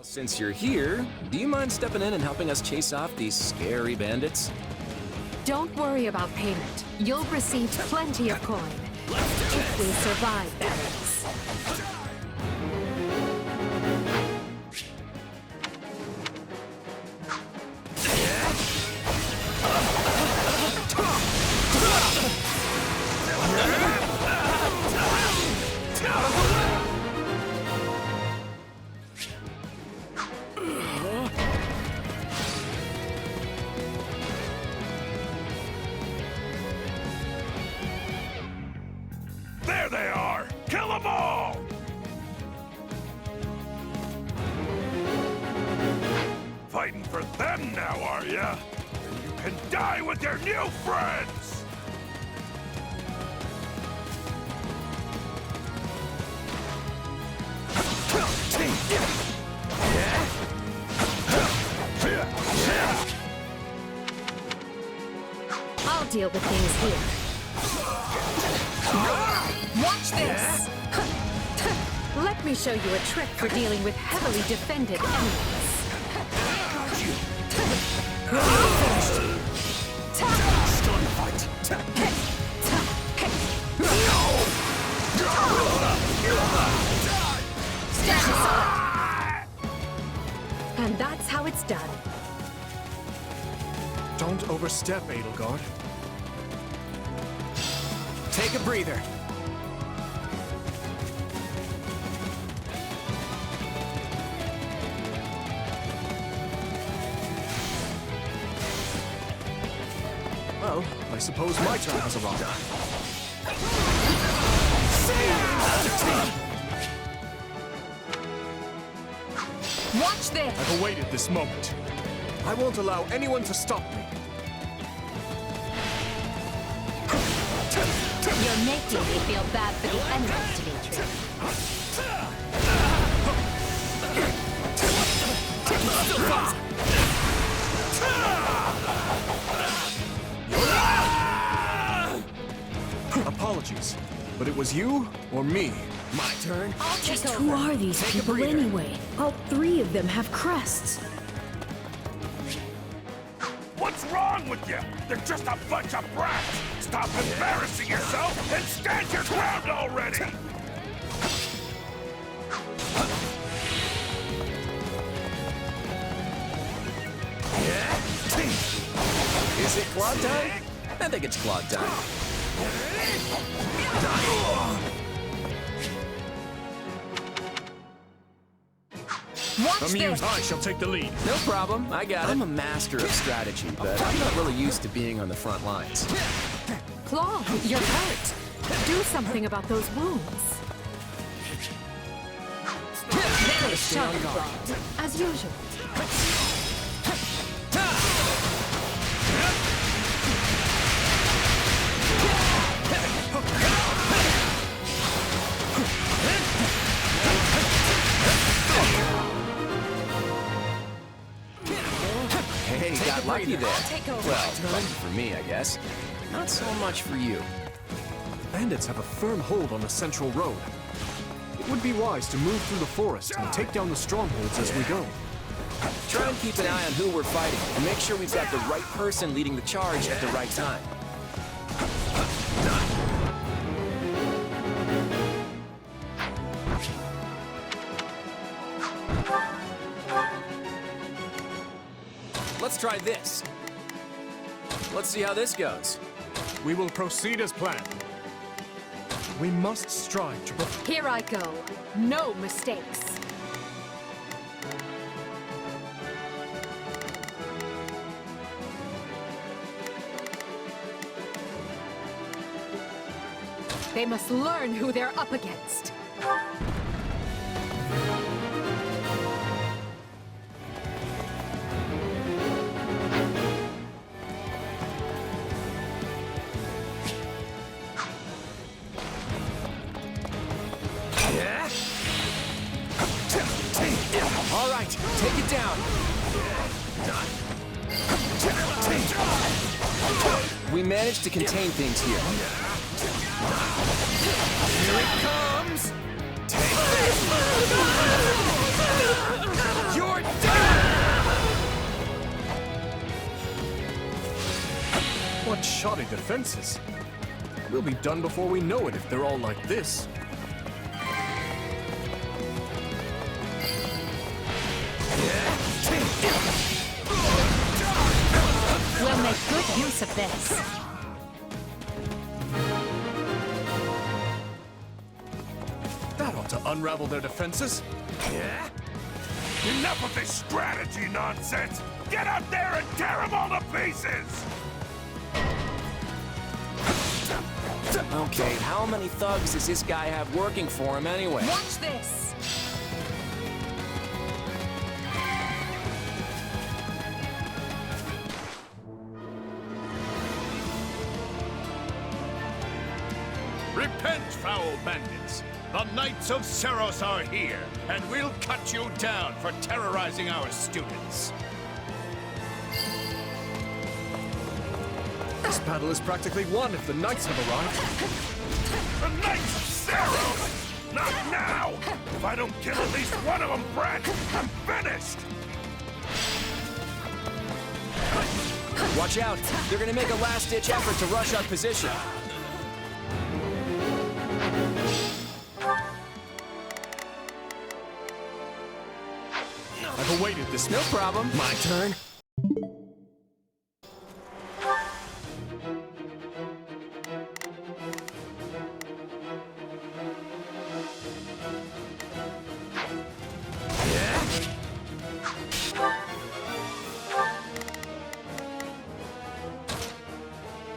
Since you're here, do you mind stepping in and helping us chase off these scary bandits? Don't worry about payment. You'll receive plenty of coin. If we survive, that is. There they are! Kill them all! Fighting for them now, are ya? Then you can die with your new friends! I'll deal with things here. Watch this! Let me show you a trick for dealing with heavily defended enemies. Still in the fight! Stand aside! And that's how it's done. Don't overstep, Edelgard. Take a breather. Well, I suppose my turn has arrived. Watch this! I've awaited this moment. I won't allow anyone to stop me. You're making me feel bad for the enemies, Dimitri. Apologies, but it was you or me. My turn? I'll Just take who over. are these Take a people breather. anyway? All three of them have crests. What's wrong with you? They're just a bunch of brats! Stop embarrassing yourself and stand your ground already! Is it claw time? I think it's claw time. Watch this! I shall take the lead. No problem, I got it. I'm a master of strategy, but I'm not really used to being on the front lines. Claw, you're hurt. Do something about those wounds. Very sharp, Claw. As usual. Hey, got lucky there. Take over. Well, lucky for me, I guess. Not so much for you. Bandits have a firm hold on the central road. It would be wise to move through the forest and take down the strongholds as we go. Try and keep an eye on who we're fighting, and make sure we've got the right person leading the charge at the right time. Let's try this. Let's see how this goes. We will proceed as planned. We must strive to Here I go. No mistakes. They must learn who they're up against. All right, take it down. We managed to contain things here. Here it comes! Take this! shoddy defenses. We'll be done before we know it if they're all like this. We'll make good use of this. That ought to unravel their defenses. Enough of this strategy nonsense! Get out there and tear them all to pieces! Okay, how many thugs does this guy have working for him anyway? Watch this! Repent, foul bandits! The Knights of Seros are here, and we'll cut you down for terrorizing our students. This battle is practically won if the knights have arrived. The Knights of Seros! Not now! If I don't kill at least one of them, Brad, I'm finished! Watch out! They're gonna make a last-ditch effort to rush our position. I've awaited this. No problem. My turn.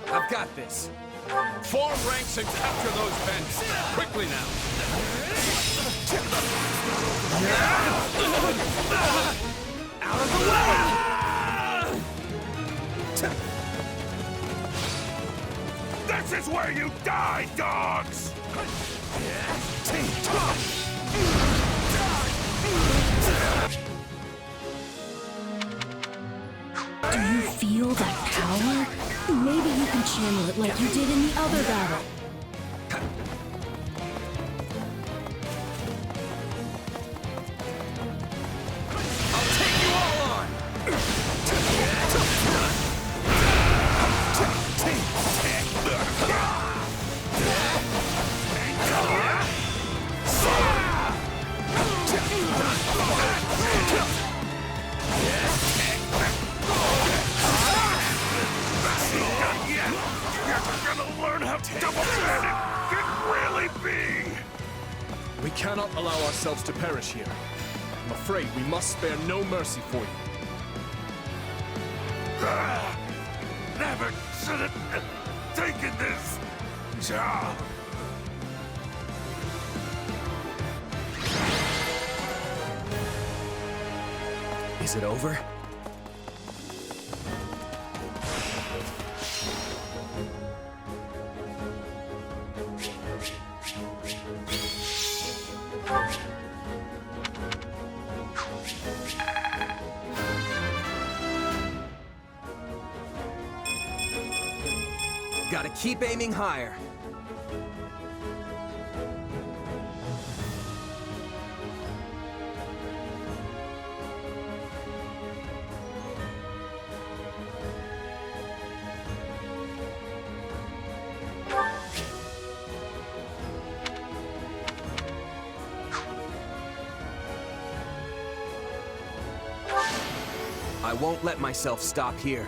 I've got this. Form ranks and capture those bandits. Quickly now. Out of the way! This is where you die, dogs! Do you feel that power? Maybe you can channel it like you did in the other battle. I'll take you all on! You're gonna learn how double-handed can really be! We cannot allow ourselves to perish here. I'm afraid we must spare no mercy for you. Never should have taken this job! Is it over? Gotta keep aiming higher. I won't let myself stop here.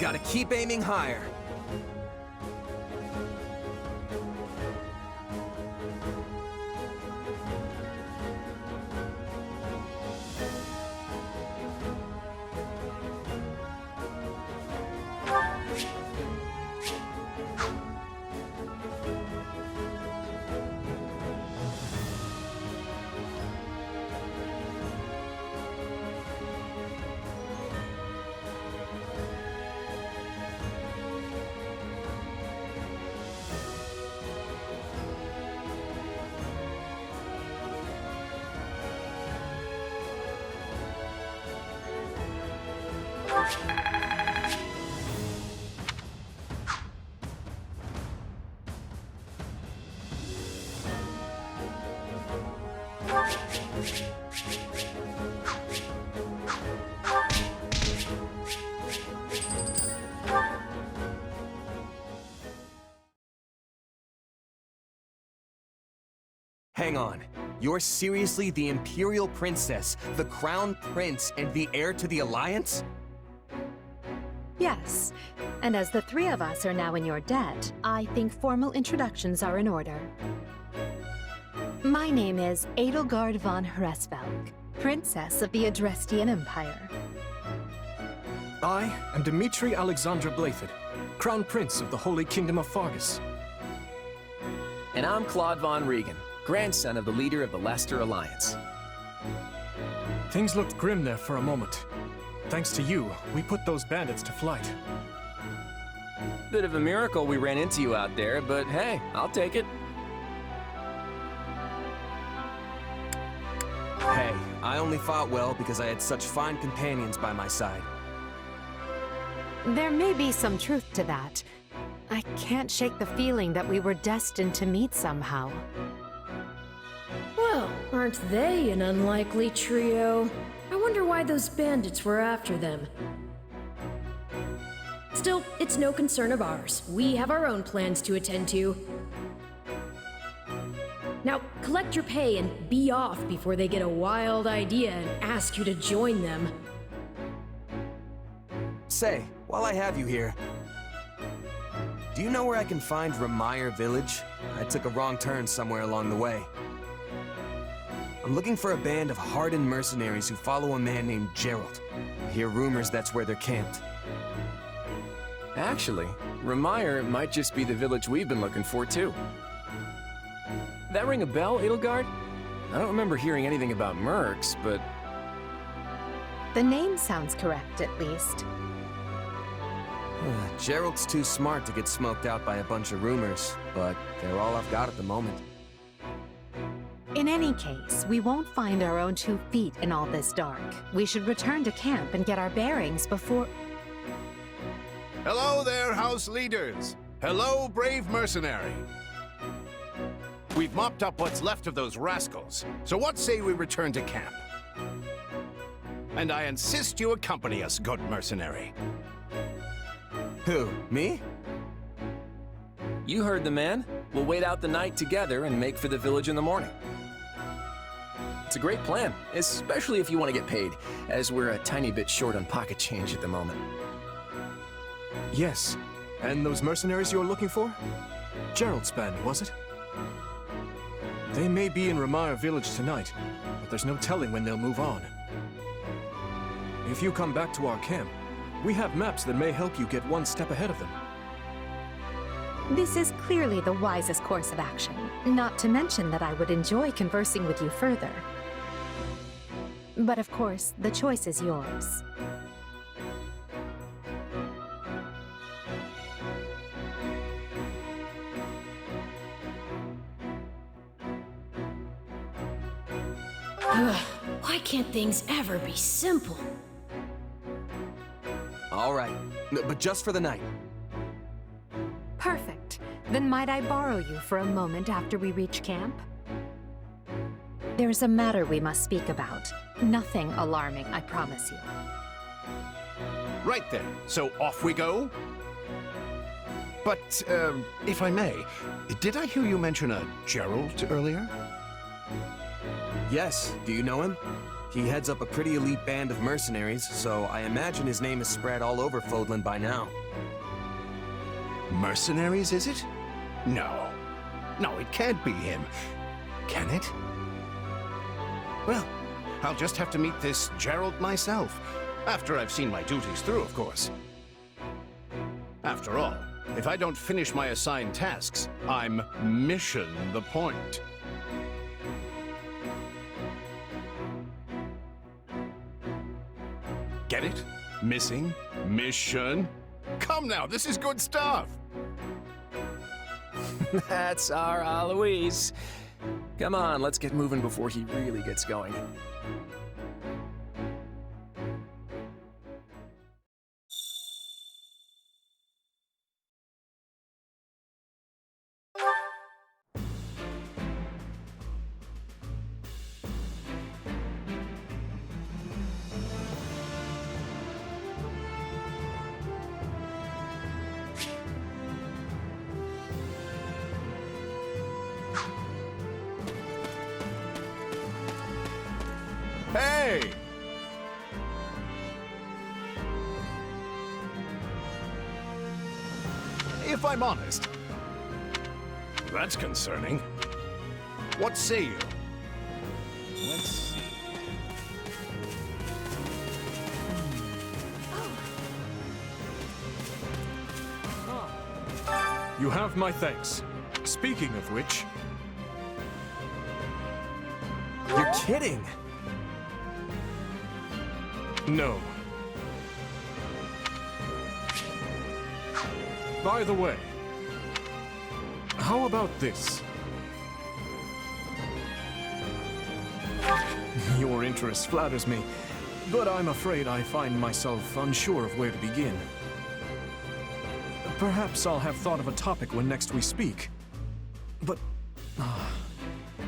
Gotta keep aiming higher. Hang on. You're seriously the Imperial Princess, the Crown Prince, and the heir to the Alliance? Yes, and as the three of us are now in your debt, I think formal introductions are in order. My name is Edelgard von Hresvelg, Princess of the Adrestian Empire. I am Dmitri Alexandra Blathid, Crown Prince of the Holy Kingdom of Fargus. And I'm Claude von Regan, grandson of the leader of the Leicester Alliance. Things looked grim there for a moment. Thanks to you, we put those bandits to flight. Bit of a miracle we ran into you out there, but hey, I'll take it. Hey, I only fought well because I had such fine companions by my side. There may be some truth to that. I can't shake the feeling that we were destined to meet somehow. Well, aren't they an unlikely trio? I wonder why those bandits were after them. Still, it's no concern of ours. We have our own plans to attend to. Now, collect your pay and be off before they get a wild idea and ask you to join them. Say, while I have you here, do you know where I can find Ramire Village? I took a wrong turn somewhere along the way. I'm looking for a band of hardened mercenaries who follow a man named Gerald. I hear rumors that's where they're camped. Actually, Ramire might just be the village we've been looking for, too. That ring a bell, Edelgard? I don't remember hearing anything about mercs, but... The name sounds correct, at least. Gerald's too smart to get smoked out by a bunch of rumors, but they're all I've got at the moment. In any case, we won't find our own 2 feet in all this dark. We should return to camp and get our bearings before... Hello there, house leaders. Hello, brave mercenary. We've mopped up what's left of those rascals, so what say we return to camp? And I insist you accompany us, good mercenary. Who, me? You heard the man. We'll wait out the night together and make for the village in the morning. It's a great plan, especially if you want to get paid, as we're a tiny bit short on pocket change at the moment. Yes, and those mercenaries you're looking for? Gerald's band, was it? They may be in Ramire Village tonight, but there's no telling when they'll move on. If you come back to our camp, we have maps that may help you get one step ahead of them. This is clearly the wisest course of action, not to mention that I would enjoy conversing with you further. But of course, the choice is yours. Why can't things ever be simple? All right, but just for the night. Perfect. Then might I borrow you for a moment after we reach camp? There's a matter we must speak about. Nothing alarming, I promise you. Right then, so off we go? But, if I may, did I hear you mention a Gerald earlier? Yes, do you know him? He heads up a pretty elite band of mercenaries, so I imagine his name is spread all over Fodlan by now. Mercenaries, is it? No. No, it can't be him. Can it? Well, I'll just have to meet this Gerald myself. After I've seen my duties through, of course. After all, if I don't finish my assigned tasks, I'm mission the point. Get it? Missing? Mission? Come now, this is good stuff! That's our Alois. Come on, let's get moving before he really gets going. Hey! If I'm honest, That's concerning. what say you? Let's see. You have my thanks. Speaking of which, You're kidding! no. By the way, how about this? Your interest flatters me, but I'm afraid I find myself unsure of where to begin. Perhaps I'll have thought of a topic when next we speak. But,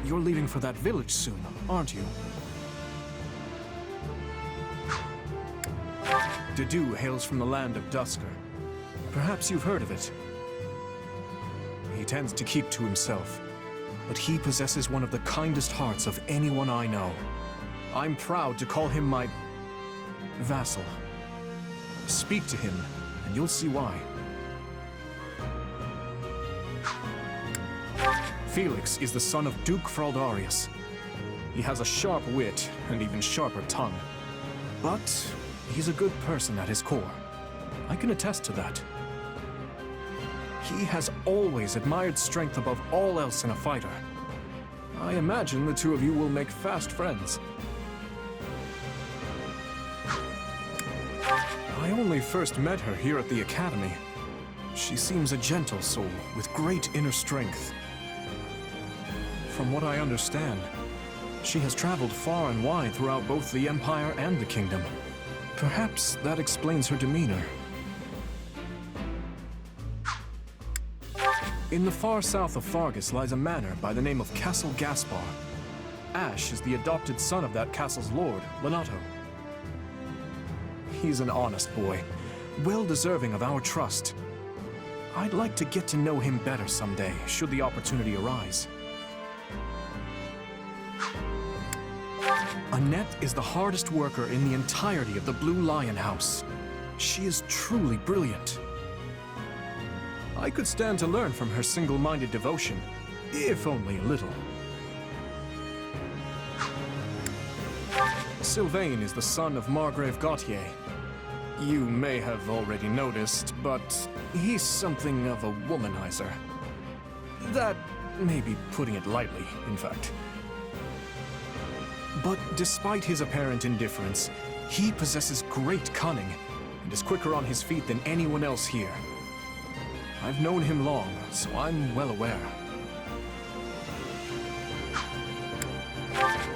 you're leaving for that village soon, aren't you? Dedu hails from the land of Dusker. Perhaps you've heard of it. He tends to keep to himself, but he possesses one of the kindest hearts of anyone I know. I'm proud to call him my vassal. Speak to him, and you'll see why. Felix is the son of Duke Fraldarius. He has a sharp wit and even sharper tongue. But he's a good person at his core. I can attest to that. He has always admired strength above all else in a fighter. I imagine the two of you will make fast friends. I only first met her here at the academy. She seems a gentle soul with great inner strength. From what I understand, she has traveled far and wide throughout both the Empire and the Kingdom. Perhaps that explains her demeanor. In the far south of Fargus lies a manor by the name of Castle Gaspar. Ash is the adopted son of that castle's lord, Lenato. He's an honest boy, well deserving of our trust. I'd like to get to know him better someday, should the opportunity arise. Annette is the hardest worker in the entirety of the Blue Lion House. She is truly brilliant. I could stand to learn from her single-minded devotion, if only a little. Sylvain is the son of Margrave Gautier. You may have already noticed, but he's something of a womanizer. That may be putting it lightly, in fact. But despite his apparent indifference, he possesses great cunning and is quicker on his feet than anyone else here. I've known him long, so I'm well aware.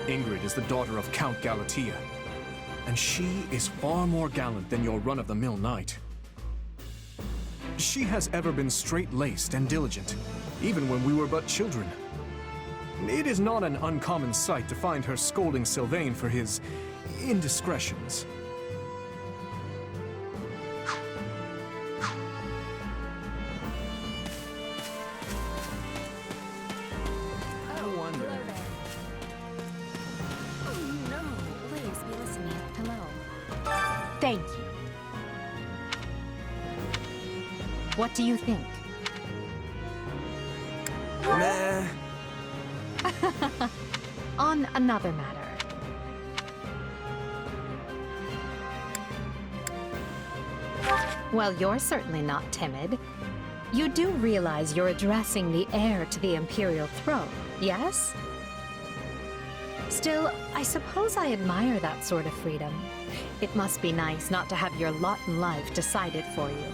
Ingrid is the daughter of Count Galatea, and she is far more gallant than your run-of-the-mill knight. She has ever been straight-laced and diligent, even when we were but children. It is not an uncommon sight to find her scolding Sylvain for his indiscretions. Oh, wonder. Oh no, please be listening. Hello. Thank you. What do you think? Nah. On another matter. Well, you're certainly not timid. You do realize you're addressing the heir to the Imperial throne, yes? Still, I suppose I admire that sort of freedom. It must be nice not to have your lot in life decided for you.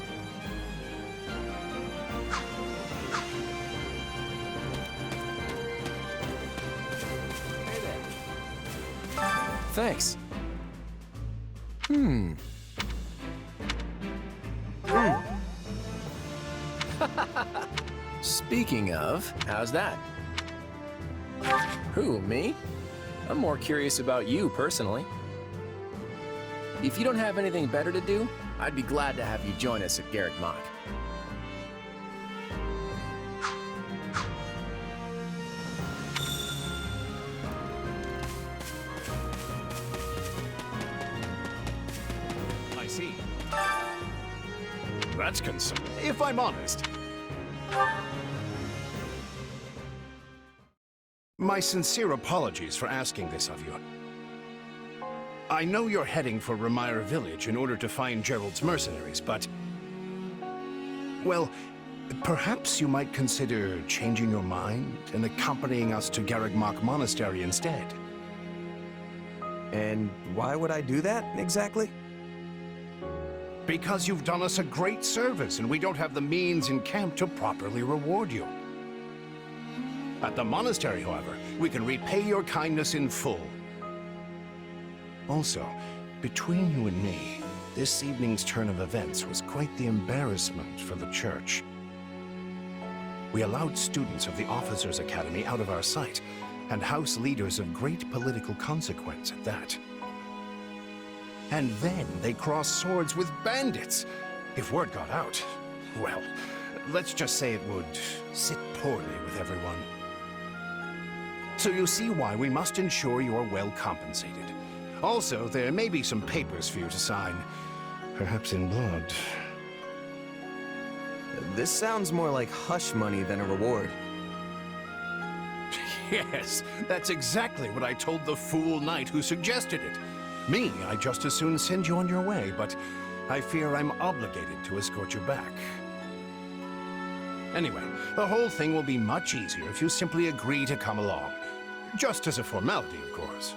Thanks. Speaking of, how's that? Who, me? I'm more curious about you, personally. If you don't have anything better to do, I'd be glad to have you join us at Garrick Mach. that's concerned, if I'm honest. My sincere apologies for asking this of you. I know you're heading for Remire Village in order to find Gerald's mercenaries, but... well, perhaps you might consider changing your mind and accompanying us to Garreg-Mach Monastery instead. And why would I do that, exactly? Because you've done us a great service, and we don't have the means in camp to properly reward you. At the monastery, however, we can repay your kindness in full. Also, between you and me, this evening's turn of events was quite the embarrassment for the church. We allowed students of the Officers' Academy out of our sight, and house leaders of great political consequence at that. And then they crossed swords with bandits. If word got out, well, let's just say it would sit poorly with everyone. So you see why we must ensure you are well compensated. Also, there may be some papers for you to sign, perhaps in blood. This sounds more like hush money than a reward. Yes, that's exactly what I told the fool knight who suggested it. Me, I'd just as soon send you on your way, but I fear I'm obligated to escort you back. Anyway, the whole thing will be much easier if you simply agree to come along. Just as a formality, of course.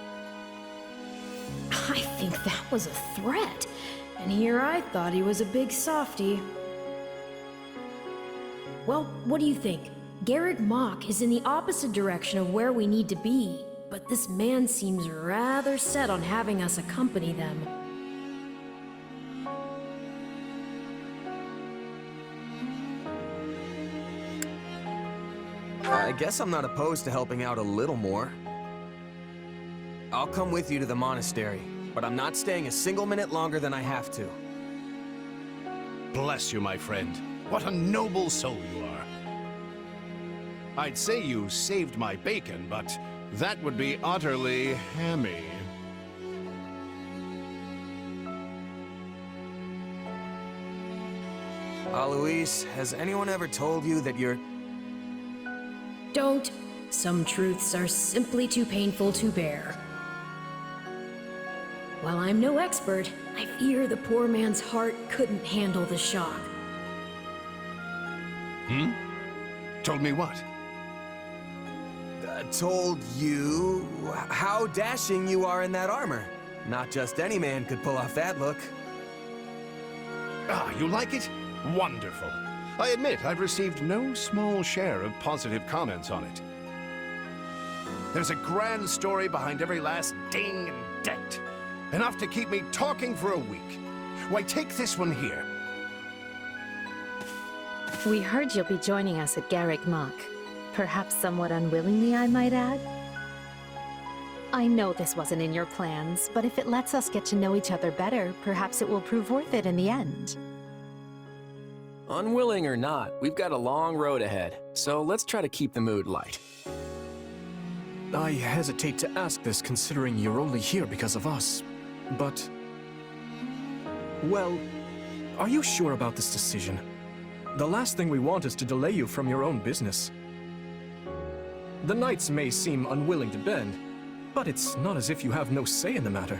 I think that was a threat. And here I thought he was a big softy. Well, what do you think? Garreg-Mach is in the opposite direction of where we need to be, but this man seems rather set on having us accompany them. I guess I'm not opposed to helping out a little more. I'll come with you to the monastery, but I'm not staying a single minute longer than I have to. Bless you, my friend. What a noble soul you are. I'd say you saved my bacon, but that would be utterly hammy. Alois, has anyone ever told you that you're... Don't. Some truths are simply too painful to bear. While I'm no expert, I fear the poor man's heart couldn't handle the shock. Told me what? Told you how dashing you are in that armor. Not just any man could pull off that look. Ah, you like it? Wonderful. I admit I've received no small share of positive comments on it. There's a grand story behind every last ding and dent. Enough to keep me talking for a week. Why, take this one here. We heard you'll be joining us at Garreg-Mach. Perhaps somewhat unwillingly, I might add. I know this wasn't in your plans, but if it lets us get to know each other better, perhaps it will prove worth it in the end. Unwilling or not, we've got a long road ahead, so let's try to keep the mood light. I hesitate to ask this considering you're only here because of us, but... well, are you sure about this decision? The last thing we want is to delay you from your own business. The knights may seem unwilling to bend, but it's not as if you have no say in the matter.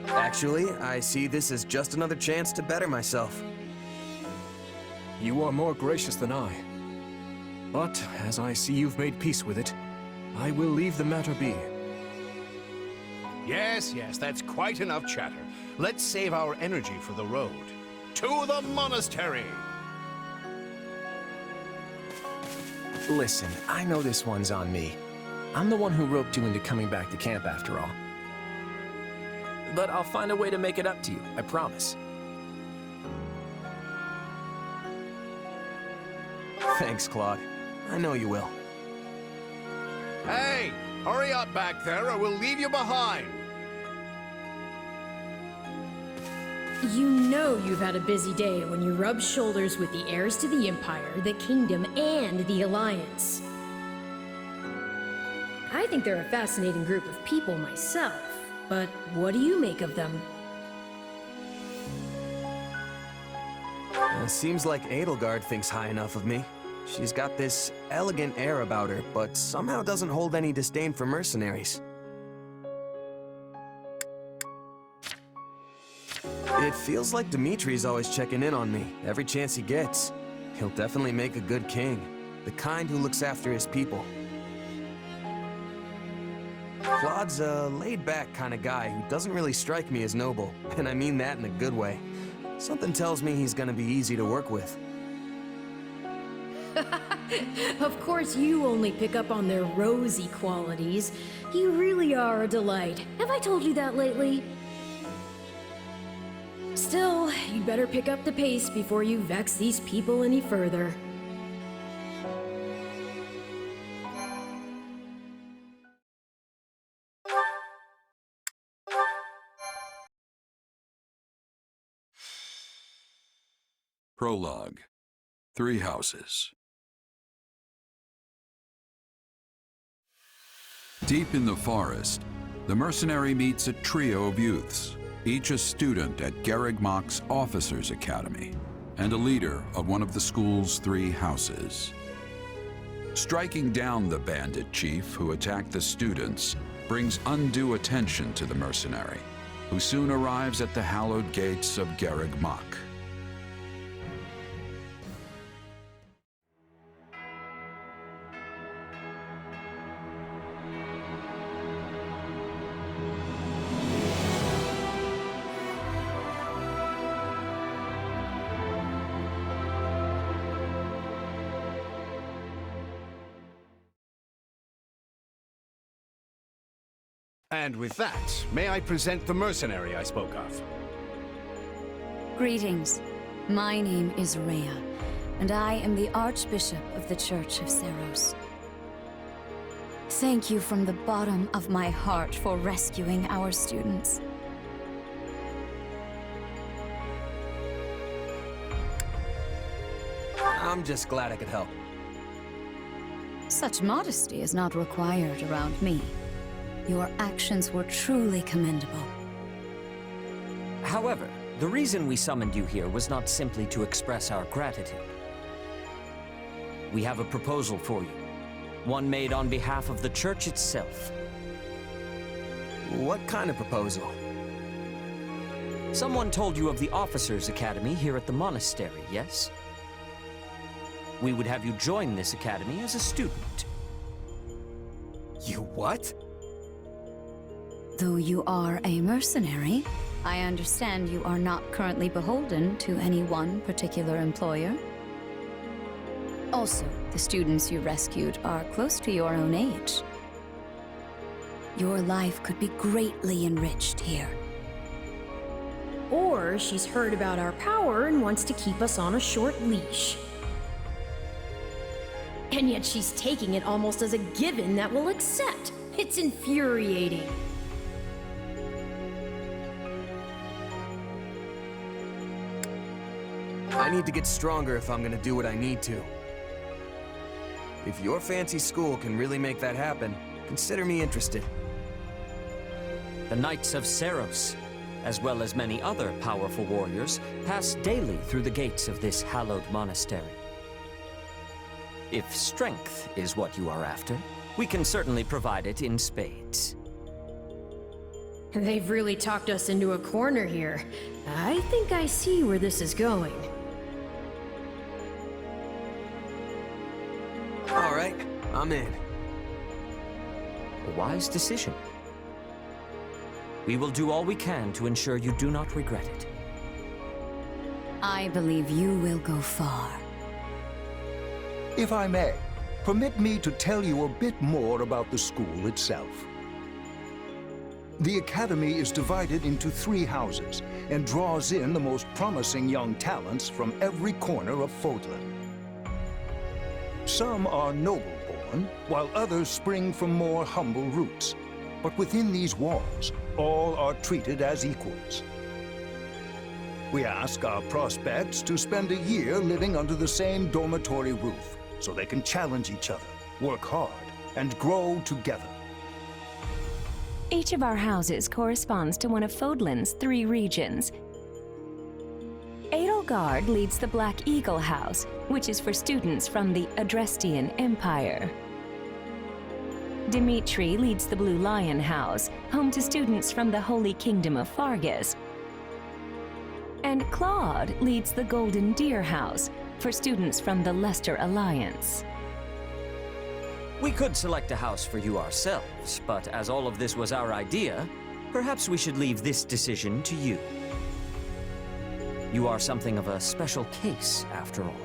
Actually, I see this as just another chance to better myself. You are more gracious than I. But, as I see you've made peace with it, I will leave the matter be. Yes, that's quite enough chatter. Let's save our energy for the road. To the monastery! Listen, I know this one's on me. I'm the one who roped you into coming back to camp after all. But I'll find a way to make it up to you, I promise. Thanks, Claude. I know you will. Hey! Hurry up back there or we'll leave you behind! You know you've had a busy day when you rub shoulders with the heirs to the Empire, the Kingdom, and the Alliance. I think they're a fascinating group of people myself, but what do you make of them? Seems like Edelgard thinks high enough of me. She's got this elegant air about her, but somehow doesn't hold any disdain for mercenaries. It feels like Dimitri's always checking in on me, every chance he gets. He'll definitely make a good king, the kind who looks after his people. Claude's a laid-back kind of guy who doesn't really strike me as noble, and I mean that in a good way. Something tells me he's gonna be easy to work with. Of course, you only pick up on their rosy qualities. You really are a delight. Have I told you that lately? Still, you'd better pick up the pace before you vex these people any further. Prologue. 3 houses. Deep in the forest, the mercenary meets a trio of youths, each a student at Garreg Mach's Officers' Academy, and a leader of one of the school's 3 houses. Striking down the bandit chief who attacked the students brings undue attention to the mercenary, who soon arrives at the hallowed gates of Garreg Mach. And with that, may I present the mercenary I spoke of? Greetings. My name is Rhea, and I am the Archbishop of the Church of Seros. Thank you from the bottom of my heart for rescuing our students. I'm just glad I could help. Such modesty is not required around me. Your actions were truly commendable. However, the reason we summoned you here was not simply to express our gratitude. We have a proposal for you, one made on behalf of the church itself. What kind of proposal? Someone told you of the Officers' Academy here at the monastery, yes? We would have you join this academy as a student. You what? Though you are a mercenary, I understand you are not currently beholden to any one particular employer. Also, the students you rescued are close to your own age. Your life could be greatly enriched here. Or she's heard about our power and wants to keep us on a short leash. And yet she's taking it almost as a given that we'll accept. It's infuriating. I need to get stronger if I'm gonna do what I need to. If your fancy school can really make that happen, consider me interested. The Knights of Seros, as well as many other powerful warriors, pass daily through the gates of this hallowed monastery. If strength is what you are after, we can certainly provide it in spades. They've really talked us into a corner here. I think I see where this is going. All right, I'm in. A wise decision. We will do all we can to ensure you do not regret it. I believe you will go far. If I may, permit me to tell you a bit more about the school itself. The Academy is divided into 3 houses and draws in the most promising young talents from every corner of Fodlan. Some are noble-born, while others spring from more humble roots. But within these walls, all are treated as equals. We ask our prospects to spend a year living under the same dormitory roof, so they can challenge each other, work hard, and grow together. Each of our houses corresponds to one of Fodlan's 3 regions. Edelgard Delgard leads the Black Eagle House, which is for students from the Adrestian Empire. Dimitri leads the Blue Lion House, home to students from the Holy Kingdom of Fargus. And Claude leads the Golden Deer House, for students from the Leicester Alliance. We could select a house for you ourselves, but as all of this was our idea, perhaps we should leave this decision to you. You are something of a special case, after all.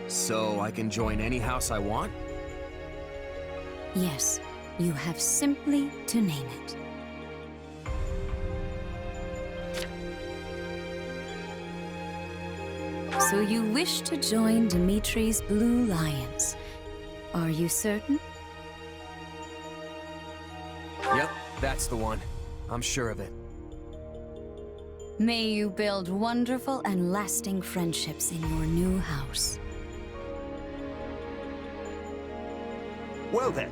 So I can join any house I want? Yes, you have simply to name it. So you wish to join Dimitri's Blue Lions. Are you certain? Yep, that's the one. I'm sure of it. May you build wonderful and lasting friendships in your new house. Well then,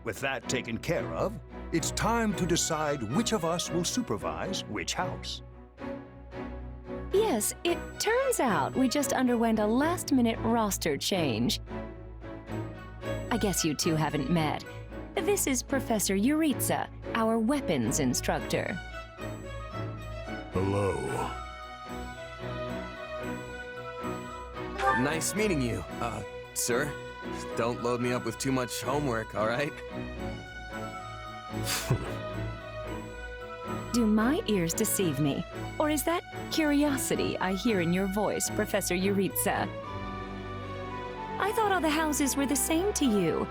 with that taken care of, it's time to decide which of us will supervise which house. Yes, it turns out we just underwent a last-minute roster change. I guess you two haven't met. This is Professor Yuritsa, our weapons instructor. Hello. Nice meeting you, sir. Don't load me up with too much homework, all right? Do my ears deceive me? Or is that curiosity I hear in your voice, Professor Yuritsa? I thought all the houses were the same to you.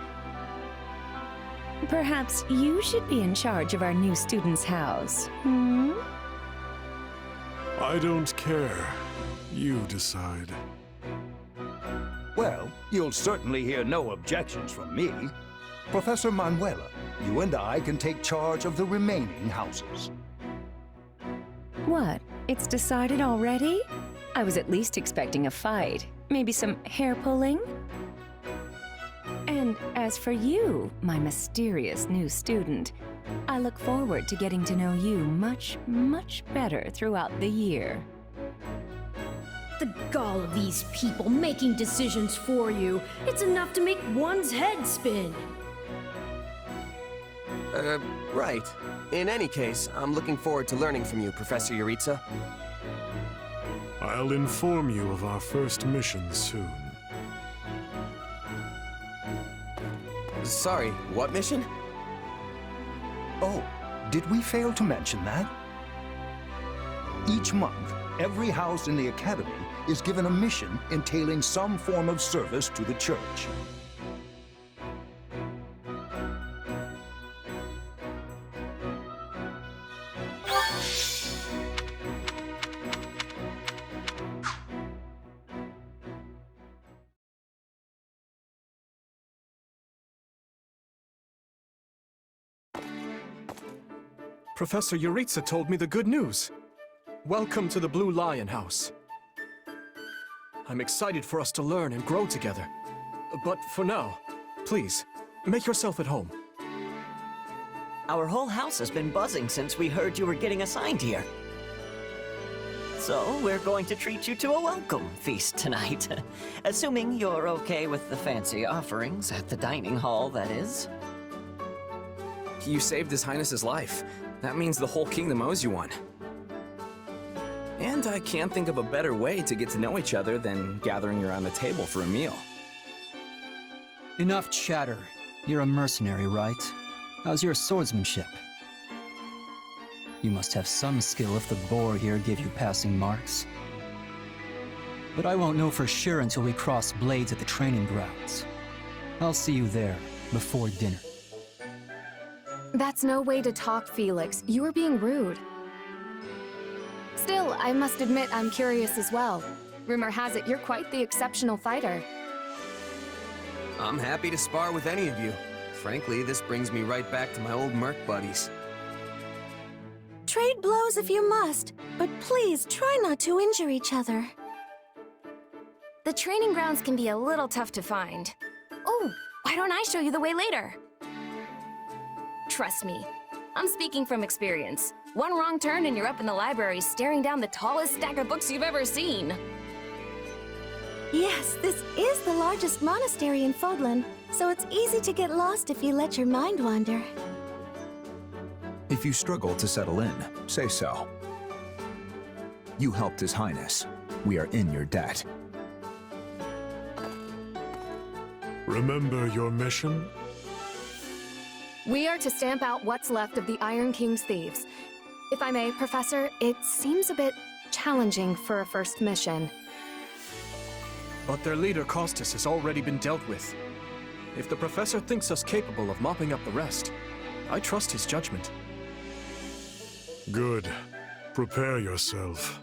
Perhaps you should be in charge of our new student's house, hmm? I don't care. You decide. Well, you'll certainly hear no objections from me. Professor Manuela, you and I can take charge of the remaining houses. What? It's decided already? I was at least expecting a fight. Maybe some hair pulling? And as for you, my mysterious new student, I look forward to getting to know you much, much better throughout the year. The gall of these people making decisions for you. It's enough to make one's head spin. Right. In any case, I'm looking forward to learning from you, Professor Yuritsa. I'll inform you of our first mission soon. Sorry, what mission? Oh, did we fail to mention that? Each month, every house in the Academy is given a mission entailing some form of service to the Church. Professor Yuritsa told me the good news. Welcome to the Blue Lion House. I'm excited for us to learn and grow together. But for now, please, make yourself at home. Our whole house has been buzzing since we heard you were getting assigned here. So, we're going to treat you to a welcome feast tonight. Assuming you're okay with the fancy offerings at the dining hall, that is. You saved His Highness's life. That means the whole kingdom owes you one. And I can't think of a better way to get to know each other than gathering around the table for a meal. Enough chatter. You're a mercenary, right? How's your swordsmanship? You must have some skill if the boar here gave you passing marks. But I won't know for sure until we cross blades at the training grounds. I'll see you there, before dinner. That's no way to talk, Felix. You were being rude. Still, I must admit I'm curious as well. Rumor has it you're quite the exceptional fighter. I'm happy to spar with any of you. Frankly, this brings me right back to my old merc buddies. Trade blows if you must, but please try not to injure each other. The training grounds can be a little tough to find. Oh, why don't I show you the way later? Trust me, I'm speaking from experience. One wrong turn and you're up in the library staring down the tallest stack of books you've ever seen. Yes, this is the largest monastery in Fodlan, so it's easy to get lost if you let your mind wander. If you struggle to settle in, say so. You helped His Highness. We are in your debt. Remember your mission? We are to stamp out what's left of the Iron King's thieves. If I may, Professor, it seems a bit challenging for a first mission. But their leader, Costas, has already been dealt with. If the Professor thinks us capable of mopping up the rest, I trust his judgment. Good. Prepare yourself.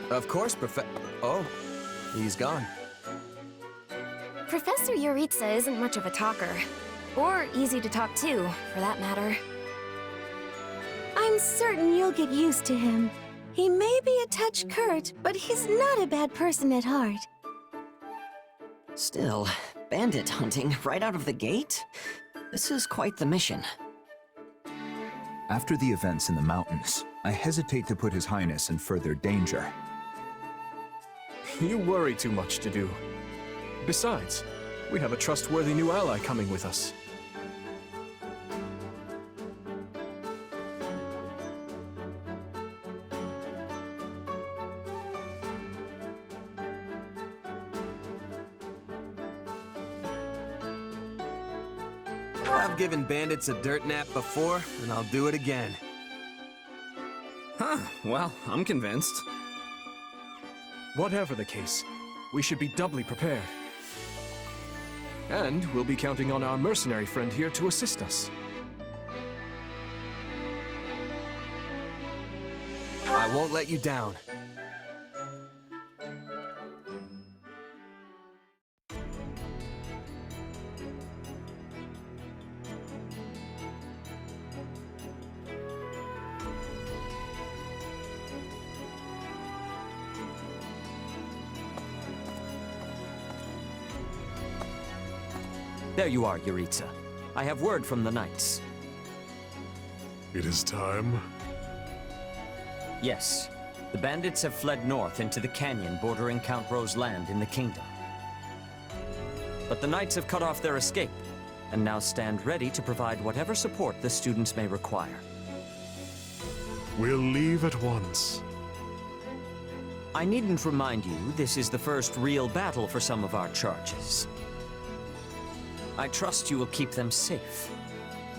Of course, Oh, he's gone. Professor Yuritsa isn't much of a talker. Or easy to talk to, for that matter. I'm certain you'll get used to him. He may be a touch curt, but he's not a bad person at heart. Still, bandit hunting right out of the gate? This is quite the mission. After the events in the mountains, I hesitate to put His Highness in further danger. You worry too much to do. Besides, we have a trustworthy new ally coming with us. I've given bandits a dirt nap before, and I'll do it again. Huh, well, I'm convinced. Whatever the case, we should be doubly prepared. And we'll be counting on our mercenary friend here to assist us. I won't let you down. There you are, Yuritsa. I have word from the knights. It is time. Yes. The bandits have fled north into the canyon bordering Count Ro's land in the kingdom. But the knights have cut off their escape, and now stand ready to provide whatever support the students may require. We'll leave at once. I needn't remind you, this is the first real battle for some of our charges. I trust you will keep them safe,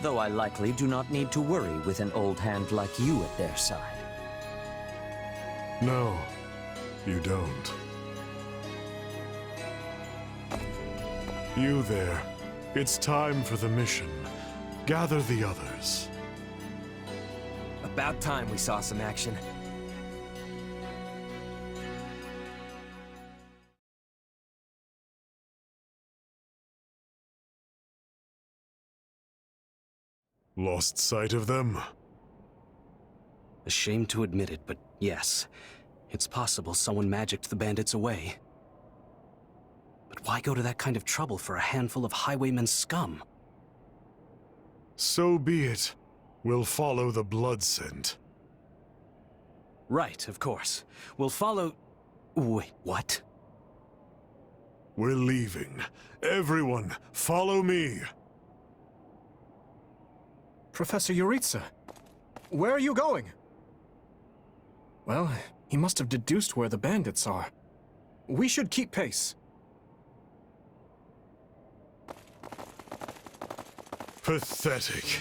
though I likely do not need to worry with an old hand like you at their side. No, you don't. You there. It's time for the mission. Gather the others. About time we saw some action. Lost sight of them? Ashamed to admit it, but yes. It's possible someone magicked the bandits away. But why go to that kind of trouble for a handful of highwaymen scum? So be it. We'll follow the blood scent. Right, of course. We'll follow... Wait, what? We're leaving. Everyone, follow me! Professor Yuritsa, where are you going? Well, he must have deduced where the bandits are. We should keep pace. Pathetic.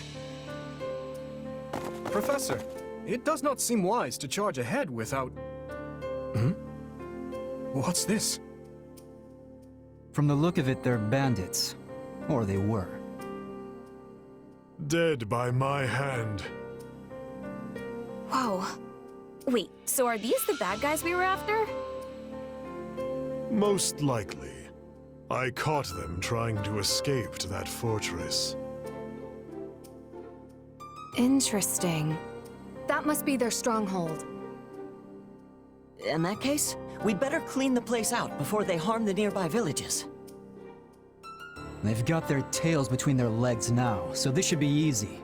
Professor, it does not seem wise to charge ahead without... What's this? From the look of it, they're bandits. Or they were. Dead by my hand. Whoa. Wait, so are these the bad guys we were after? Most likely. I caught them trying to escape to that fortress. Interesting. That must be their stronghold. In that case, we'd better clean the place out before they harm the nearby villages. They've got their tails between their legs now, so this should be easy.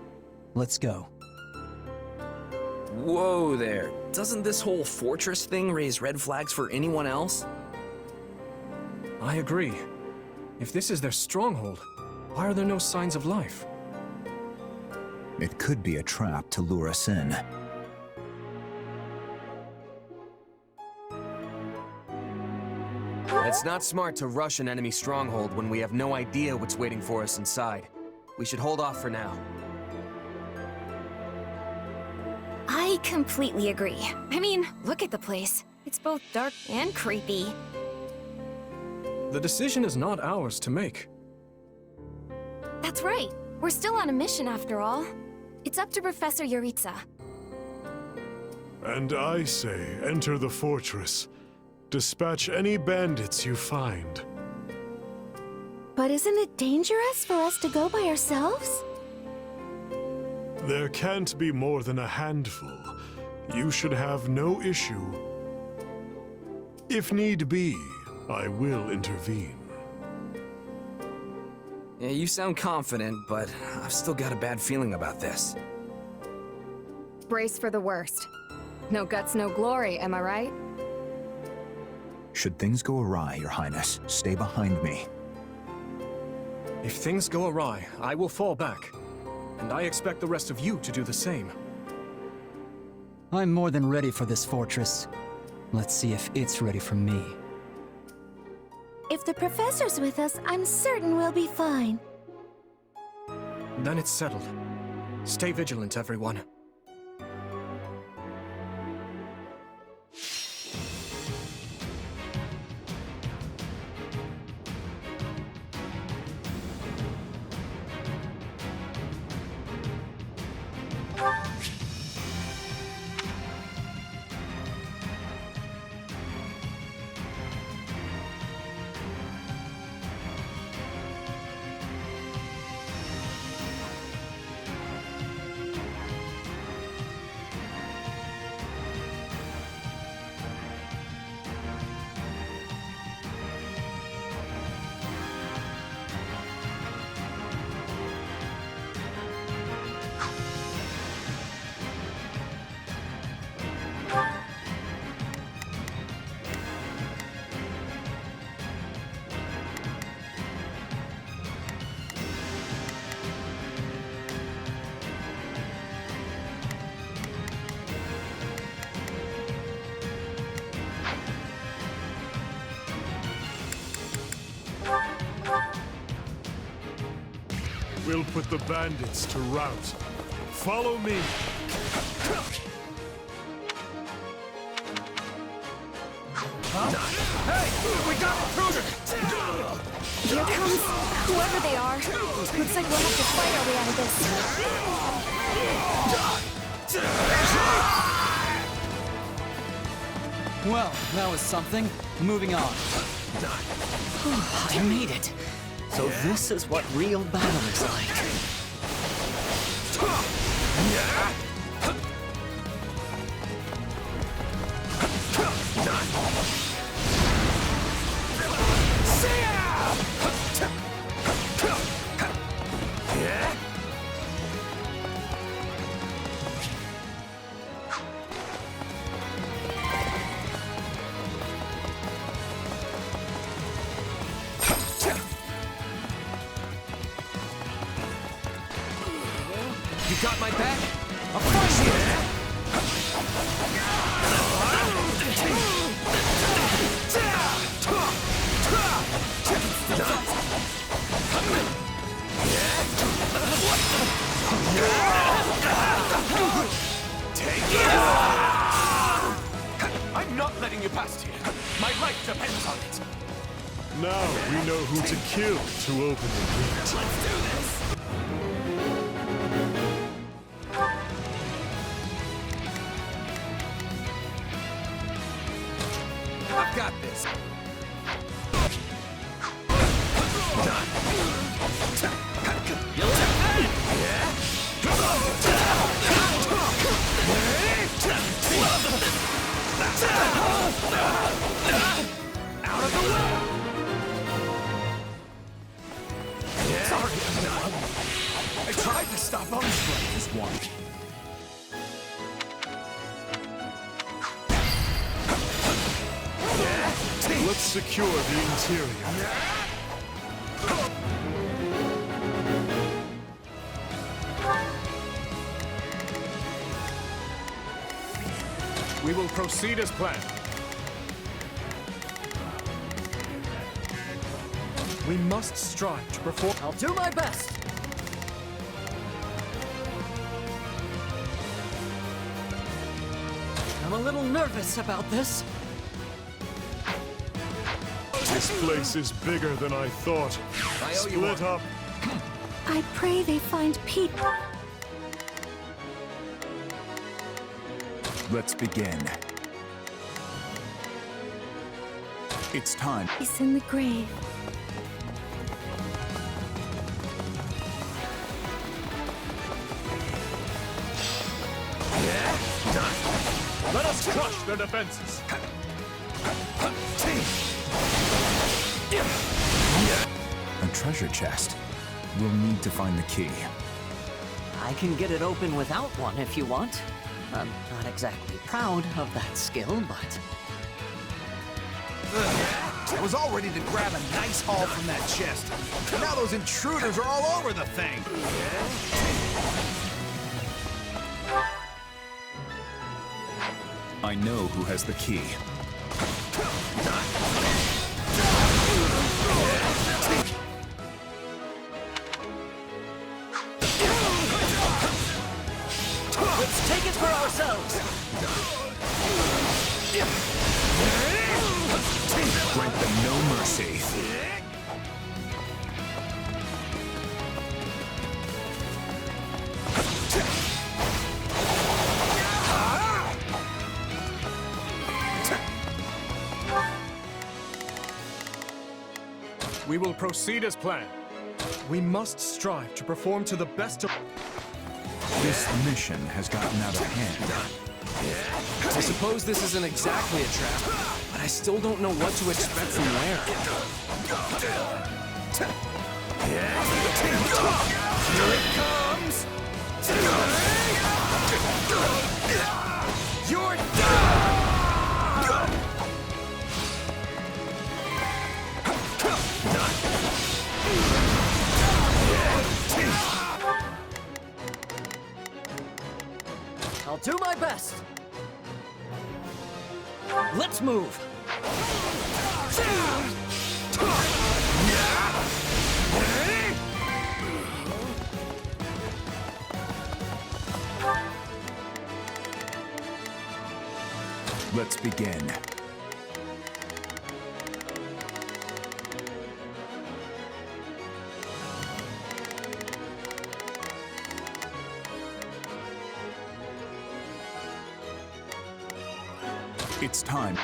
Let's go. Whoa there. Doesn't this whole fortress thing raise red flags for anyone else? I agree. If this is their stronghold, why are there no signs of life? It could be a trap to lure us in. It's not smart to rush an enemy stronghold when we have no idea what's waiting for us inside. We should hold off for now. I completely agree. I mean, look at the place. It's both dark and creepy. The decision is not ours to make. That's right. We're still on a mission after all. It's up to Professor Yuritsa. And I say, enter the fortress. Dispatch any bandits you find. But isn't it dangerous for us to go by ourselves? There can't be more than a handful. You should have no issue. If need be, I will intervene. Yeah, you sound confident, but I've still got a bad feeling about this. Brace for the worst. No guts, no glory, am I right? Should things go awry, Your Highness, stay behind me. If things go awry, I will fall back. And I expect the rest of you to do the same. I'm more than ready for this fortress. Let's see if it's ready for me. If the professor's with us, I'm certain we'll be fine. Then it's settled. Stay vigilant, everyone. We'll put the bandits to rout. Follow me. Hey! We got intruders! Here comes whoever they are. Looks like we'll have to fight our way out of this. Well, that was something. Moving on. I made it. So this is what real battle is like. You got my back? I'll find you! Take it! I'm not letting you past here. My life depends on it. Now we know who to kill to open the gate. Let's do this! I've got this. Out of the way! Sorry, I tried to stop him. This one. Let's secure the interior. We will proceed as planned. We must strive to perform. I'll do my best. I'm a little nervous about this. This place is bigger than I thought. Split up. I pray they find Pete. Let's begin. It's time. He's in the grave. Let us crush their defenses. A treasure chest. We'll need to find the key. I can get it open without one if you want. I'm not exactly proud of that skill, but... I was all ready to grab a nice haul from that chest. Now those intruders are all over the thing. I know who has the key. Let's take it for ourselves! Grant them no mercy. We will proceed as planned. We must strive to perform to the best of... This mission has gotten out of hand. I suppose this isn't exactly a trap, but I still don't know what to expect from where. Here it comes! You're done! I'll do my best. Let's move. Let's begin. It's time.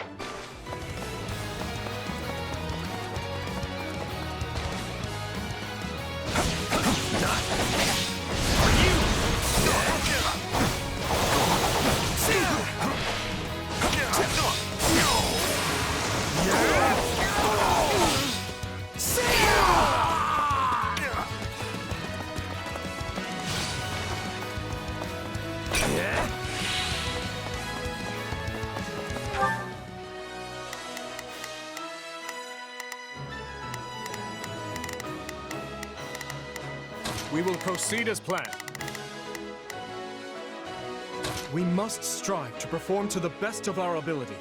We will proceed as planned. We must strive to perform to the best of our ability.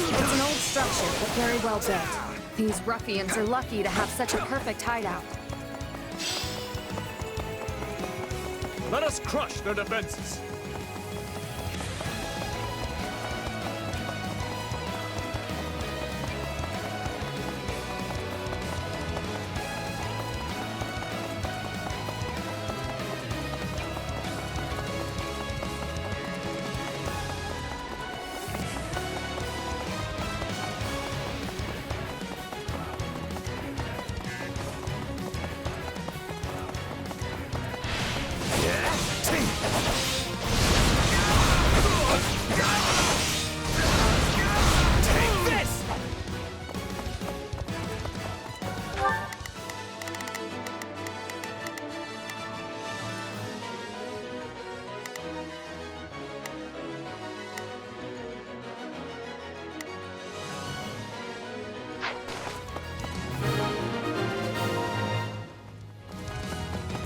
It's an old structure, but very well built. These ruffians are lucky to have such a perfect hideout. Let us crush their defenses.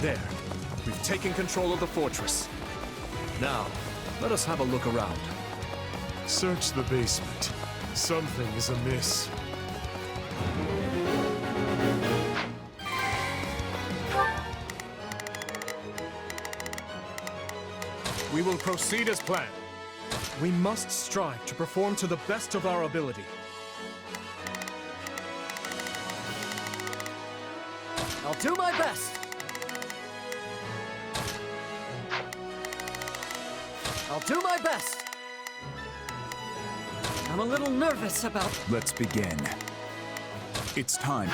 There. We've taken control of the fortress. Now, let us have a look around. Search the basement. Something is amiss. We will proceed as planned. We must strive to perform to the best of our ability. I'll do my best. I'll do my best. I'm a little nervous about... Let's begin. It's time.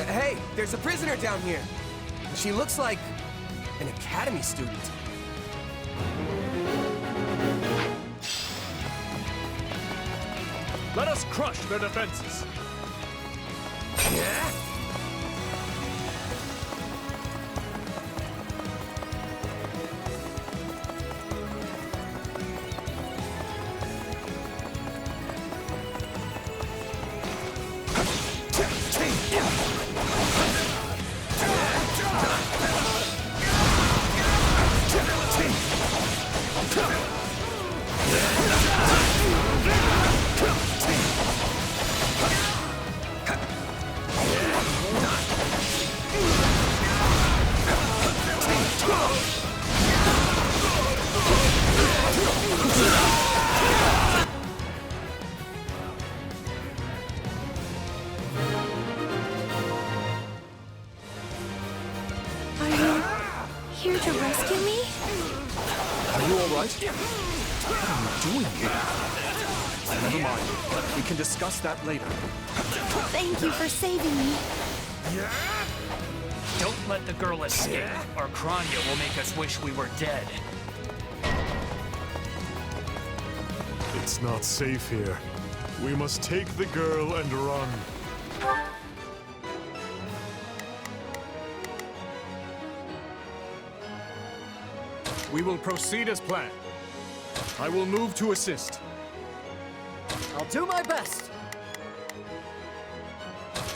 Hey, there's a prisoner down here. She looks like an academy student. Let us crush their defenses. Yeah? Here to rescue me? Are you all right? What are you doing here? Never mind. We can discuss that later. Thank you for saving me. Don't let the girl escape, or Kranya will make us wish we were dead. It's not safe here. We must take the girl and run. We will proceed as planned. I will move to assist. I'll do my best.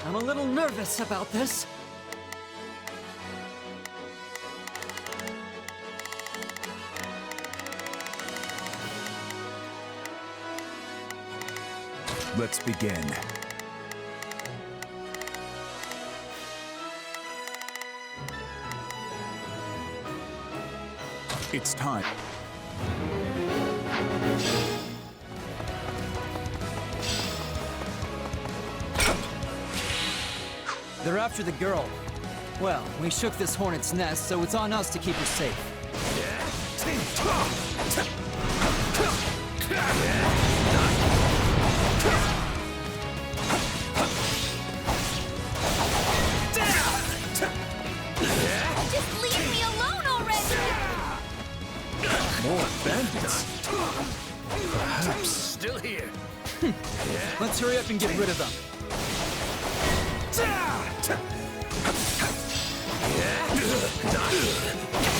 I'm a little nervous about this. Let's begin. It's time. They're after the girl. Well, we shook this hornet's nest, so it's on us to keep her safe. Just leave me alone already! More bandits? Perhaps. Still here. Let's hurry up and get rid of them.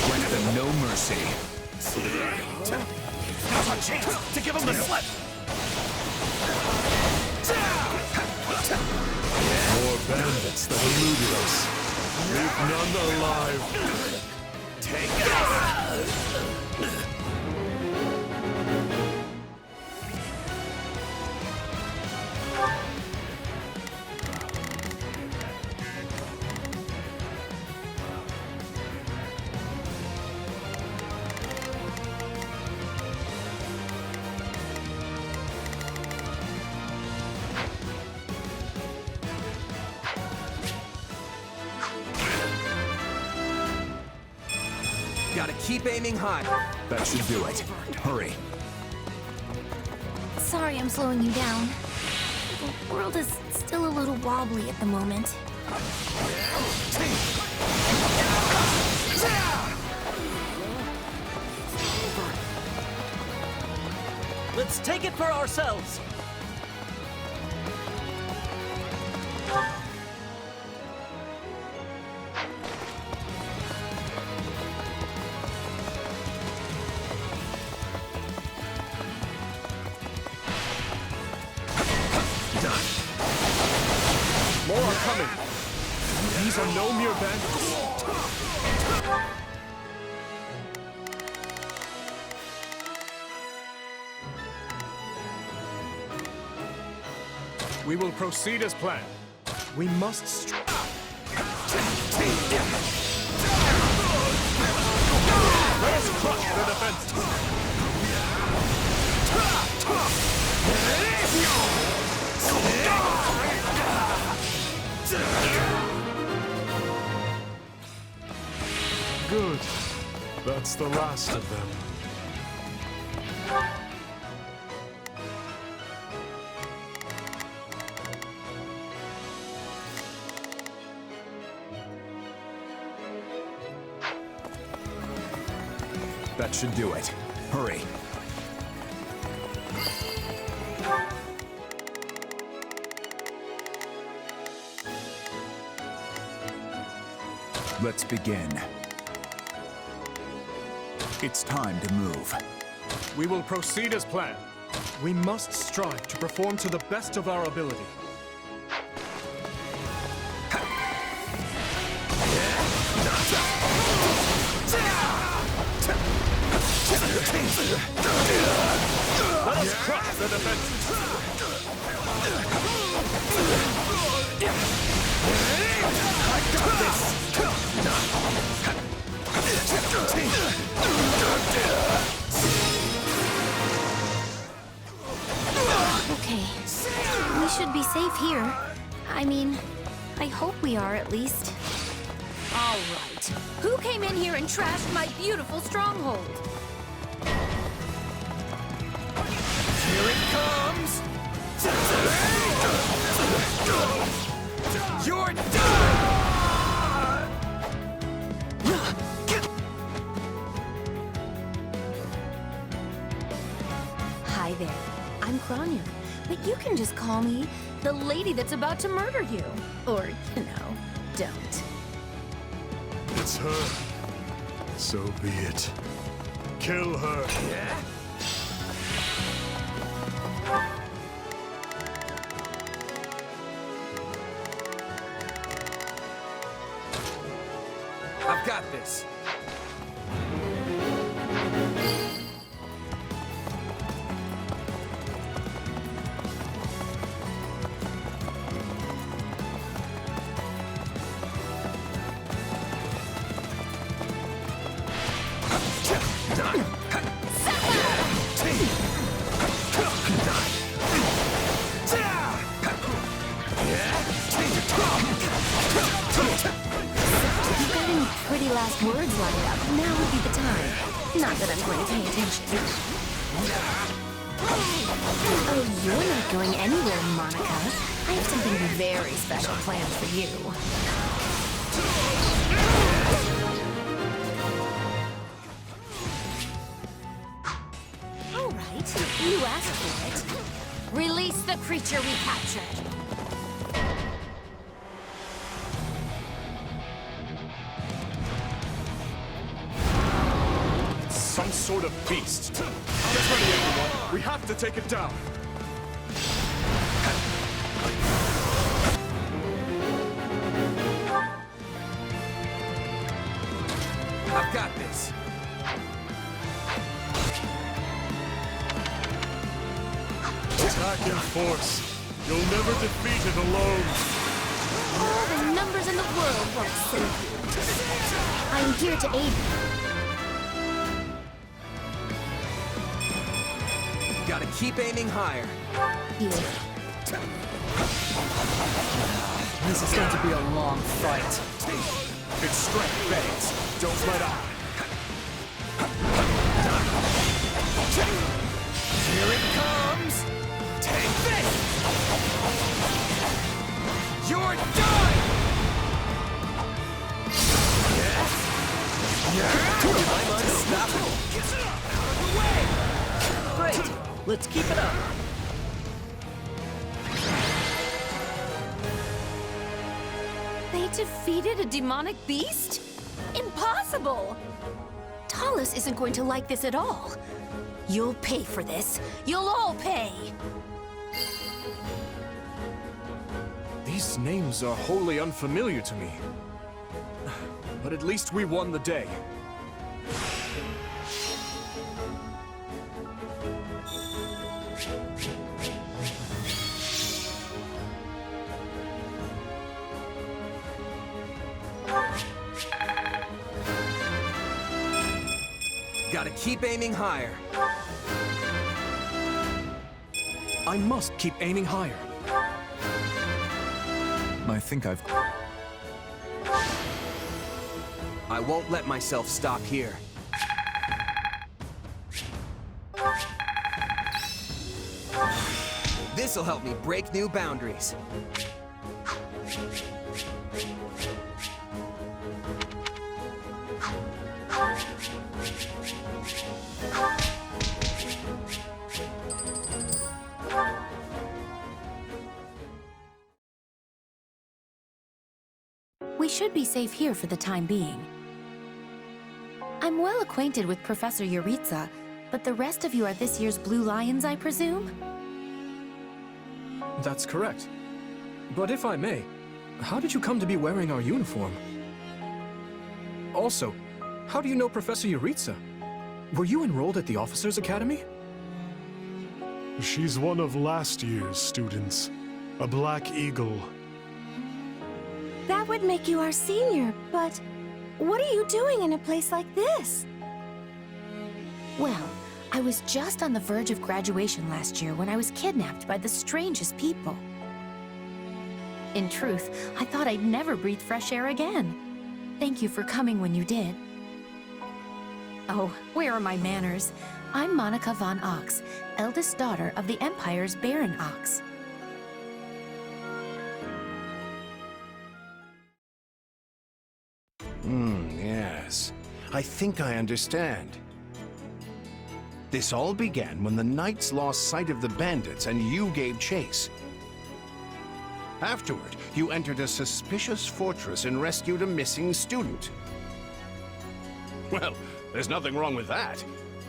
Grant them no mercy. Now's our chance to give them the slip. More bandits that eluded us. Leave none alive. Take it. Gotta keep aiming high. That should do it. Hurry. Sorry I'm slowing you down. The world is still a little wobbly at the moment. Let's take it for ourselves. These are no mere bandits. We will proceed as planned. We must Let us crush the defenses. Good. That's the last of them. That should do it. Hurry. Let's begin. It's time to move. We will proceed as planned. We must strive to perform to the best of our ability. Let us crush the defenses. I got this. Okay. We should be safe here. I mean, I hope we are at least. All right. Who came in here and trashed my beautiful stronghold? Here it comes! You're done! Hi there. I'm Kranya, but you can just call me the lady that's about to murder you. Or, don't. It's her. So be it. Kill her. Yeah? I've got this. Pretty last words lined up. Now would be the time. Not that I'm going to pay attention. Oh, you're not going anywhere, Monica. I have something very special planned for you. All right, you asked for it. Release the creature we captured. Some sort of beast. Get ready, everyone. We have to take it down. I've got this. Attack in force. You'll never defeat it alone. All the numbers in the world won't save you. I'm here to aid you. Gotta keep aiming higher. Here. This is going to be a long fight. Its strength fades. Don't let up. Here it comes! Take this! You're done! I'm unstoppable! Out of the way! Great! Let's keep it up. They defeated a demonic beast? Impossible! Talus isn't going to like this at all. You'll pay for this. You'll all pay. These names are wholly unfamiliar to me. But at least we won the day. Gotta keep aiming higher. I must keep aiming higher. I think I've... I won't let myself stop here. This'll help me break new boundaries. We should be safe here for the time being. I'm well acquainted with Professor Yuritsa, but the rest of you are this year's Blue Lions, I presume? That's correct. But if I may, how did you come to be wearing our uniform? Also, how do you know Professor Yuritsa? Were you enrolled at the Officers' Academy? She's one of last year's students. A Black Eagle. That would make you our senior, but what are you doing in a place like this? Well, I was just on the verge of graduation last year when I was kidnapped by the strangest people. In truth, I thought I'd never breathe fresh air again. Thank you for coming when you did. Oh, where are my manners? I'm Monica von Ox, eldest daughter of the Empire's Baron Ox. Yes. I think I understand. This all began when the knights lost sight of the bandits and you gave chase. Afterward, you entered a suspicious fortress and rescued a missing student. Well, there's nothing wrong with that.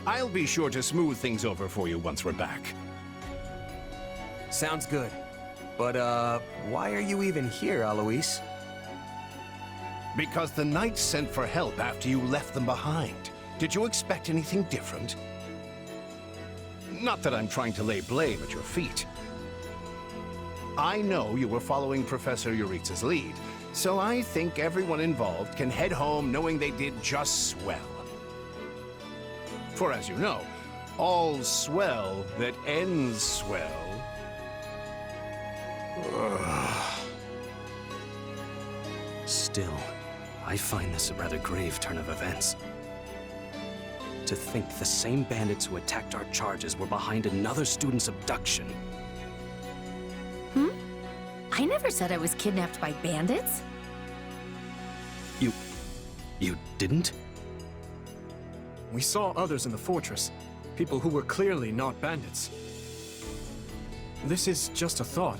I'll be sure to smooth things over for you once we're back. Sounds good. But, why are you even here, Alois? Because the knights sent for help after you left them behind. Did you expect anything different? Not that I'm trying to lay blame at your feet. I know you were following Professor Yuritsa's lead, so I think everyone involved can head home knowing they did just swell. For as you know, all's swell that ends swell. Still, I find this a rather grave turn of events. To think the same bandits who attacked our charges were behind another student's abduction. I never said I was kidnapped by bandits. You didn't? We saw others in the fortress, people who were clearly not bandits. This is just a thought,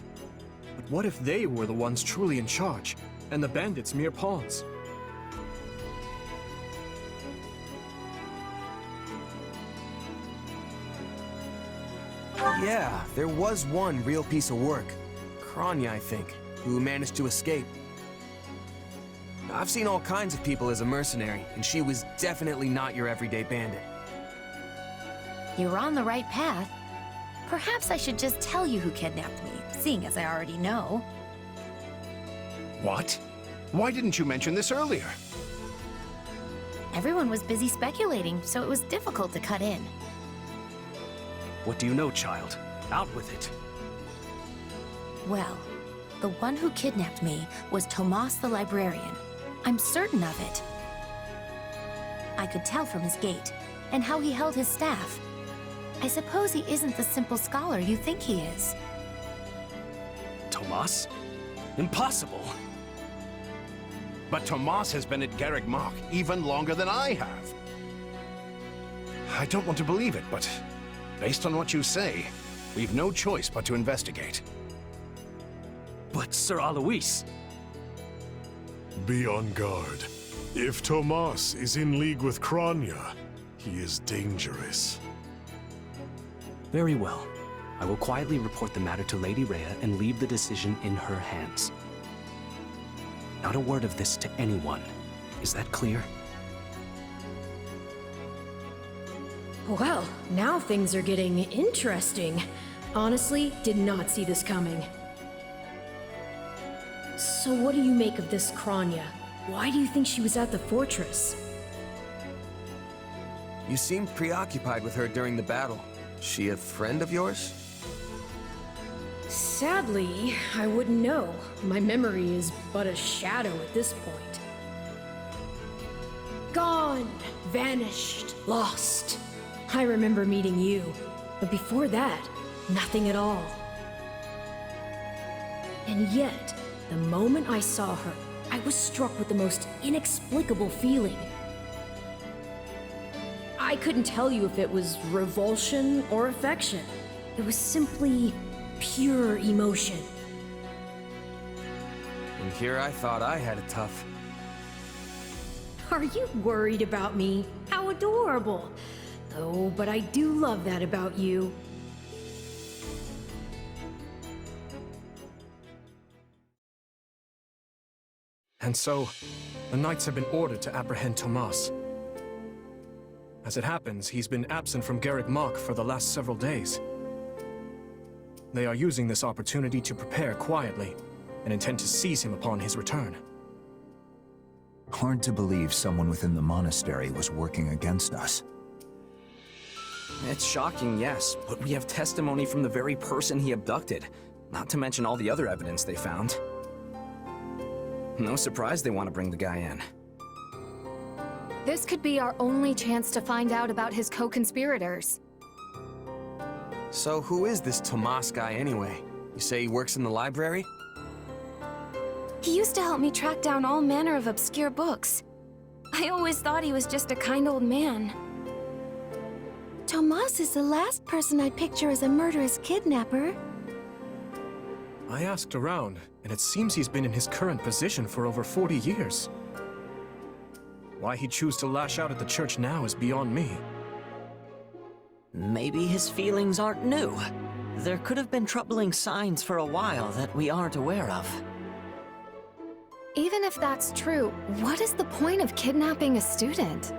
but what if they were the ones truly in charge, and the bandits mere pawns? Yeah, there was one real piece of work. Kranya, I think, who managed to escape. I've seen all kinds of people as a mercenary, and she was definitely not your everyday bandit. You're on the right path. Perhaps I should just tell you who kidnapped me, seeing as I already know. What? Why didn't you mention this earlier? Everyone was busy speculating, so it was difficult to cut in. What do you know, child? Out with it. Well, the one who kidnapped me was Tomas the librarian. I'm certain of it. I could tell from his gait, and how he held his staff. I suppose he isn't the simple scholar you think he is. Tomas? Impossible! But Tomas has been at Garreg Mach even longer than I have. I don't want to believe it, but based on what you say, we've no choice but to investigate. But Sir Alois... Be on guard. If Tomas is in league with Kranya, he is dangerous. Very well. I will quietly report the matter to Lady Rhea and leave the decision in her hands. Not a word of this to anyone. Is that clear? Well, now things are getting interesting. Honestly, did not see this coming. So what do you make of this Kranya? Why do you think she was at the fortress? You seemed preoccupied with her during the battle. She a friend of yours? Sadly, I wouldn't know. My memory is but a shadow at this point. Gone, vanished, lost. I remember meeting you, but before that, nothing at all. And yet, the moment I saw her, I was struck with the most inexplicable feeling. I couldn't tell you if it was revulsion or affection. It was simply pure emotion. And here I thought I had it tough. Are you worried about me? How adorable! Oh, but I do love that about you. And so, the Knights have been ordered to apprehend Tomas. As it happens, he's been absent from Garrick Mach for the last several days. They are using this opportunity to prepare quietly, and intend to seize him upon his return. Hard to believe someone within the monastery was working against us. It's shocking, yes, but we have testimony from the very person he abducted, not to mention all the other evidence they found. No surprise they want to bring the guy in. This could be our only chance to find out about his co-conspirators. So who is this Tomas guy anyway? You say he works in the library? He used to help me track down all manner of obscure books. I always thought he was just a kind old man. Tomas is the last person I'd picture as a murderous kidnapper. I asked around, and it seems he's been in his current position for over 40 years. Why he'd choose to lash out at the church now is beyond me. Maybe his feelings aren't new. There could have been troubling signs for a while that we aren't aware of. Even if that's true, what is the point of kidnapping a student?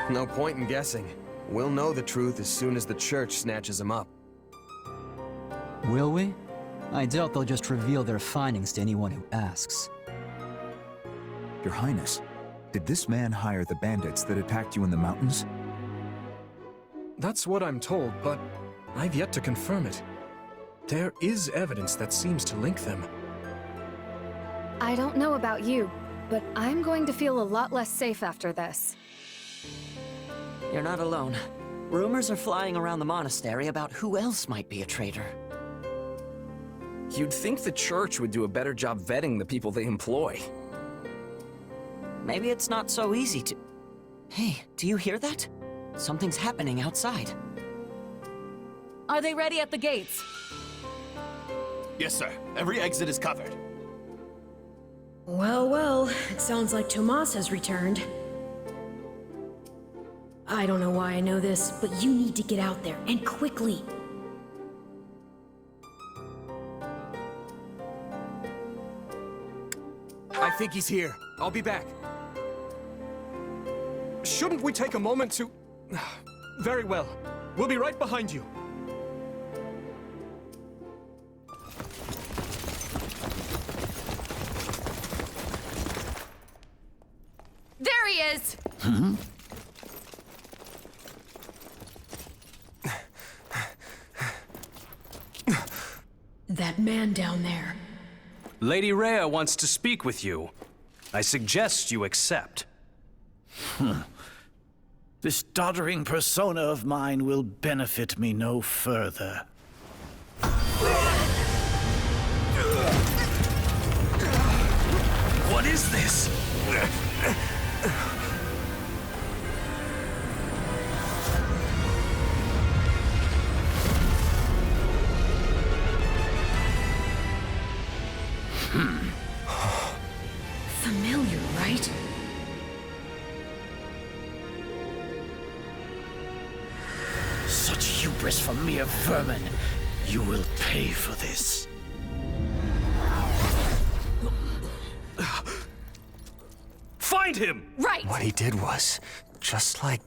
No point in guessing. We'll know the truth as soon as the church snatches him up. Will we? I doubt they'll just reveal their findings to anyone who asks. Your Highness, did this man hire the bandits that attacked you in the mountains? That's what I'm told, but I've yet to confirm it. There is evidence that seems to link them. I don't know about you, but I'm going to feel a lot less safe after this. You're not alone. Rumors are flying around the monastery about who else might be a traitor. You'd think the church would do a better job vetting the people they employ. Maybe it's not so easy to... Hey, do you hear that? Something's happening outside. Are they ready at the gates? Yes, sir. Every exit is covered. Well, well, it sounds like Tomas has returned. I don't know why I know this, but you need to get out there, and quickly. I think he's here. I'll be back. Shouldn't we take a moment to... Very well. We'll be right behind you. There he is! That man down there. Lady Rhea wants to speak with you. I suggest you accept. This doddering persona of mine will benefit me no further. What is this? Familiar, right? Such hubris from mere vermin. You will pay for this. Find him! Right! What he did was just like...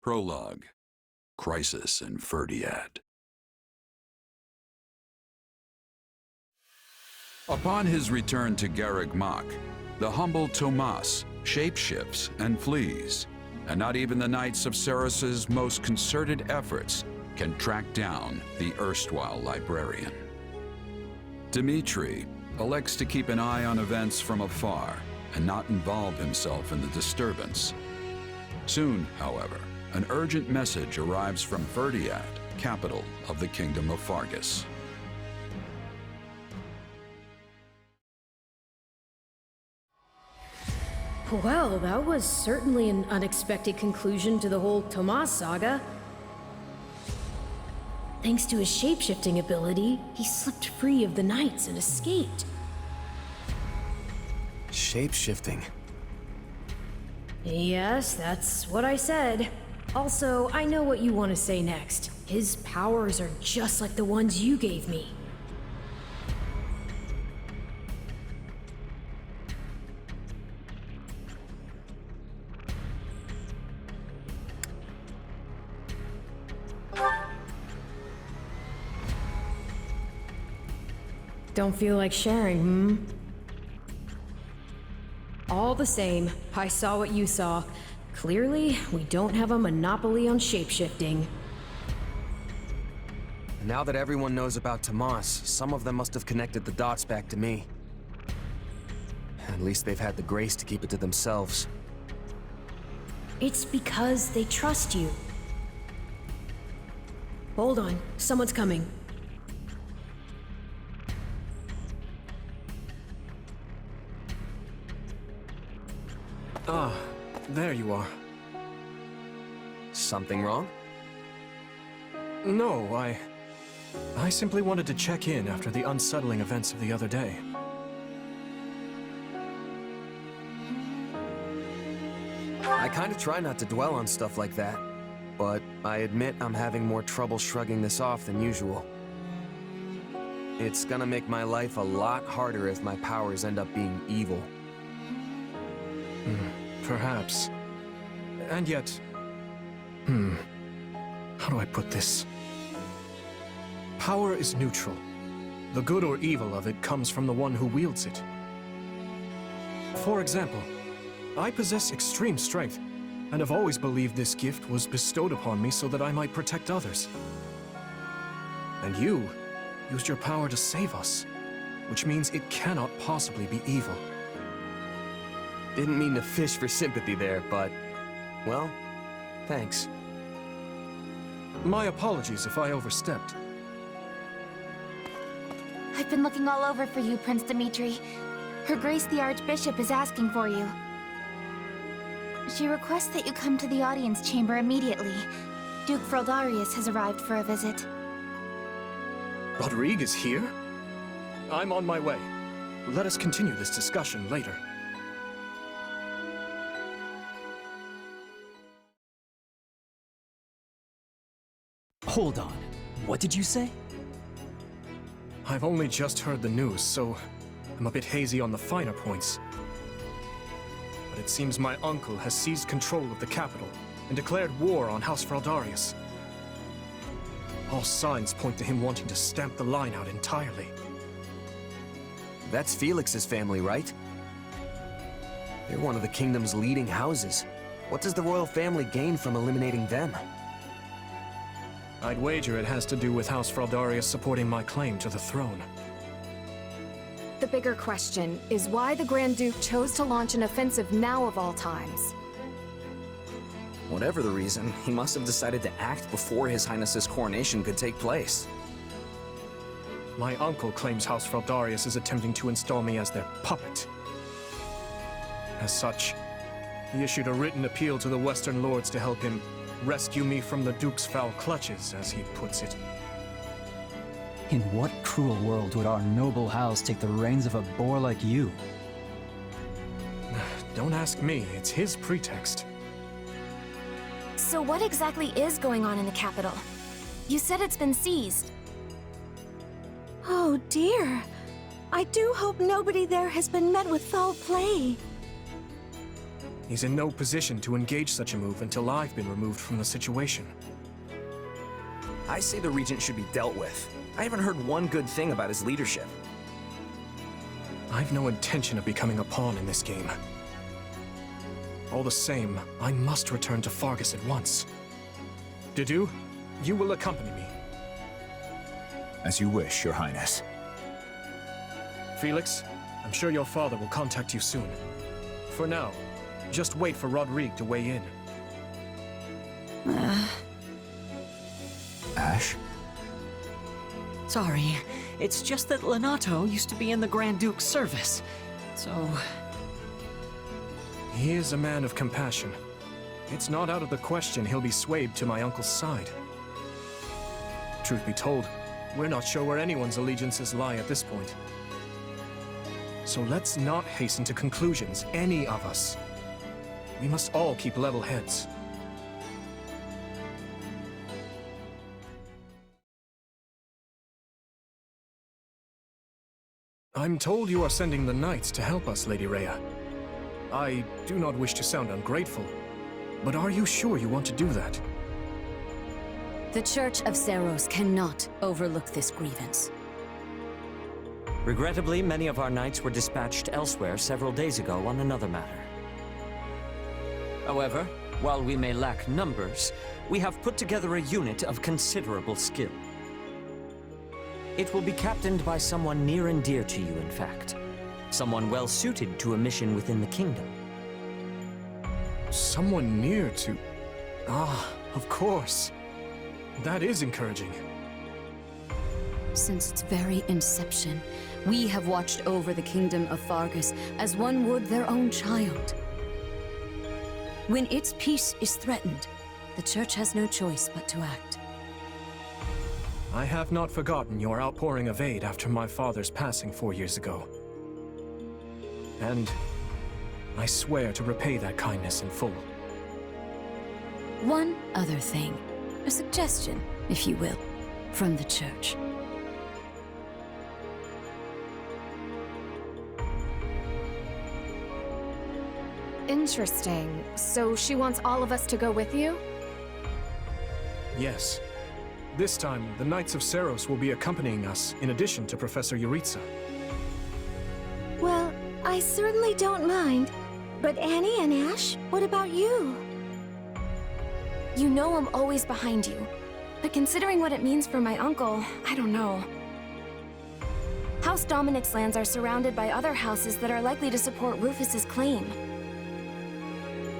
Prologue. Crisis in Ferdiad. Upon his return to Garreg Mach, the humble Tomas shapeshifts and flees, and not even the Knights of Ceres's most concerted efforts can track down the erstwhile librarian. Dimitri elects to keep an eye on events from afar and not involve himself in the disturbance. Soon, however, an urgent message arrives from Ferdiad, capital of the Kingdom of Fargus. Well, that was certainly an unexpected conclusion to the whole Tomas saga. Thanks to his shapeshifting ability, he slipped free of the Knights and escaped. Shape-shifting. Yes, that's what I said. Also, I know what you want to say next. His powers are just like the ones you gave me. Don't feel like sharing, hmm? All the same, I saw what you saw. Clearly, we don't have a monopoly on shapeshifting. Now that everyone knows about Tomas, some of them must have connected the dots back to me. At least they've had the grace to keep it to themselves. It's because they trust you. Hold on, someone's coming. Ah, there you are. Something wrong? No, I simply wanted to check in after the unsettling events of the other day. I kind of try not to dwell on stuff like that, but I admit I'm having more trouble shrugging this off than usual. It's gonna make my life a lot harder if my powers end up being evil. Perhaps. And yet... How do I put this? Power is neutral. The good or evil of it comes from the one who wields it. For example, I possess extreme strength, and have always believed this gift was bestowed upon me so that I might protect others. And you used your power to save us, which means it cannot possibly be evil. Didn't mean to fish for sympathy there, but... well, thanks. My apologies if I overstepped. I've been looking all over for you, Prince Dimitri. Her Grace the Archbishop is asking for you. She requests that you come to the audience chamber immediately. Duke Fraldarius has arrived for a visit. Rodrigue is here? I'm on my way. Let us continue this discussion later. Hold on. What did you say? I've only just heard the news, so I'm a bit hazy on the finer points. But it seems my uncle has seized control of the capital and declared war on House Fraldarius. All signs point to him wanting to stamp the line out entirely. That's Felix's family, right? They're one of the kingdom's leading houses. What does the royal family gain from eliminating them? I'd wager it has to do with House Fraldarius supporting my claim to the throne. The bigger question is why the Grand Duke chose to launch an offensive now of all times. Whatever the reason, he must have decided to act before His Highness's coronation could take place. My uncle claims House Fraldarius is attempting to install me as their puppet. As such, he issued a written appeal to the Western Lords to help him rescue me from the Duke's foul clutches, as he puts it. In what cruel world would our noble house take the reins of a boor like you? Don't ask me, it's his pretext. So what exactly is going on in the capital? You said it's been seized. Oh dear. I do hope nobody there has been met with foul play. He's in no position to engage such a move until I've been removed from the situation. I say the Regent should be dealt with. I haven't heard one good thing about his leadership. I've no intention of becoming a pawn in this game. All the same, I must return to Fargus at once. Didu, you will accompany me. As you wish, Your Highness. Felix, I'm sure your father will contact you soon. For now, just wait for Rodrigue to weigh in. Ash? Sorry, it's just that Lenato used to be in the Grand Duke's service, so... He is a man of compassion. It's not out of the question he'll be swayed to my uncle's side. Truth be told, we're not sure where anyone's allegiances lie at this point. So let's not hasten to conclusions, any of us. We must all keep level heads. I'm told you are sending the knights to help us, Lady Rhea. I do not wish to sound ungrateful, but are you sure you want to do that? The Church of Seiros cannot overlook this grievance. Regrettably, many of our knights were dispatched elsewhere several days ago on another matter. However, while we may lack numbers, we have put together a unit of considerable skill. It will be captained by someone near and dear to you, in fact. Someone well-suited to a mission within the kingdom. Someone near to... Ah, of course. That is encouraging. Since its very inception, we have watched over the kingdom of Fargus as one would their own child. When its peace is threatened, the Church has no choice but to act. I have not forgotten your outpouring of aid after my father's passing 4 years ago. And I swear to repay that kindness in full. One other thing. A suggestion, if you will, from the church. Interesting. So she wants all of us to go with you? Yes. This time, the Knights of Seros will be accompanying us, in addition to Professor Yuritsa. Well, I certainly don't mind. But Annie and Ash, what about you? You know I'm always behind you. But considering what it means for my uncle, I don't know. House Dominic's lands are surrounded by other houses that are likely to support Rufus's claim.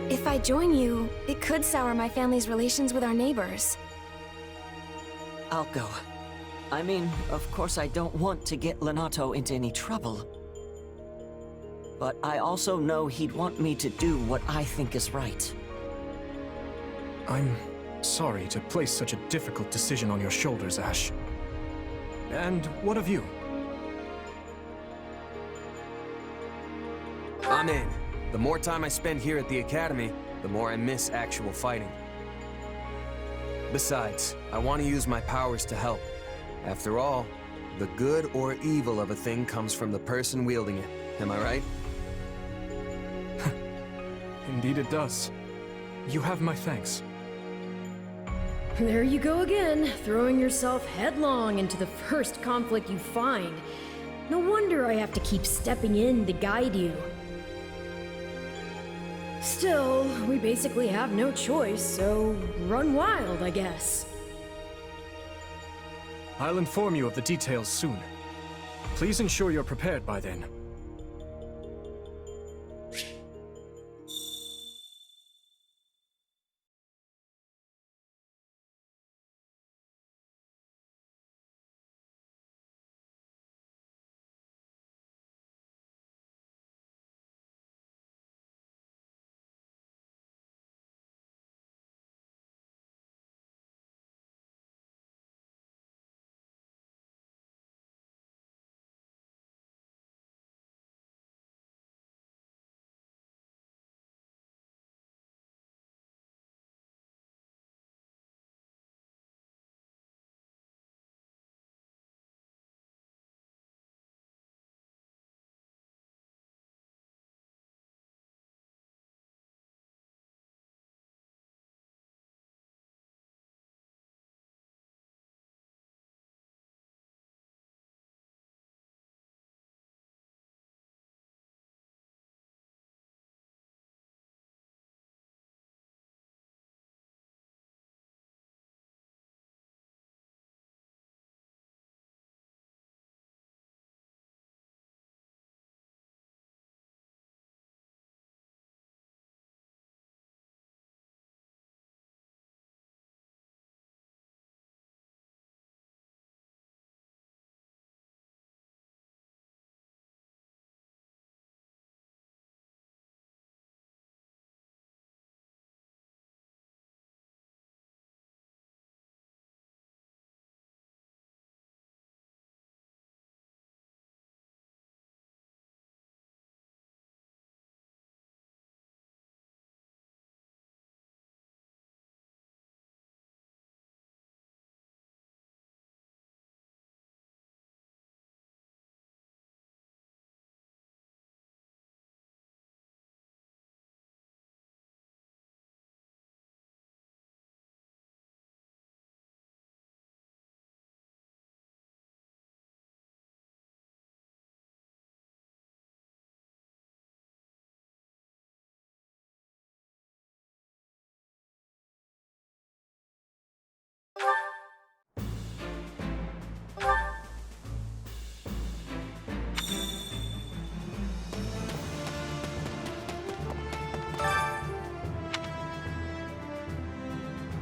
If I join you, it could sour my family's relations with our neighbors. I'll go. I mean, of course I don't want to get Lenato into any trouble. But I also know he'd want me to do what I think is right. I'm sorry to place such a difficult decision on your shoulders, Ash. And what of you? I'm in. The more time I spend here at the Academy, the more I miss actual fighting. Besides, I want to use my powers to help. After all, the good or evil of a thing comes from the person wielding it. Am I right? Indeed it does. You have my thanks. There you go again, throwing yourself headlong into the first conflict you find. No wonder I have to keep stepping in to guide you. Still, we basically have no choice, so run wild, I guess. I'll inform you of the details soon. Please ensure you're prepared by then.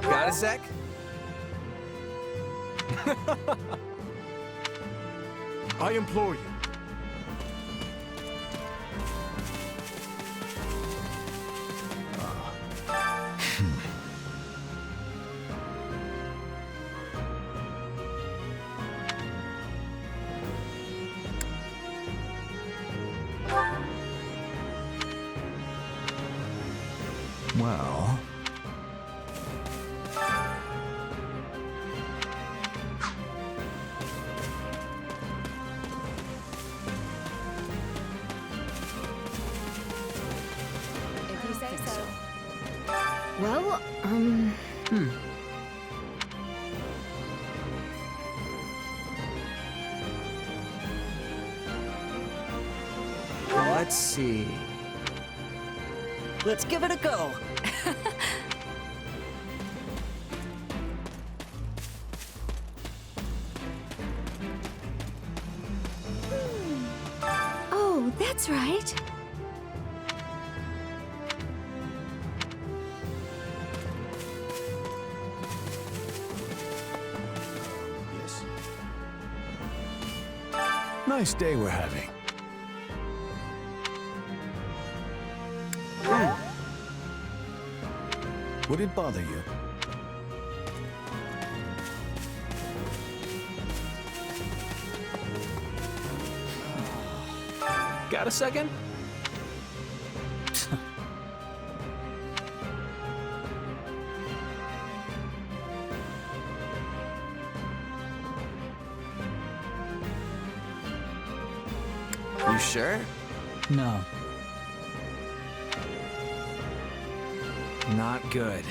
Got a sec? I implore you. Well, Well, Let's see. Let's give it a go. Oh, that's right. Yes. Nice day we're having. Would it bother you? Got a second? You sure? No. Not good.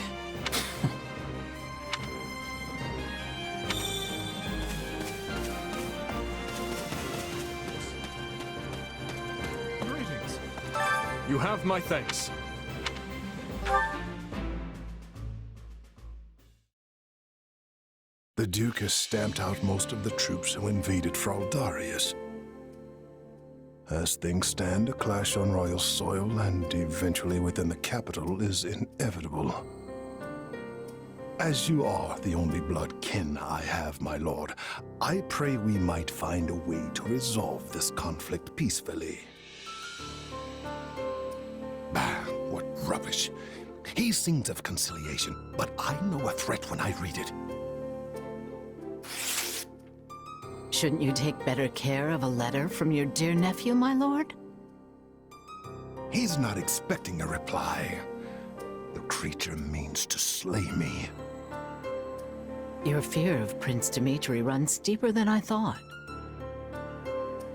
Greetings. You have my thanks. The Duke has stamped out most of the troops who invaded Fraldarius. As things stand, a clash on royal soil and eventually within the capital is inevitable. As you are the only blood kin I have, my lord, I pray we might find a way to resolve this conflict peacefully. Bah, what rubbish. He sings of conciliation, but I know a threat when I read it. Shouldn't you take better care of a letter from your dear nephew, my lord? He's not expecting a reply. The creature means to slay me. Your fear of Prince Dimitri runs deeper than I thought.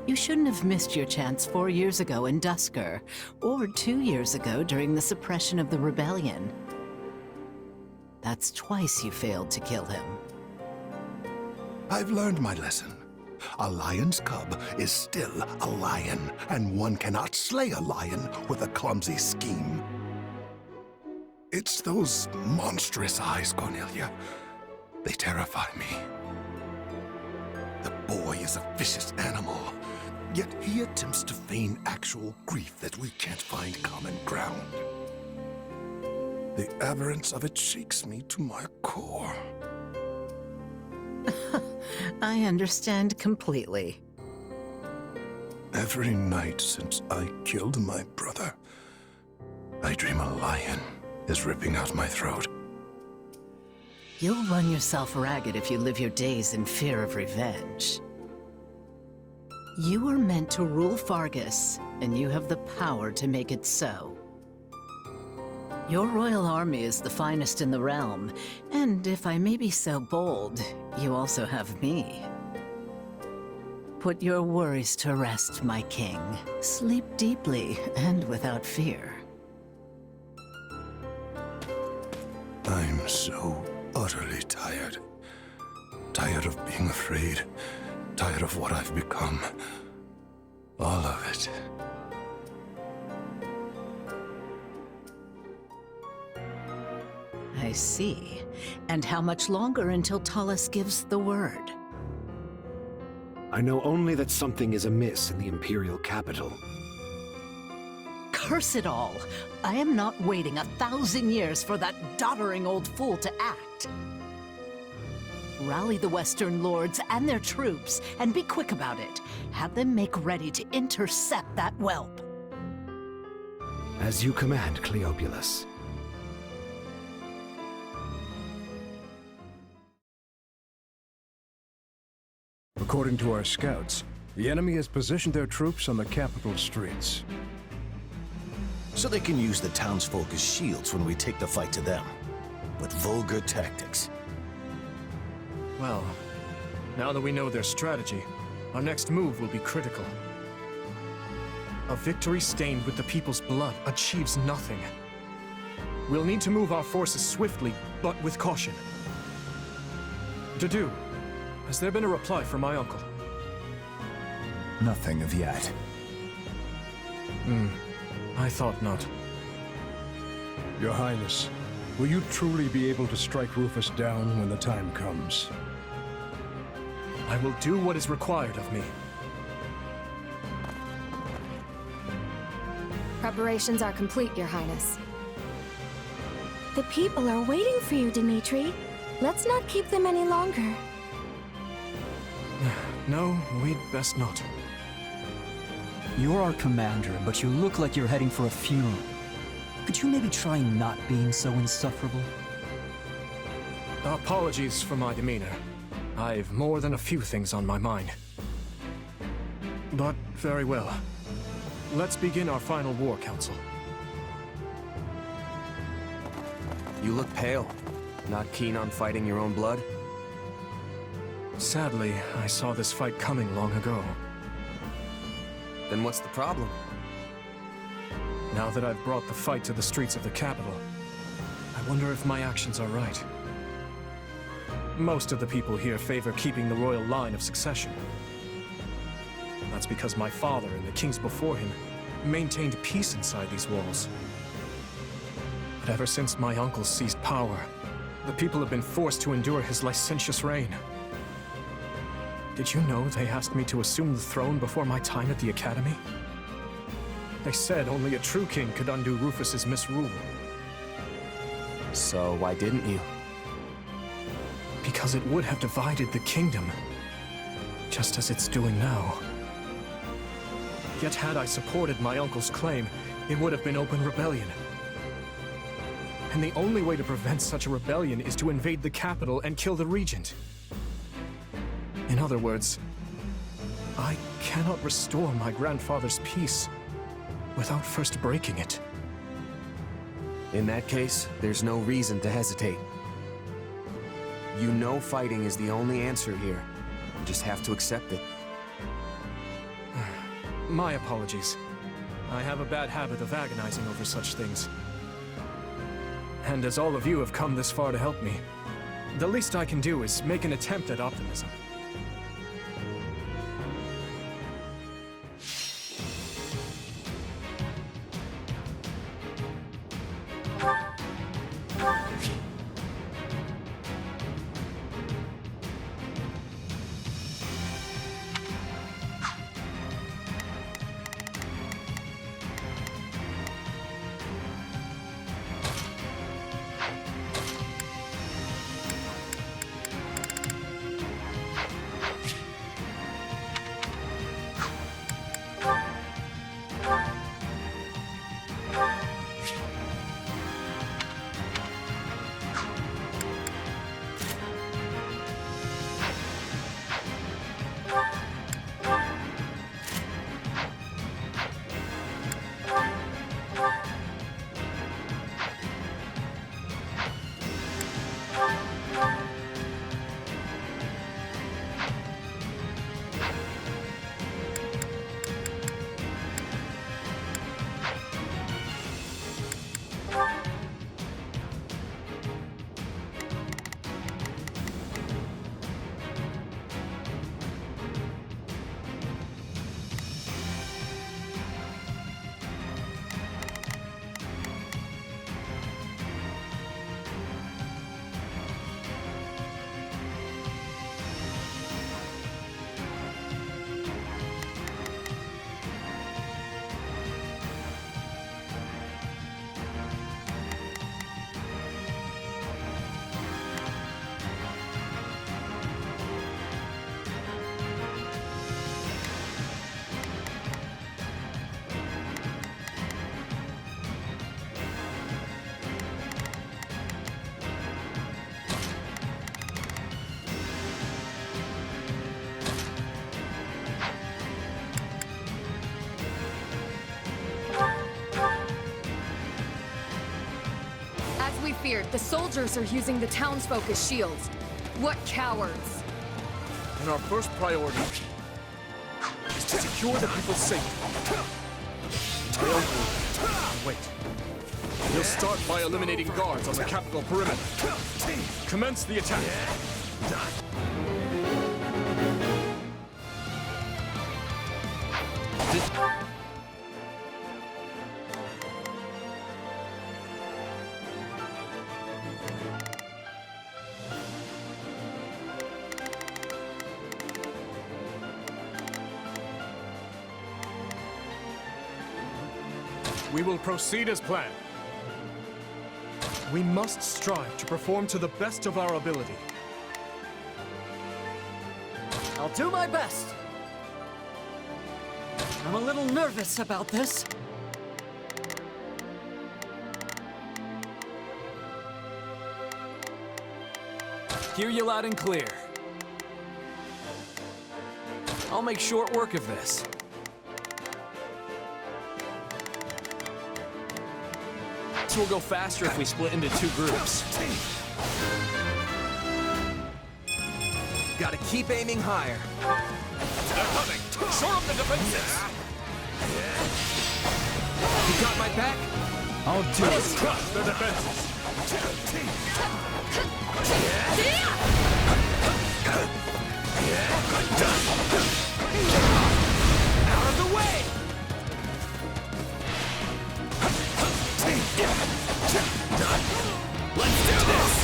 You shouldn't have missed your chance 4 years ago in Dusker, or 2 years ago during the suppression of the rebellion. That's twice you failed to kill him. I've learned my lesson. A lion's cub is still a lion, and one cannot slay a lion with a clumsy scheme. It's those monstrous eyes, Cornelia. They terrify me. The boy is a vicious animal, yet he attempts to feign actual grief that we can't find common ground. The aberrance of it shakes me to my core. I understand completely. Every night since I killed my brother, I dream a lion is ripping out my throat. You'll run yourself ragged if you live your days in fear of revenge. You were meant to rule Fargus, and you have the power to make it so. Your royal army is the finest in the realm, and if I may be so bold, you also have me. Put your worries to rest, my king. Sleep deeply and without fear. I'm so utterly tired. Tired of being afraid. Tired of what I've become. All of it. I see. And how much longer until Tullus gives the word? I know only that something is amiss in the Imperial capital. Curse it all! I am not waiting 1,000 years for that doddering old fool to act. Rally the Western lords and their troops, and be quick about it. Have them make ready to intercept that whelp. As you command, Cleobulus. According to our scouts, the enemy has positioned their troops on the capital streets. So they can use the townsfolk as shields when we take the fight to them. With vulgar tactics. Well, now that we know their strategy, our next move will be critical. A victory stained with the people's blood achieves nothing. We'll need to move our forces swiftly, but with caution. Dedu, has there been a reply from my uncle? Nothing of yet. I thought not. Your Highness, will you truly be able to strike Rufus down when the time comes? I will do what is required of me. Preparations are complete, Your Highness. The people are waiting for you, Dimitri. Let's not keep them any longer. No, we'd best not. You're our commander, but you look like you're heading for a funeral. Could you maybe try not being so insufferable? Apologies for my demeanor. I've more than a few things on my mind. But very well. Let's begin our final war, Council. You look pale. Not keen on fighting your own blood? Sadly, I saw this fight coming long ago. Then what's the problem? Now that I've brought the fight to the streets of the capital, I wonder if my actions are right. Most of the people here favor keeping the royal line of succession. That's because my father and the kings before him maintained peace inside these walls. But ever since my uncle seized power, the people have been forced to endure his licentious reign. Did you know they asked me to assume the throne before my time at the Academy? They said only a true king could undo Rufus's misrule. So why didn't you? Because it would have divided the kingdom, just as it's doing now. Yet had I supported my uncle's claim, it would have been open rebellion. And the only way to prevent such a rebellion is to invade the capital and kill the regent. In other words, I cannot restore my grandfather's peace without first breaking it. In that case, there's no reason to hesitate. You know fighting is the only answer here. You just have to accept it. My apologies. I have a bad habit of agonizing over such things. And as all of you have come this far to help me, the least I can do is make an attempt at optimism. We feared. The soldiers are using the townsfolk as shields. What cowards! And our first priority is to secure the people's safety. My uncle, wait. We'll start by eliminating guards on the capital perimeter. Commence the attack. We will proceed as planned. We must strive to perform to the best of our ability. I'll do my best. I'm a little nervous about this. Hear you loud and clear. I'll make short work of this. This will go faster if we split into 2 groups. Gotta keep aiming higher. They're coming! Shore up the defenses! You got my back? I'll do Let's it. crush their defenses! Out of the way! Let's do this!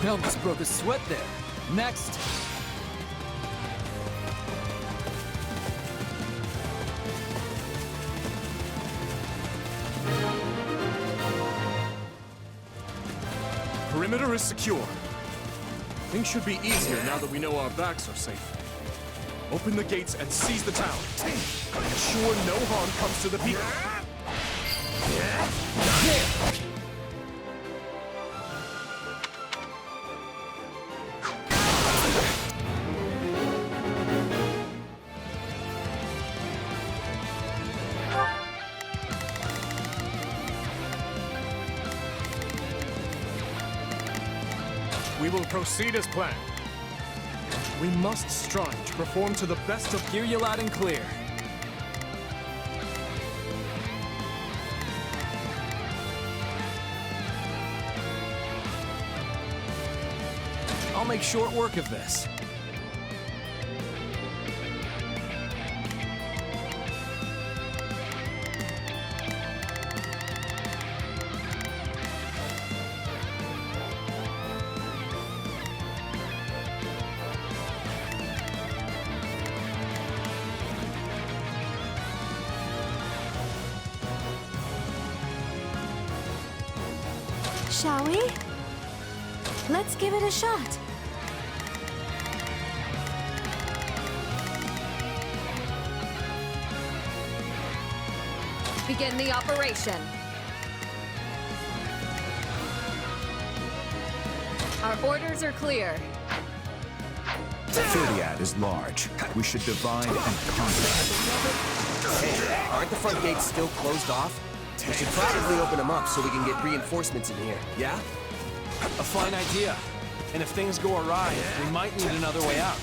I almost broke a sweat there. Next. Perimeter is secure. Things should be easier now that we know our backs are safe. Open the gates and seize the town. Ensure no harm comes to the people. We will proceed as planned. We must strive to perform to the best of... Hear you loud and clear. I'll make short work of this. Shall we? Let's give it a shot. Begin the operation. Our orders are clear. The Furiad is large. We should divide and conquer. Hey, aren't the front gates still closed off? We should probably open them up so we can get reinforcements in here, yeah? A fine idea. And if things go awry, we might need another way out.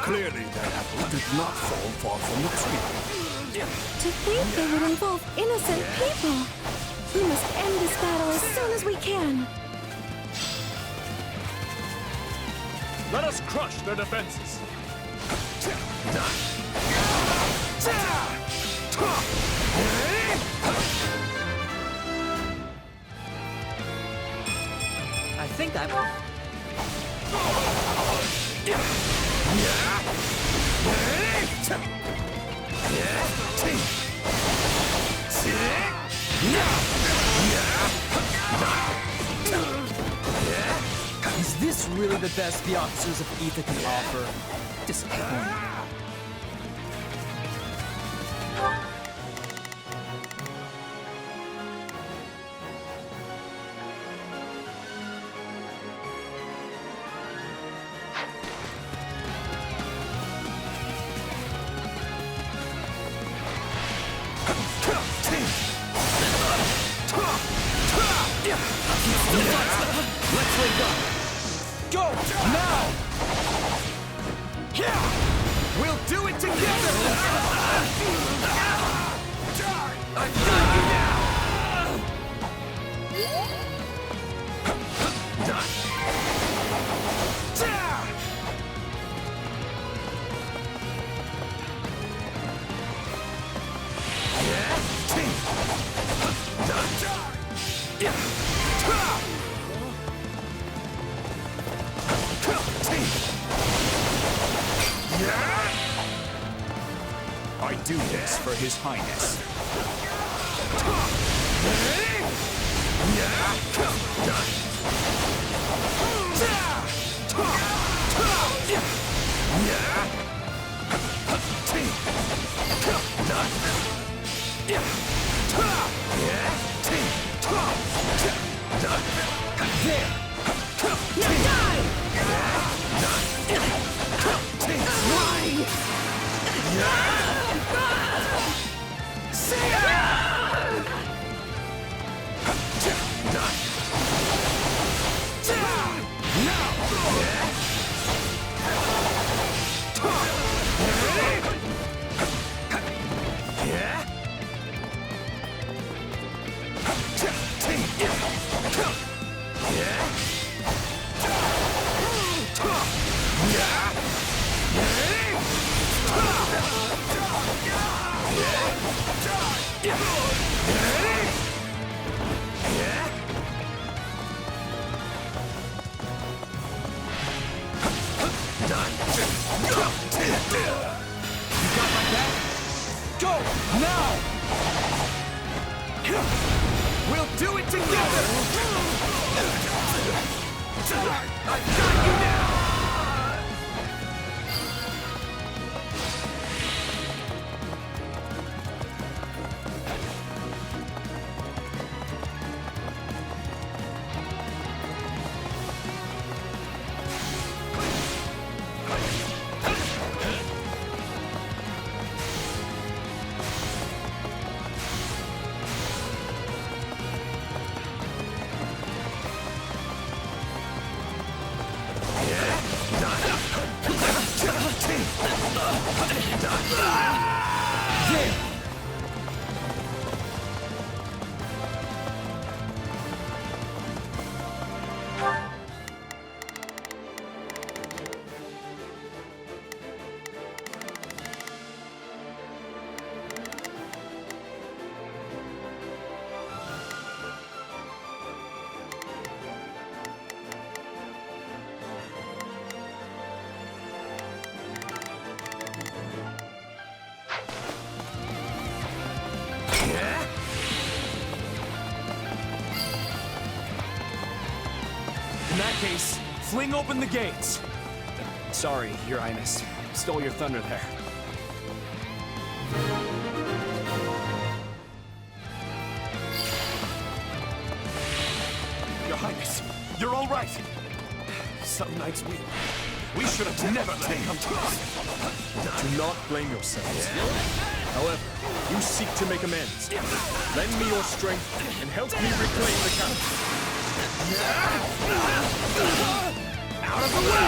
Clearly, that apple did not fall far from the tree. To think they would involve innocent people. We must end this battle as soon as we can. Let us crush their defenses. I think I'm... Yeah. best the officers of Ether can offer. Disappointing. Let's link up. Go now. We'll do it together. I've got you now. I do this for His Highness. We'll do it together! I've got you now! In that case, fling open the gates. Sorry, Your Highness. Stole your thunder there. Your Highness, you're all right. Some nights we should have never let it come to us. Do not blame yourselves. However, you seek to make amends. Lend me your strength and help me reclaim the capital. Out of the way!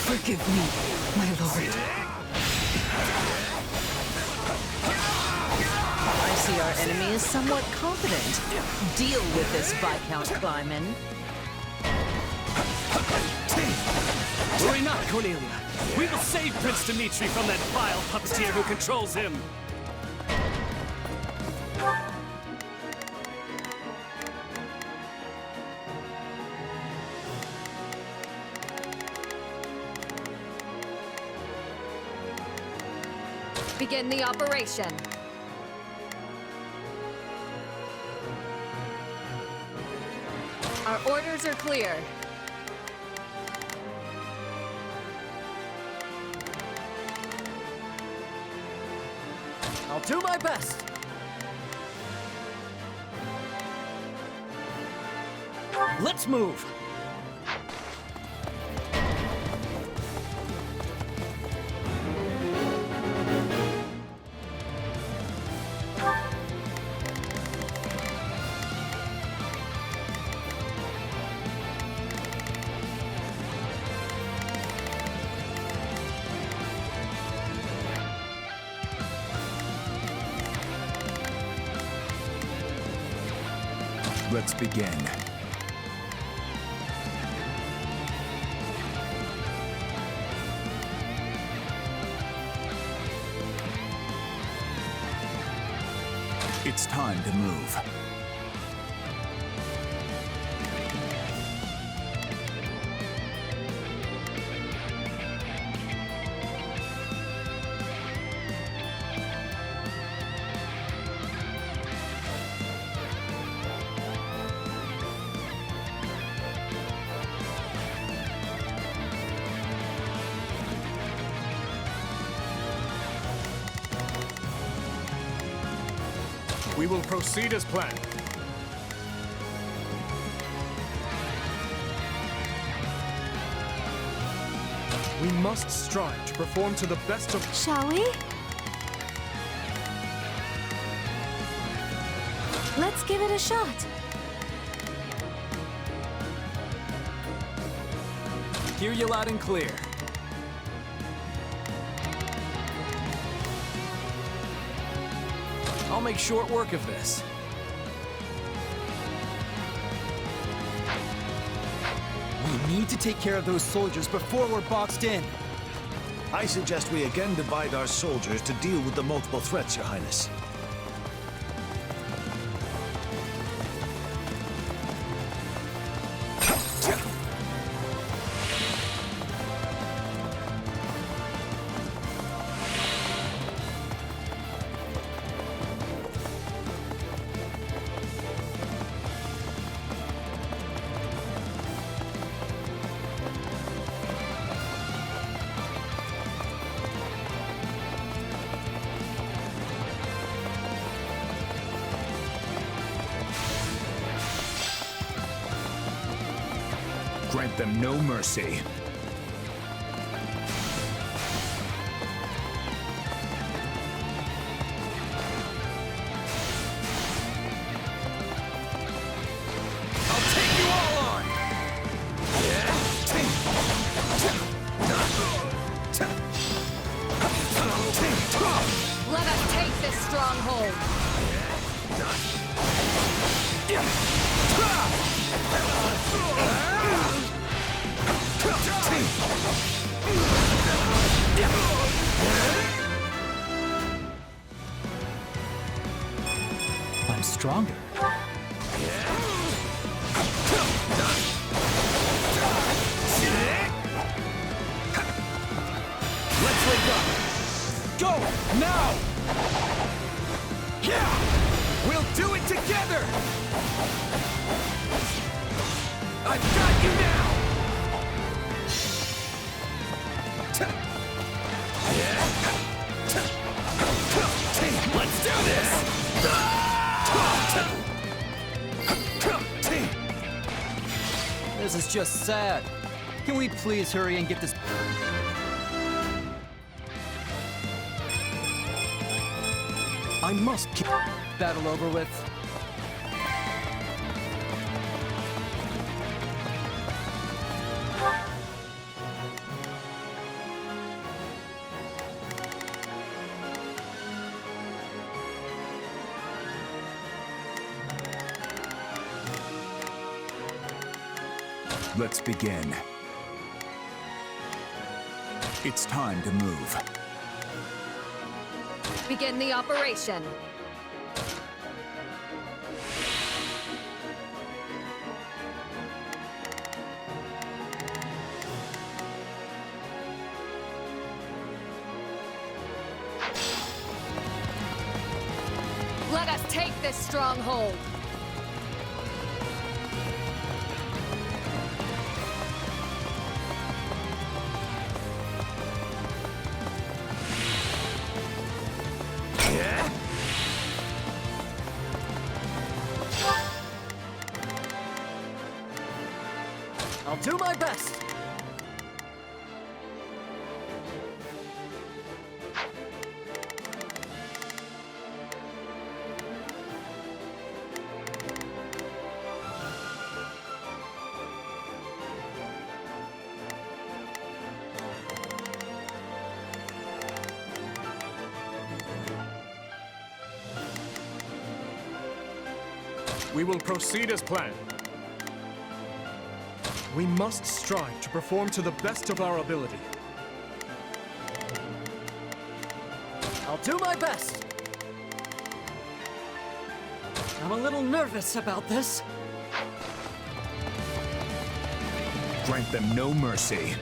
Forgive me, my lord. I see our enemy is somewhat confident. Deal with this, Viscount Kleiman. Worry not, Cornelia. We will save Prince Dimitri from that vile puppeteer who controls him. Begin the operation. Our orders are clear. I'll do my best. Let's move. Let's begin. It's time to move. We will proceed as planned. We must strive to perform to the best of... Shall we? Let's give it a shot. Hear you loud and clear. I'll make short work of this. We need to take care of those soldiers before we're boxed in. I suggest we again divide our soldiers to deal with the multiple threats, Your Highness. Grant them no mercy. I'll take you all on! Let us take this stronghold. I'm stronger. Let's wake up! Go! Now! Yeah! We'll do it together! I've got you now! Let's do this! This is just sad. Can we please hurry and get this... I must keep... battle over with? Let's begin. It's time to move. Begin the operation. Let us take this stronghold. I'll do my best. We will proceed as planned. We must strive to perform to the best of our ability. I'll do my best. I'm a little nervous about this. Grant them no mercy.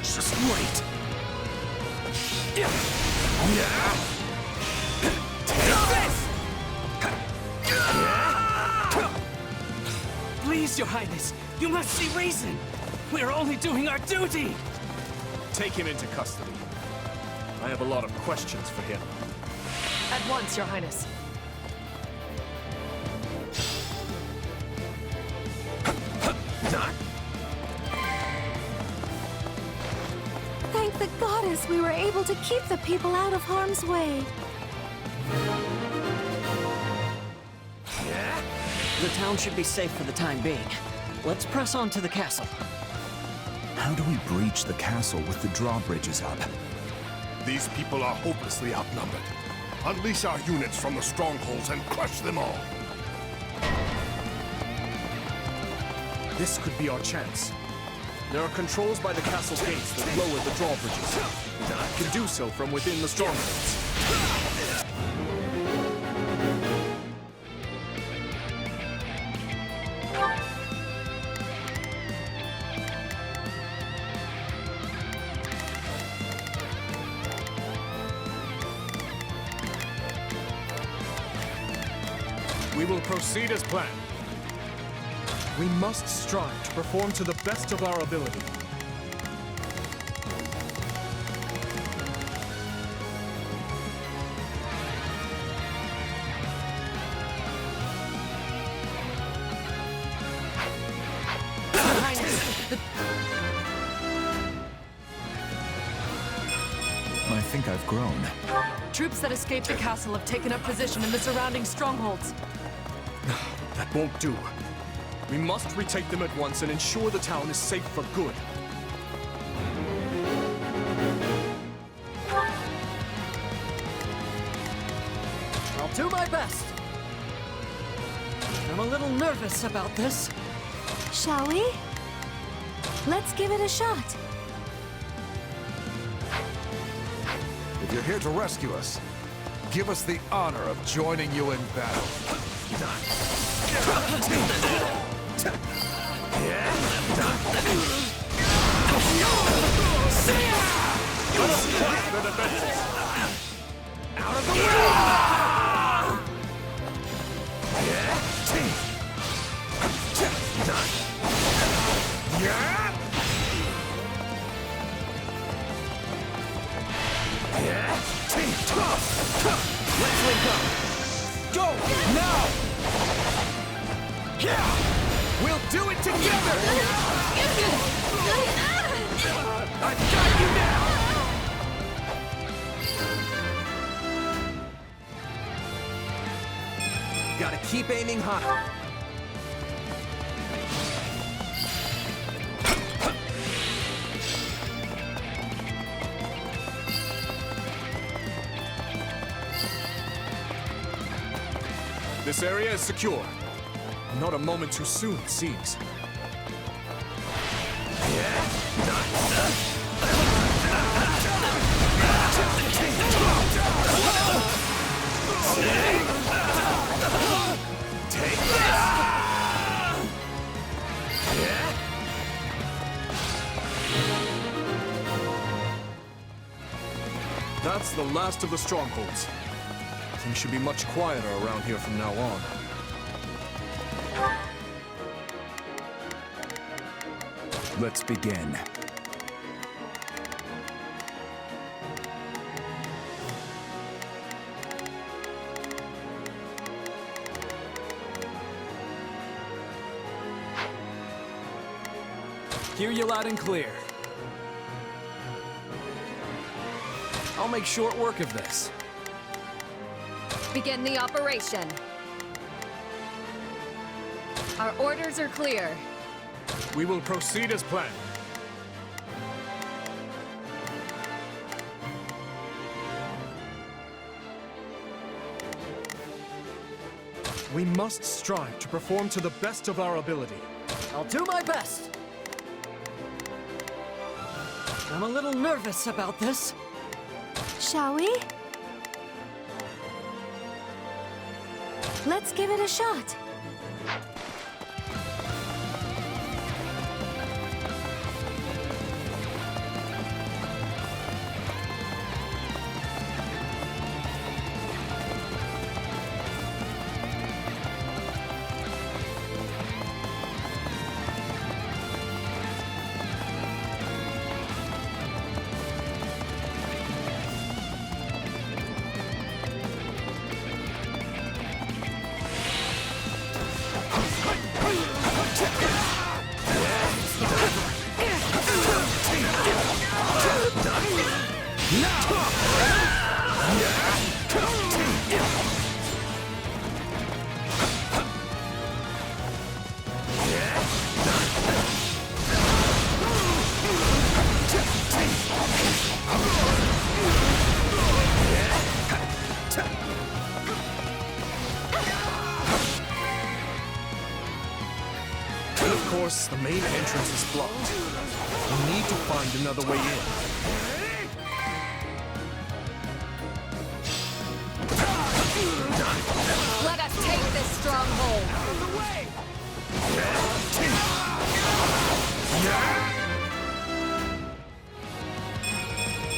Just wait. Please, Your Highness, you must see reason. We are only doing our duty. Take him into custody. I have a lot of questions for him. At once, Your Highness. Thank the goddess we were able to keep the people out of harm's way. The town should be safe for the time being. Let's press on to the castle. How do we breach the castle with the drawbridges up? These people are hopelessly outnumbered. Unleash our units from the strongholds and crush them all. This could be our chance. There are controls by the castle gates that lower the drawbridges. I can do so from within the strongholds. We will proceed as planned. We must strive to perform to the best of our ability. I think I've grown. Troops that escaped the castle have taken up position in the surrounding strongholds. That won't do. We must retake them at once and ensure the town is safe for good. I'll do my best. I'm a little nervous about this. Shall we? Let's give it a shot. If you're here to rescue us, give us the honor of joining you in battle. Out of the way! Let's link up. Go! Now! We'll do it together! I've got you now! Gotta keep aiming high. This area is secure. Not a moment too soon, it seems. Take this! That's the last of the strongholds. Things should be much quieter around here from now on. Let's begin. Hear you loud and clear. I'll make short work of this. Begin the operation. Our orders are clear. We will proceed as planned. We must strive to perform to the best of our ability. I'll do my best. I'm a little nervous about this. Shall we? Let's give it a shot. Of course, the main entrance is blocked. We need to find another way in. Let us take this stronghold. Out of the way!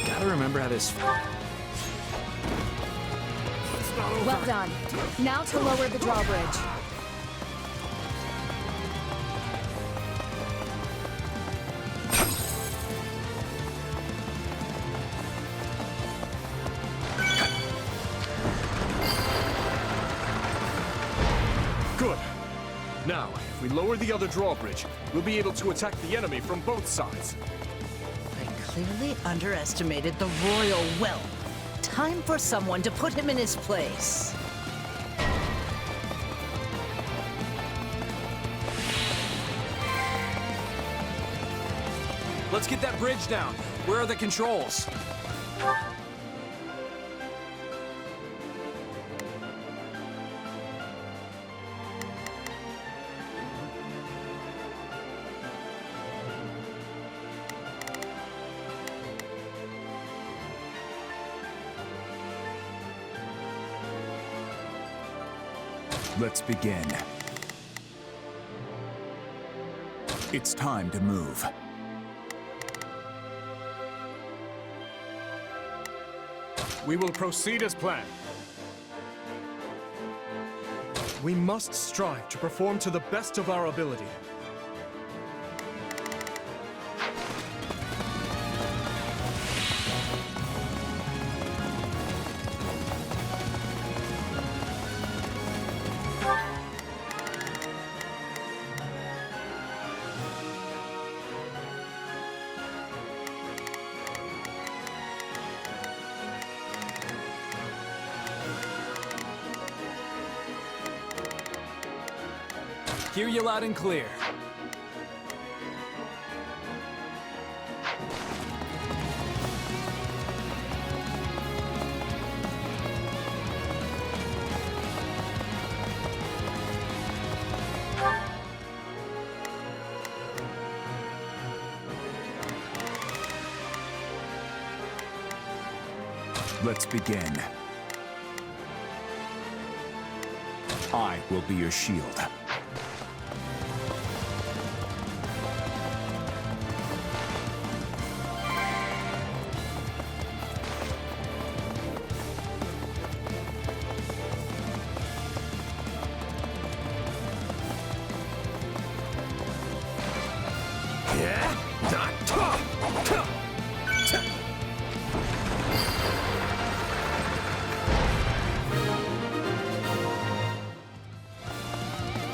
Gotta remember how this... Well done. Now to lower the drawbridge. Good. Now, if we lower the other drawbridge, we'll be able to attack the enemy from both sides. I clearly underestimated the royal wealth. Time for someone to put him in his place. Let's get that bridge down. Where are the controls? Let's begin. It's time to move. We will proceed as planned. We must strive to perform to the best of our ability. Hear you loud and clear. Let's begin. I will be your shield.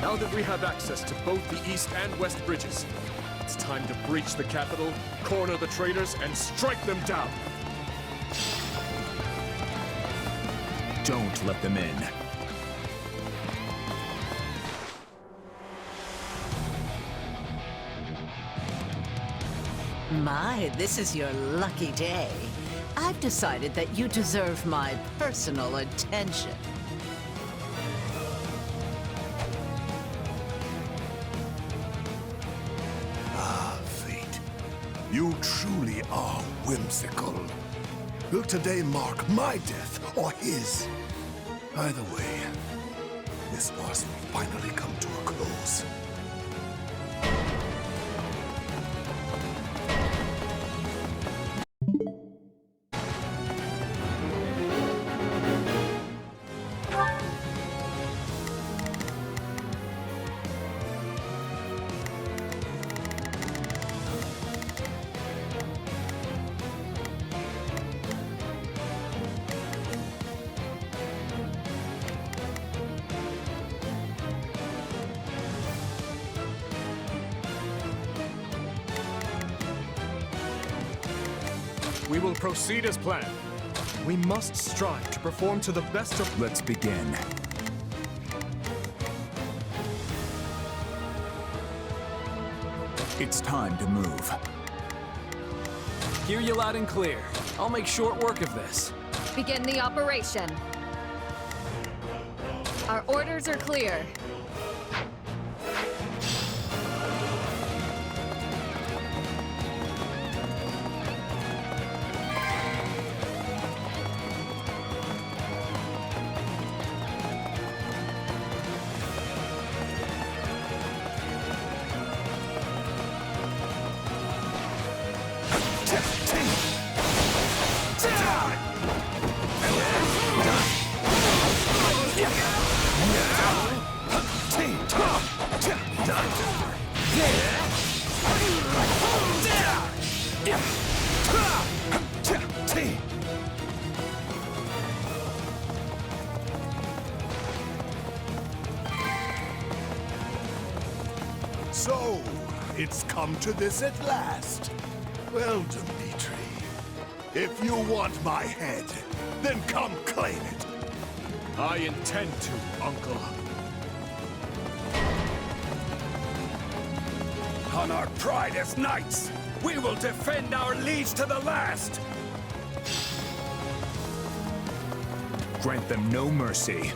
Now that we have access to both the east and west bridges, it's time to breach the capital, corner the traitors, and strike them down. Don't let them in. My, this is your lucky day. I've decided that you deserve my personal attention. Ah, fate. You truly are whimsical. Will today mark my death or his? Either way, this farce will finally come to a close. We will proceed as planned. We must strive to perform to the best of... Let's begin. It's time to move. Hear you loud and clear. I'll make short work of this. Begin the operation. Our orders are clear. So, it's come to this at last. Well, Dimitri, if you want my head, then come claim it. I intend to, Uncle. On our pride as knights, we will defend our liege to the last! Grant them no mercy.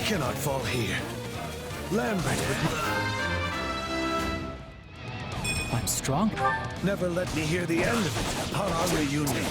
Cannot fall here. Lambert would... I'm strong. Never let me hear the end of it upon our reunion.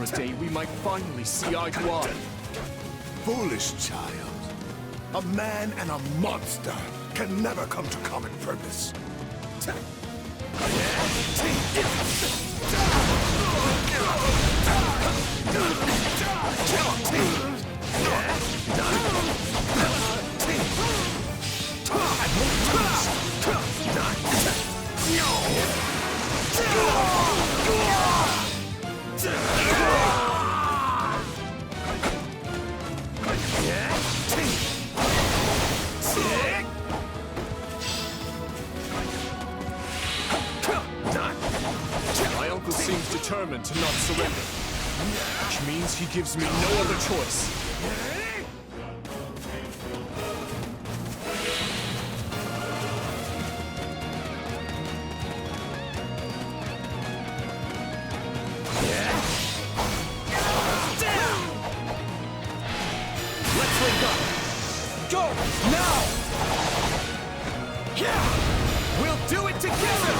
for a day we might finally see eye to eye. Foolish child. A man and a monster can never come to common purpose. My uncle seems determined to not surrender, which means he gives me no other choice. Let's link up. Go! Now! Yeah! We'll do it together!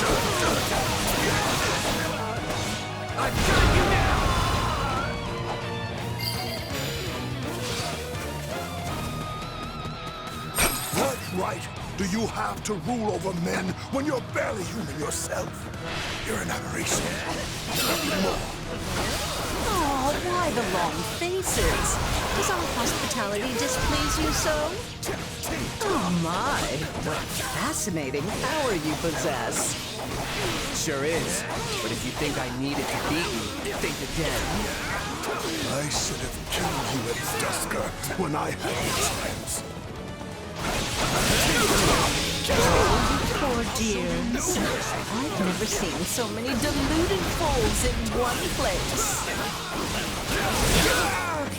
I've got you now! What right do you have to rule over men when you're barely human yourself? You're an aberration. Nothing more. Oh, why the long faces? Does our hospitality displease you so? Oh my, what fascinating power you possess. Sure is. But if you think I needed to beat you, think again. I should have killed you at Dusker when I had the chance. Poor dears. I've never seen so many deluded fools in one place.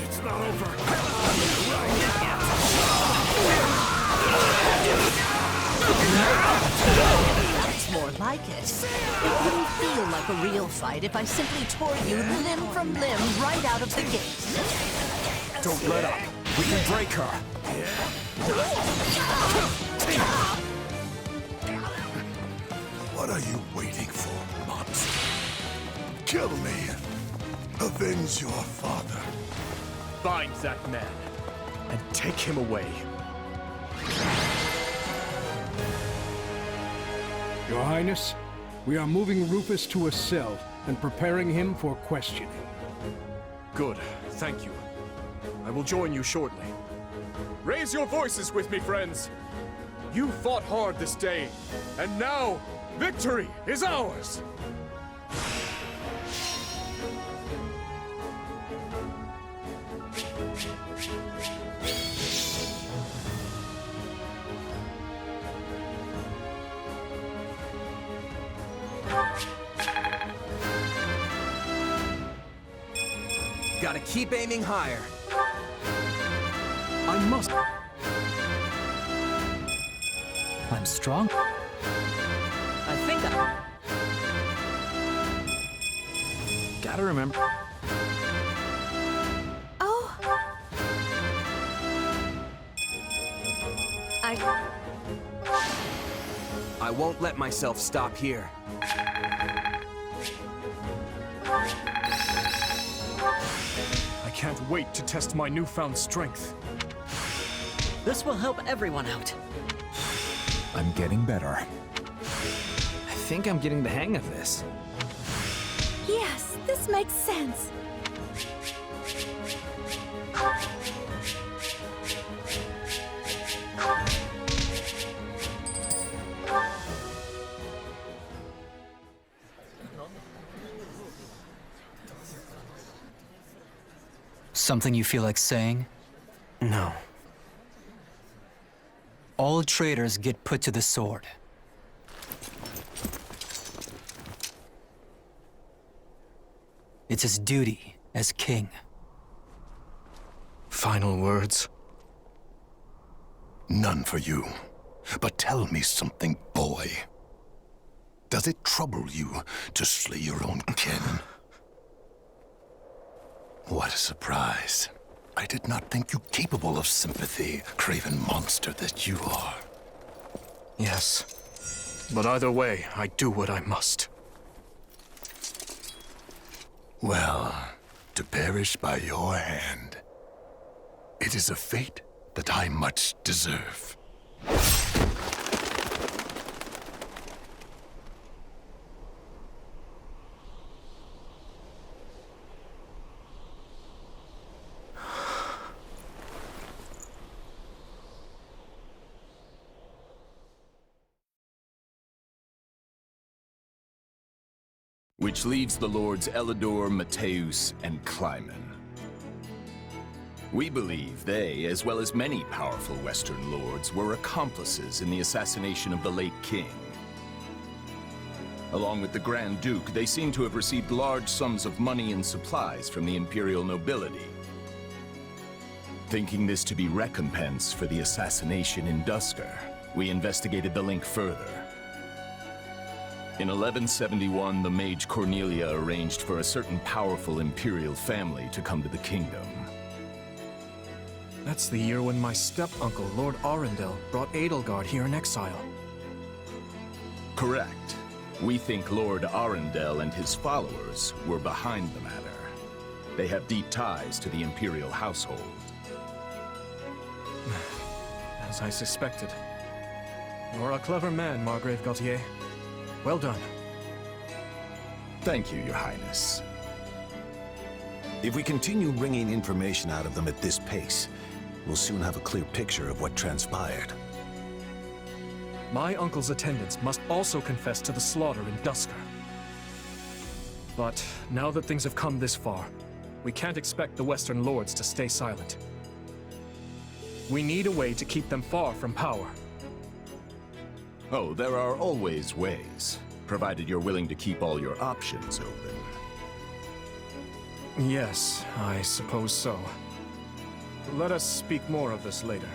It's not over. That's more like it. It wouldn't feel like a real fight if I simply tore you limb from limb right out of the gate. Don't let up. We can break her. What are you waiting for, monster? Kill me. Avenge your father. Find that man and take him away. Your Highness, we are moving Rufus to a cell and preparing him for questioning. Good, thank you. I will join you shortly. Raise your voices with me, friends. You fought hard this day, and now victory is ours! Gotta keep aiming higher. I must. I'm strong. I think I... Gotta remember. Oh. I won't let myself stop here. I can't wait to test my newfound strength. This will help everyone out. I'm getting better. I think I'm getting the hang of this. Yes, this makes sense. Something you feel like saying? No. All traitors get put to the sword. It's his duty as king. Final words? None for you. But tell me something, boy. Does it trouble you to slay your own kin? What a surprise. I did not think you capable of sympathy, craven monster that you are. Yes. But either way, I do what I must. Well, to perish by your hand. It is a fate that I much deserve. Which leaves the Lords Elidor, Mateus, and Kleiman. We believe they, as well as many powerful Western lords, were accomplices in the assassination of the late king. Along with the Grand Duke, they seem to have received large sums of money and supplies from the imperial nobility. Thinking this to be recompense for the assassination in Duscur, we investigated the link further. In 1171, the mage Cornelia arranged for a certain powerful imperial family to come to the kingdom. That's the year when my step-uncle, Lord Arundel, brought Edelgard here in exile. Correct. We think Lord Arundel and his followers were behind the matter. They have deep ties to the imperial household. As I suspected. You're a clever man, Margrave Gautier. Well done. Thank you, Your Highness. If we continue wringing information out of them at this pace, we'll soon have a clear picture of what transpired. My uncle's attendants must also confess to the slaughter in Duscur. But now that things have come this far, we can't expect the Western Lords to stay silent. We need a way to keep them far from power. Oh, there are always ways, provided you're willing to keep all your options open. Yes, I suppose so. Let us speak more of this later.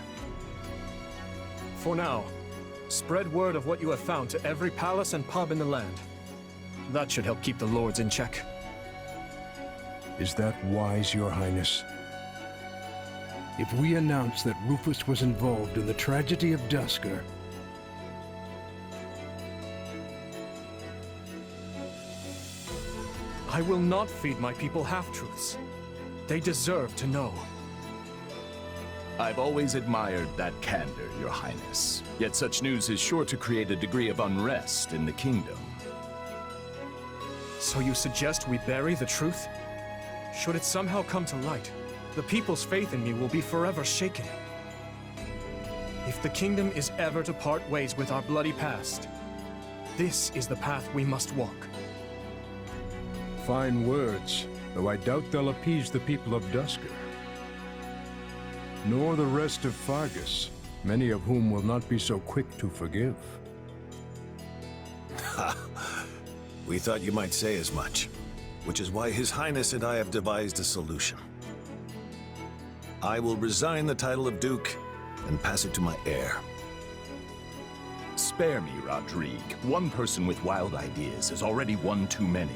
For now, spread word of what you have found to every palace and pub in the land. That should help keep the lords in check. Is that wise, Your Highness? If we announce that Rufus was involved in the tragedy of Duscur, I will not feed my people half-truths. They deserve to know. I've always admired that candor, Your Highness. Yet such news is sure to create a degree of unrest in the kingdom. So you suggest we bury the truth? Should it somehow come to light, the people's faith in me will be forever shaken. If the kingdom is ever to part ways with our bloody past, this is the path we must walk. fine words, though I doubt they'll appease the people of Duscur. Nor the rest of Fargus, many of whom will not be so quick to forgive. Ha! We thought you might say as much, which is why His Highness and I have devised a solution. I will resign the title of Duke and pass it to my heir. Spare me, Rodrigue. One person with wild ideas is already one too many.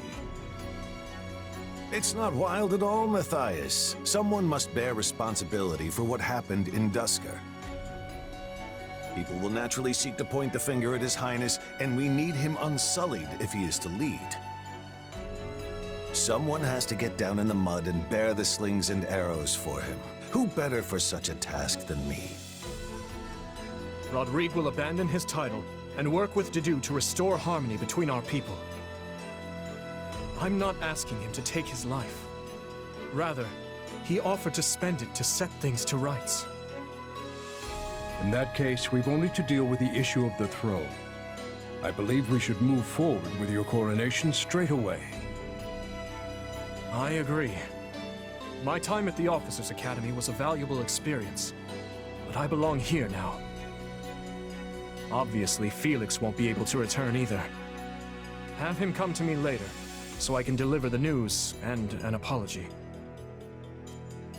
It's not wild at all, Matthias. Someone must bear responsibility for what happened in Duscur. People will naturally seek to point the finger at His Highness, and we need him unsullied if he is to lead. Someone has to get down in the mud and bear the slings and arrows for him. Who better for such a task than me? Rodrigue will abandon his title and work with Dedue to restore harmony between our people. I'm not asking him to take his life. Rather, he offered to spend it to set things to rights. In that case, we've only to deal with the issue of the throne. I believe we should move forward with your coronation straight away. I agree. My time at the Officers' Academy was a valuable experience, but I belong here now. Obviously, Felix won't be able to return either. Have him come to me later, so I can deliver the news and an apology.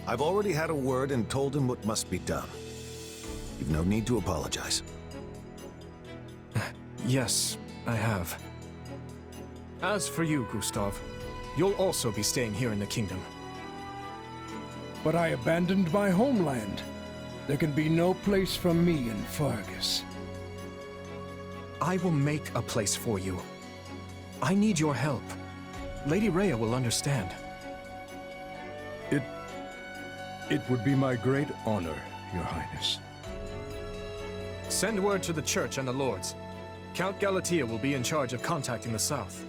I've already had a word and told him what must be done. You've no need to apologize. Yes, I have. As for you, Gustav, you'll also be staying here in the kingdom. But I abandoned my homeland. There can be no place for me in Fargus. I will make a place for you. I need your help. Lady Rhea will understand. It would be my great honor, Your Highness. Send word to the Church and the Lords. Count Galatea will be in charge of contacting the South.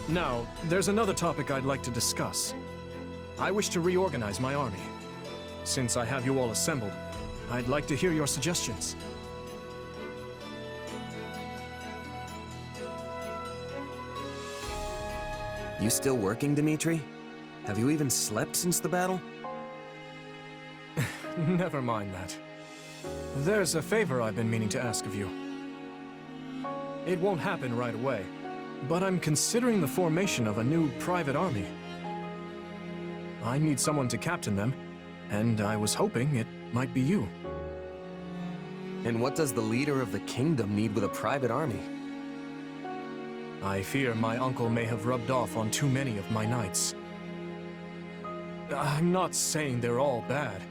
Now, there's another topic I'd like to discuss. I wish to reorganize my army. Since I have you all assembled, I'd like to hear your suggestions. You still working, Dimitri? Have you even slept since the battle? Never mind that. There's a favor I've been meaning to ask of you. It won't happen right away, but I'm considering the formation of a new private army. I need someone to captain them, and I was hoping it might be you. And what does the leader of the kingdom need with a private army? I fear my uncle may have rubbed off on too many of my knights. I'm not saying they're all bad,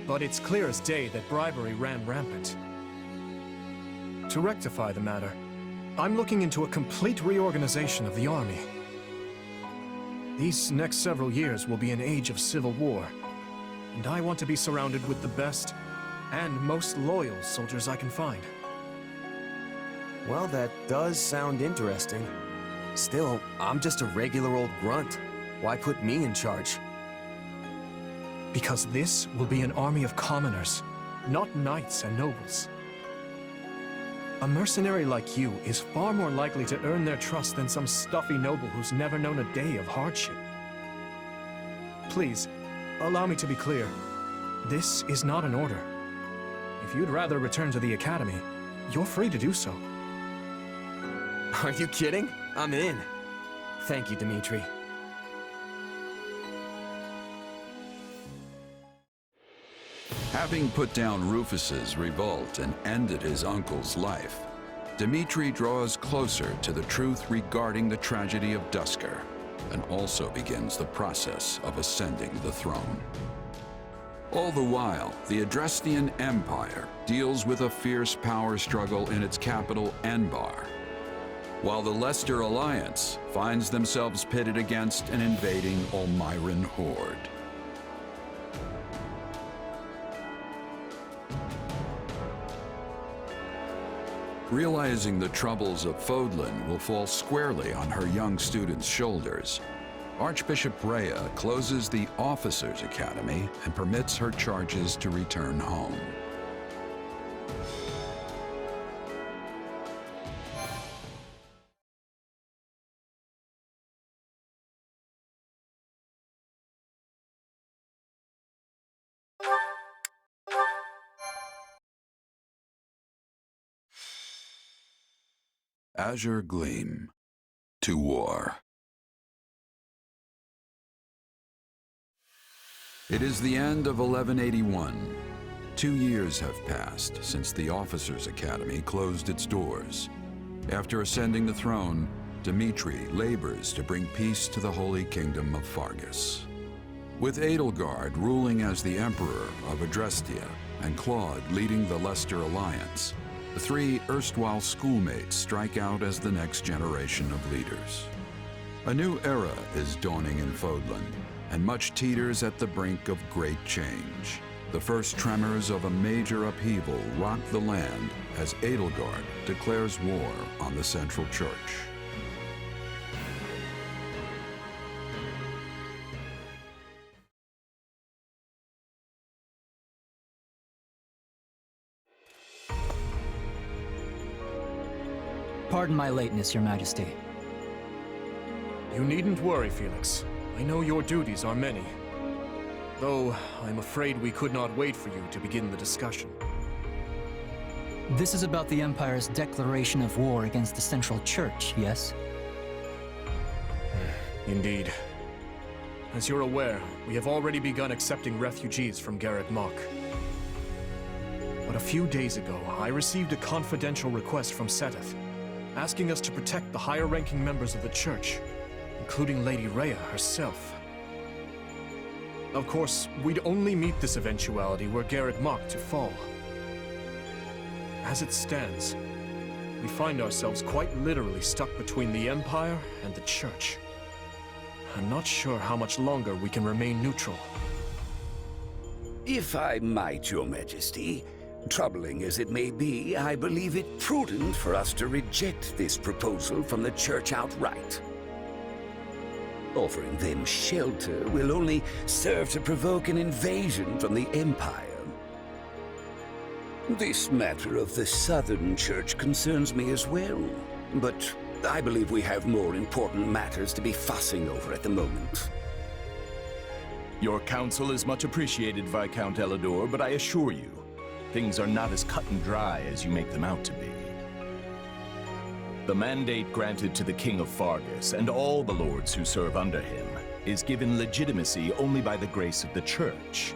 but it's clear as day that bribery ran rampant. To rectify the matter, I'm looking into a complete reorganization of the army. These next several years will be an age of civil war, and I want to be surrounded with the best and most loyal soldiers I can find. Well, that does sound interesting. Still, I'm just a regular old grunt. Why put me in charge? Because this will be an army of commoners, not knights and nobles. A mercenary like you is far more likely to earn their trust than some stuffy noble who's never known a day of hardship. Please, allow me to be clear. This is not an order. If you'd rather return to the academy, you're free to do so. Are you kidding? I'm in. Thank you, Dimitri. Having put down Rufus's revolt and ended his uncle's life, Dimitri draws closer to the truth regarding the tragedy of Duscur, and also begins the process of ascending the throne. All the while, the Adrestian Empire deals with a fierce power struggle in its capital, Enbar, while the Leicester Alliance finds themselves pitted against an invading Olmyran horde. Realizing the troubles of Fodlan will fall squarely on her young students' shoulders, Archbishop Rhea closes the Officers' Academy and permits her charges to return home. Azure Gleam. To war. It is the end of 1181. 2 years have passed since the Officers' Academy closed its doors. After ascending the throne, Dimitri labors to bring peace to the Holy Kingdom of Fargus. With Edelgard ruling as the Emperor of Adrestia and Claude leading the Leicester Alliance, the three erstwhile schoolmates strike out as the next generation of leaders. A new era is dawning in Fodlan, and much teeters at the brink of great change. The first tremors of a major upheaval rock the land as Edelgard declares war on the Central Church. Pardon my lateness, Your Majesty. You needn't worry, Felix. I know your duties are many. Though, I'm afraid we could not wait for you to begin the discussion. This is about the Empire's declaration of war against the Central Church, yes? Indeed. As you're aware, we have already begun accepting refugees from Garreg Mach. But a few days ago, I received a confidential request from Seteth, asking us to protect the higher-ranking members of the Church, including Lady Rhea herself. Of course, we'd only meet this eventuality were Garreg Mach to fall. As it stands, we find ourselves quite literally stuck between the Empire and the Church. I'm not sure how much longer we can remain neutral. If I might, Your Majesty, troubling as it may be, I believe it prudent for us to reject this proposal from the Church outright. Offering them shelter will only serve to provoke an invasion from the Empire. This matter of the Southern Church concerns me as well, but I believe we have more important matters to be fussing over at the moment. Your counsel is much appreciated, Viscount Elidor, but I assure you, things are not as cut and dry as you make them out to be. The mandate granted to the King of Fargus and all the lords who serve under him is given legitimacy only by the grace of the Church.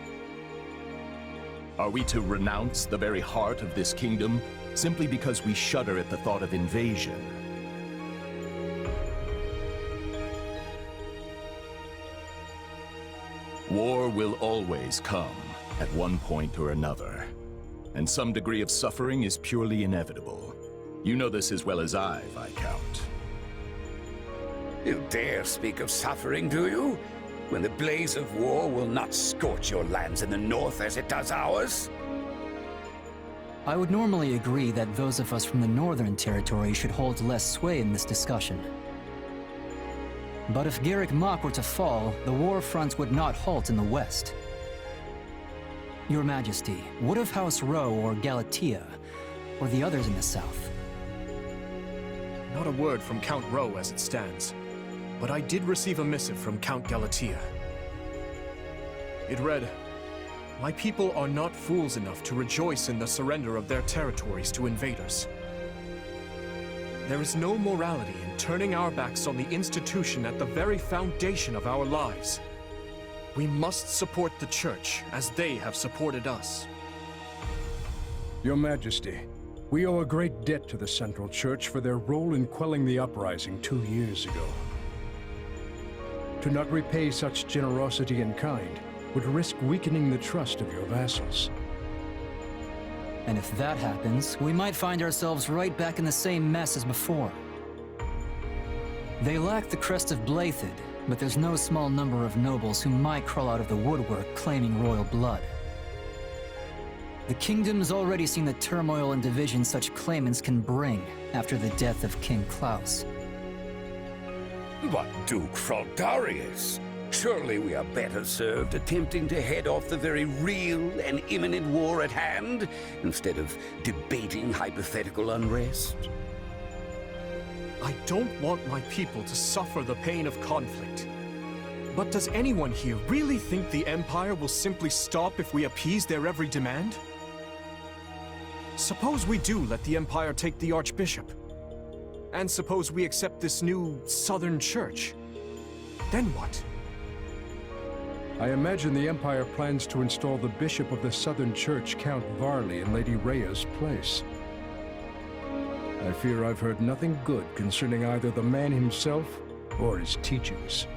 Are we to renounce the very heart of this kingdom simply because we shudder at the thought of invasion? War will always come at one point or another, and some degree of suffering is purely inevitable. You know this as well as I, Viscount. You dare speak of suffering, do you? When the blaze of war will not scorch your lands in the north as it does ours? I would normally agree that those of us from the Northern Territory should hold less sway in this discussion. But if Garrick Mach were to fall, the war front would not halt in the west. Your Majesty, what of House Rowe or Galatea, or the others in the south? Not a word from Count Rowe as it stands, but I did receive a missive from Count Galatea. It read, "My people are not fools enough to rejoice in the surrender of their territories to invaders. There is no morality in turning our backs on the institution at the very foundation of our lives. We must support the Church as they have supported us." Your Majesty, we owe a great debt to the Central Church for their role in quelling the uprising 2 years ago. To not repay such generosity in kind would risk weakening the trust of your vassals. And if that happens, we might find ourselves right back in the same mess as before. They lack the crest of Blaidd, but there's no small number of nobles who might crawl out of the woodwork claiming royal blood. The kingdom's already seen the turmoil and division such claimants can bring after the death of King Klaus. But Duke Fraldarius, surely we are better served attempting to head off the very real and imminent war at hand, instead of debating hypothetical unrest. I don't want my people to suffer the pain of conflict. But does anyone here really think the Empire will simply stop if we appease their every demand? Suppose we do let the Empire take the Archbishop. And suppose we accept this new Southern Church. Then what? I imagine the Empire plans to install the Bishop of the Southern Church, Count Varley, in Lady Rhea's place. I fear I've heard nothing good concerning either the man himself or his teachings.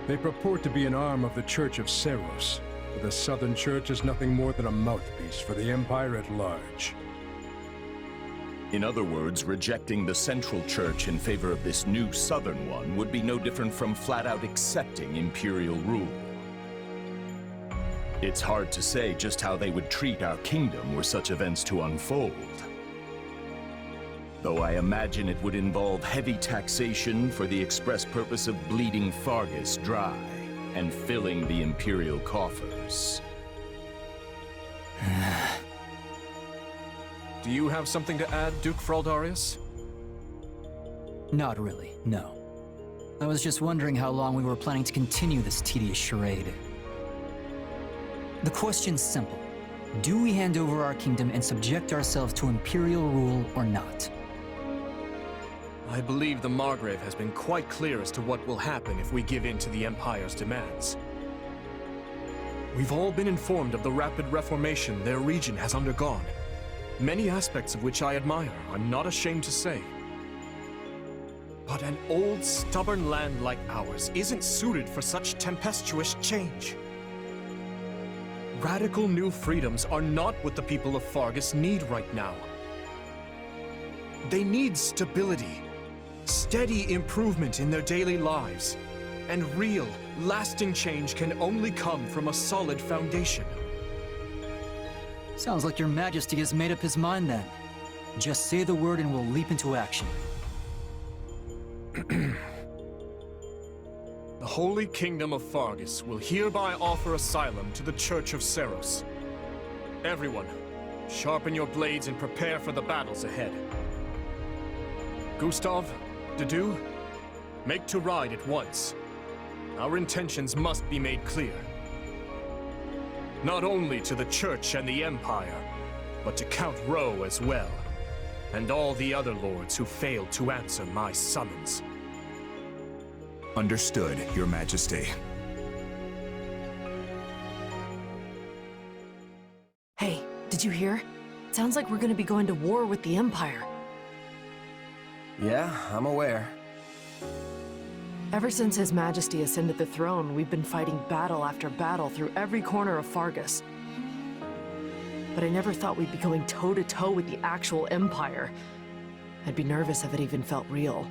They purport to be an arm of the Church of Seros, but the Southern Church is nothing more than a mouthpiece for the Empire at large. In other words, rejecting the Central Church in favor of this new Southern one would be no different from flat-out accepting imperial rule. It's hard to say just how they would treat our kingdom were such events to unfold. Though I imagine it would involve heavy taxation for the express purpose of bleeding Fargus dry and filling the imperial coffers. Do you have something to add, Duke Fraldarius? Not really, no. I was just wondering how long we were planning to continue this tedious charade. The question's simple. Do we hand over our kingdom and subject ourselves to imperial rule or not? I believe the Margrave has been quite clear as to what will happen if we give in to the Empire's demands. We've all been informed of the rapid reformation their region has undergone, many aspects of which I admire, I'm not ashamed to say. But an old, stubborn land like ours isn't suited for such tempestuous change. Radical new freedoms are not what the people of Fargus need right now. They need stability, steady improvement in their daily lives, And real, lasting change can only come from a solid foundation. Sounds like your Majesty has made up his mind then. Just say the word and we'll leap into action. The Holy Kingdom of Fargus will hereby offer asylum to the Church of Seros. Everyone, sharpen your blades and prepare for the battles ahead. Gustav, Dedu, make to ride at once. Our intentions must be made clear. Not only to the Church and the Empire, but to Count Rowe as well, and all the other lords who failed to answer my summons. Understood, Your Majesty. Hey, did you hear? Sounds like we're gonna be going to war with the Empire. Yeah, I'm aware. Ever since His Majesty ascended the throne, we've been fighting battle after battle through every corner of Fargus. But I never thought we'd be going toe-to-toe with the actual Empire. I'd be nervous if it even felt real.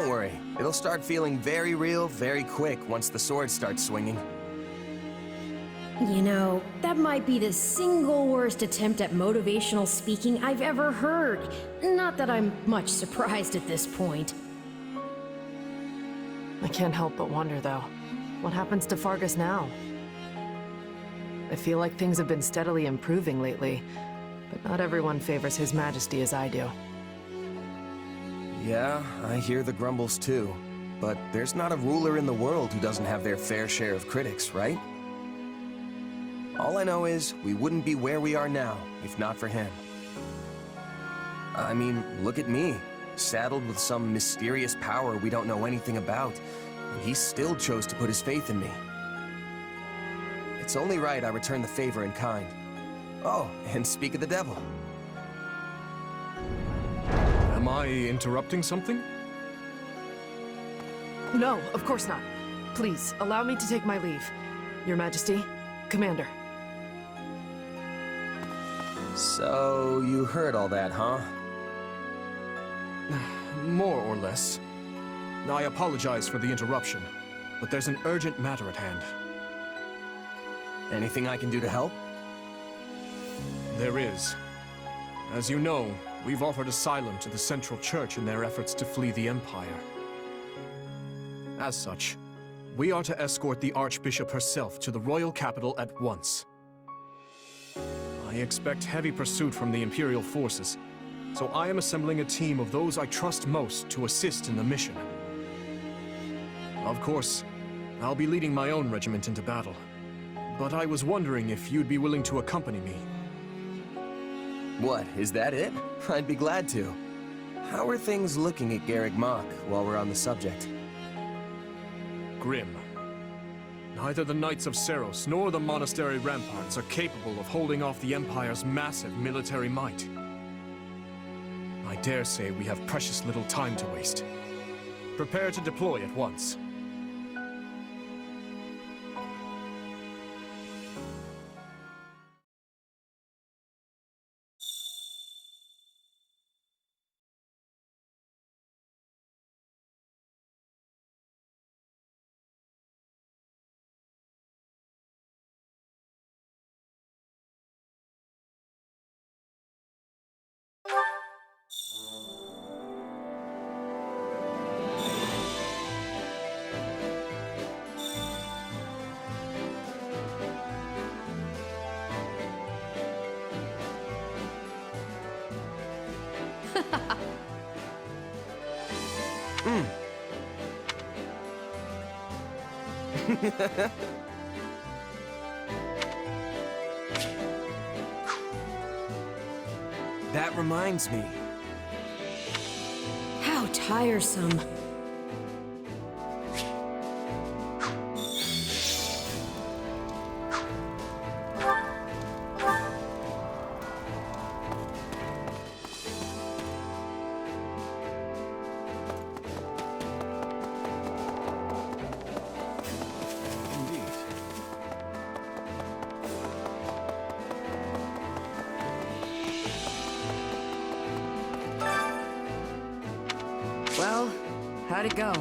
Don't worry, it'll start feeling very real very quick once the sword starts swinging. You know, that might be the single worst attempt at motivational speaking I've ever heard. Not that I'm much surprised at this point. I can't help but wonder, though. What happens to Fargus now? I feel like things have been steadily improving lately, but not everyone favors His Majesty as I do. Yeah, I hear the grumbles too. But there's not a ruler in the world who doesn't have their fair share of critics, right? All I know is we wouldn't be where we are now if not for him. I mean, look at me, saddled with some mysterious power we don't know anything about, and he still chose to put his faith in me. It's only right I return the favor in kind. Oh, and speak of the devil. Am I interrupting something? No, of course not. Please, allow me to take my leave. Your Majesty, Commander. So, you heard all that, huh? More or less. I apologize for the interruption, but there's an urgent matter at hand. Anything I can do to help? There is. As you know, we've offered asylum to the Central Church in their efforts to flee the Empire. As such, we are to escort the Archbishop herself to the royal capital at once. I expect heavy pursuit from the Imperial forces, so I am assembling a team of those I trust most to assist in the mission. Of course, I'll be leading my own regiment into battle, but I was wondering if you'd be willing to accompany me. What, is that it? I'd be glad to. How are things looking at Garreg Mach while we're on the subject? Grim. Neither the Knights of Seros nor the monastery ramparts are capable of holding off the Empire's massive military might. I dare say we have precious little time to waste. Prepare to deploy at once. That reminds me. How tiresome. Well, how'd it go?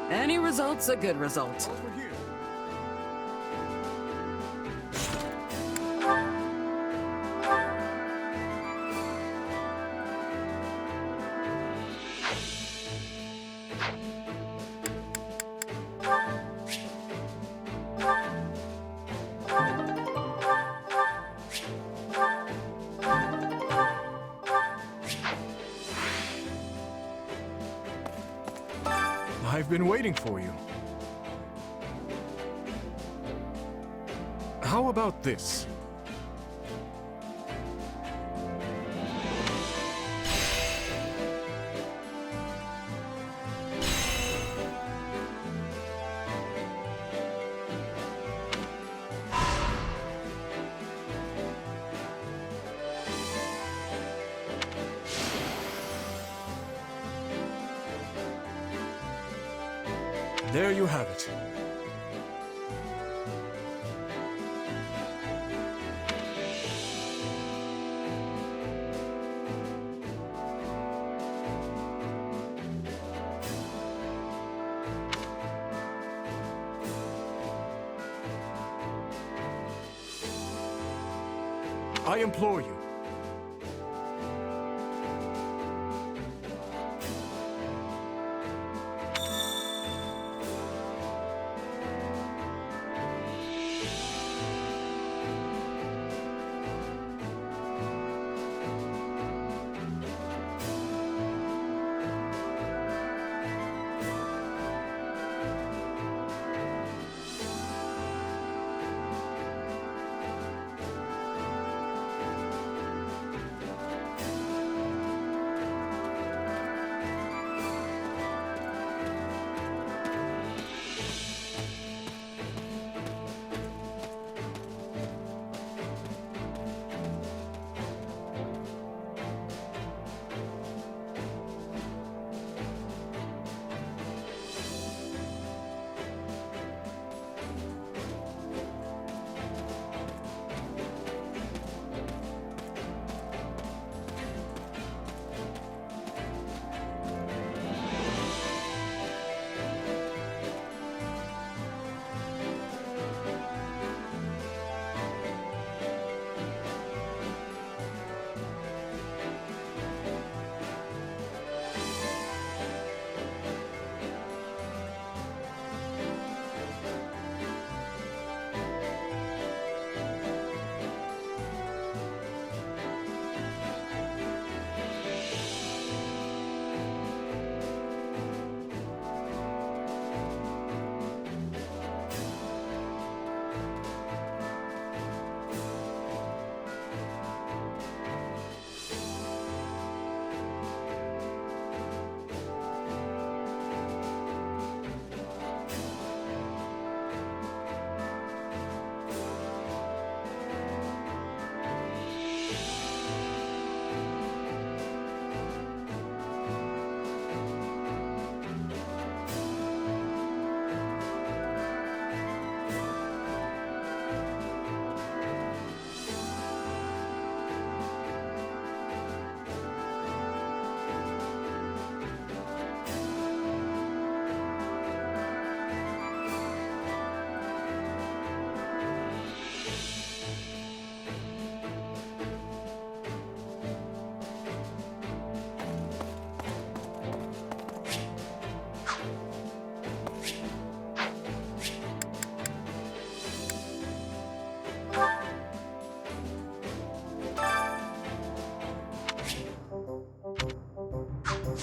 Any result's a good result. I've been waiting for you. How about this? There you have it. I implore you.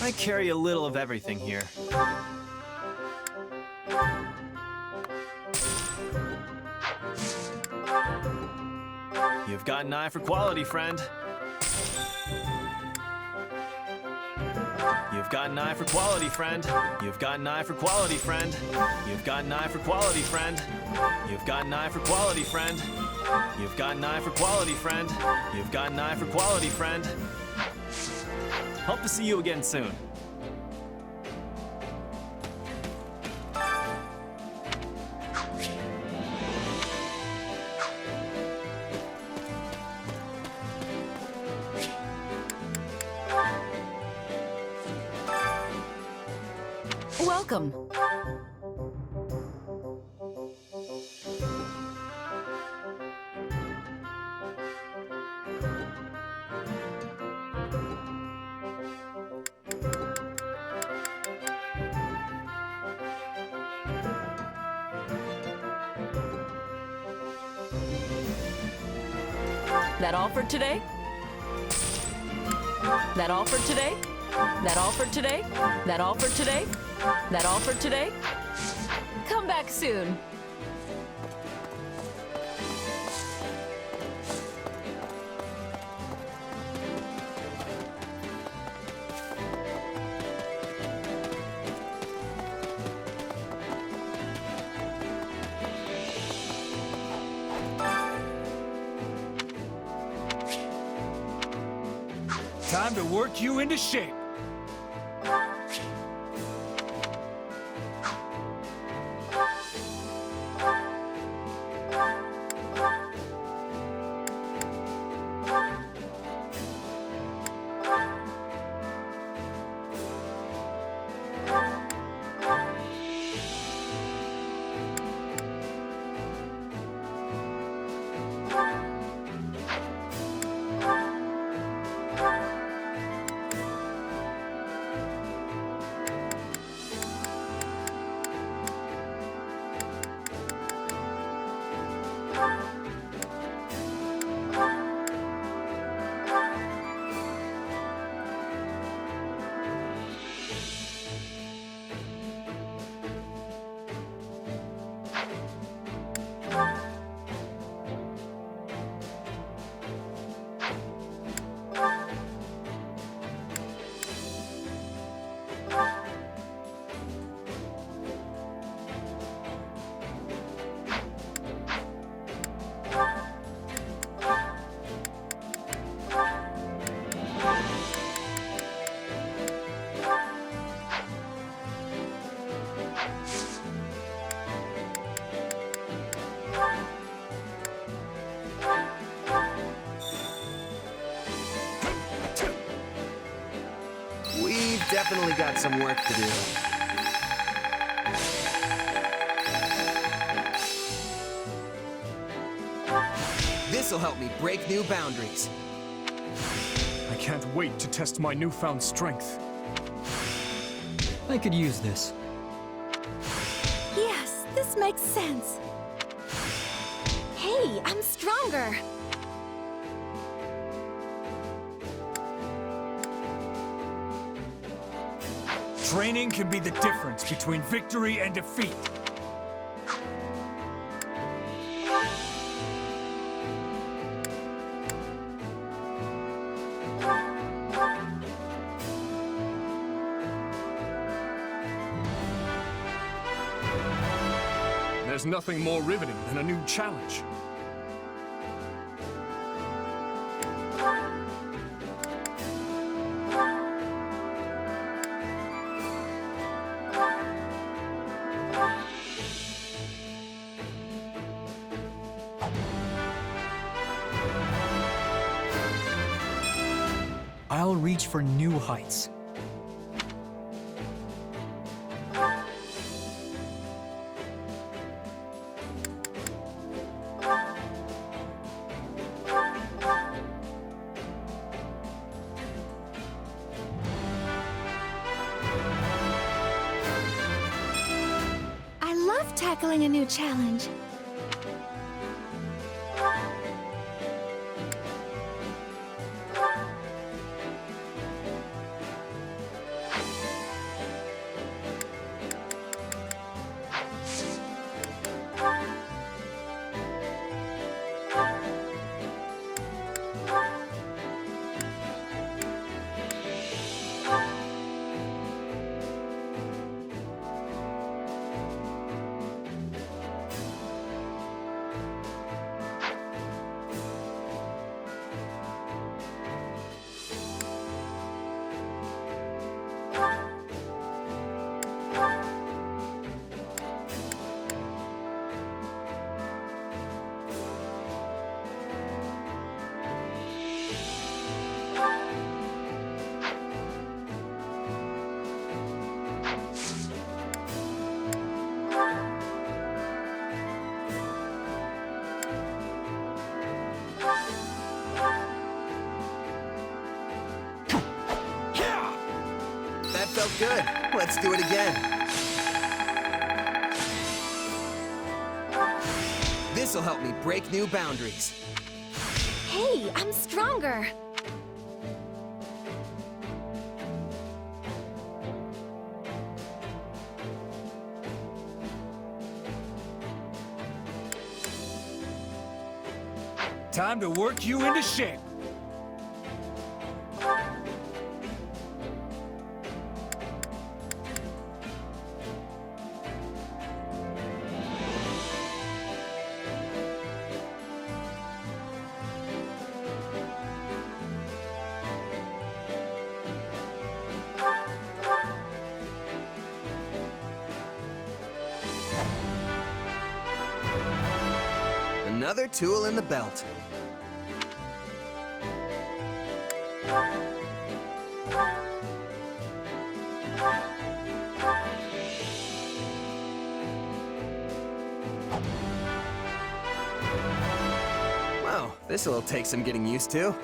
I carry a little of everything here. You've got an eye for quality, friend. You've got an eye for quality, friend. You've got an eye for quality, friend. You've got an eye for quality, friend. You've got an eye for quality, friend. You've got an eye for quality, friend. You've got an eye for quality, friend. Hope to see you again soon. Welcome. That all for today? That all for today? That all for today? That all for today? That all for today? Come back soon. Time to work you into shape. definitely got some work to do. This'll help me break new boundaries. I can't wait to test my newfound strength. I could use this. Yes, this makes sense. Hey, I'm stronger. Training can be the difference between victory and defeat. There's nothing more riveting than a new challenge. I'll reach for new heights. I love tackling a new challenge. That felt good. Let's do it again. This'll help me break new boundaries. Hey, I'm stronger. Time to work you into shape. Another tool in the belt. Wow, this'll take some getting used to.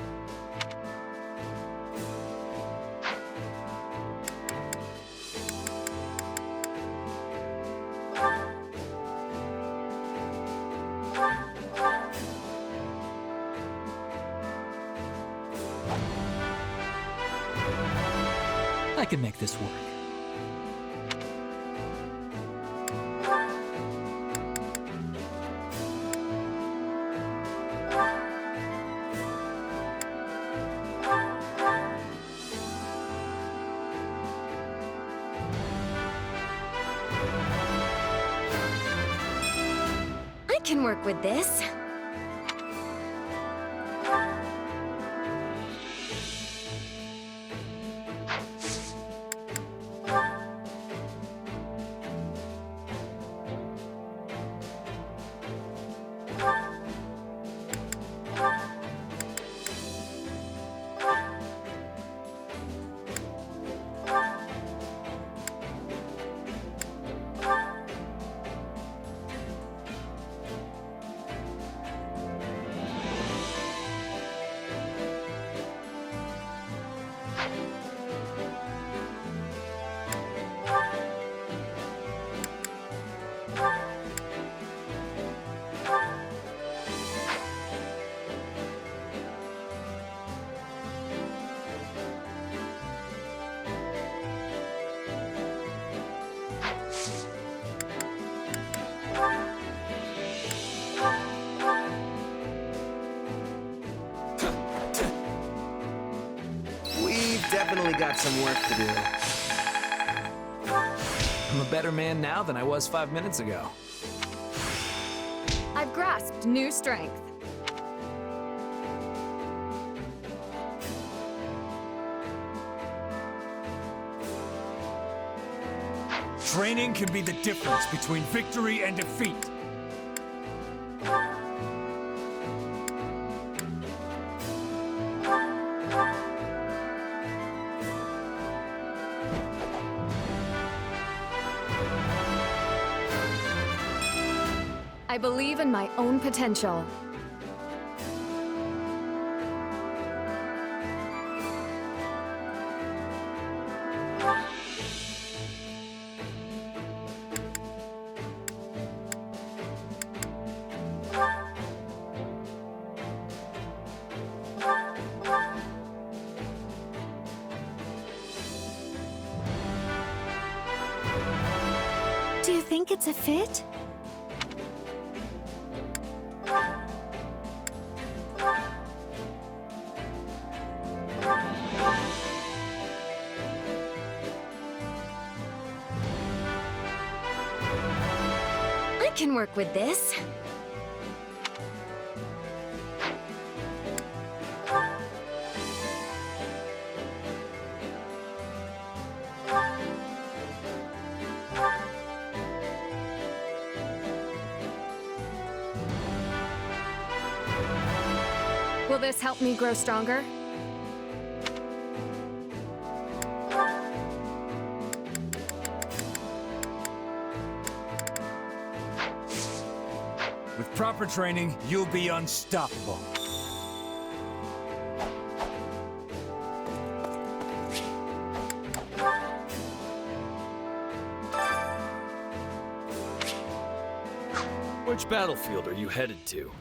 I can make this work. I can work with this. definitely got some work to do. I'm a better man now than I was 5 minutes ago. I've grasped new strength. Training can be the difference between victory and defeat. I believe in my own potential. Do you think it's a fit? I can work with this. Will this help me grow stronger? With proper training, you'll be unstoppable. Which battlefield are you headed to?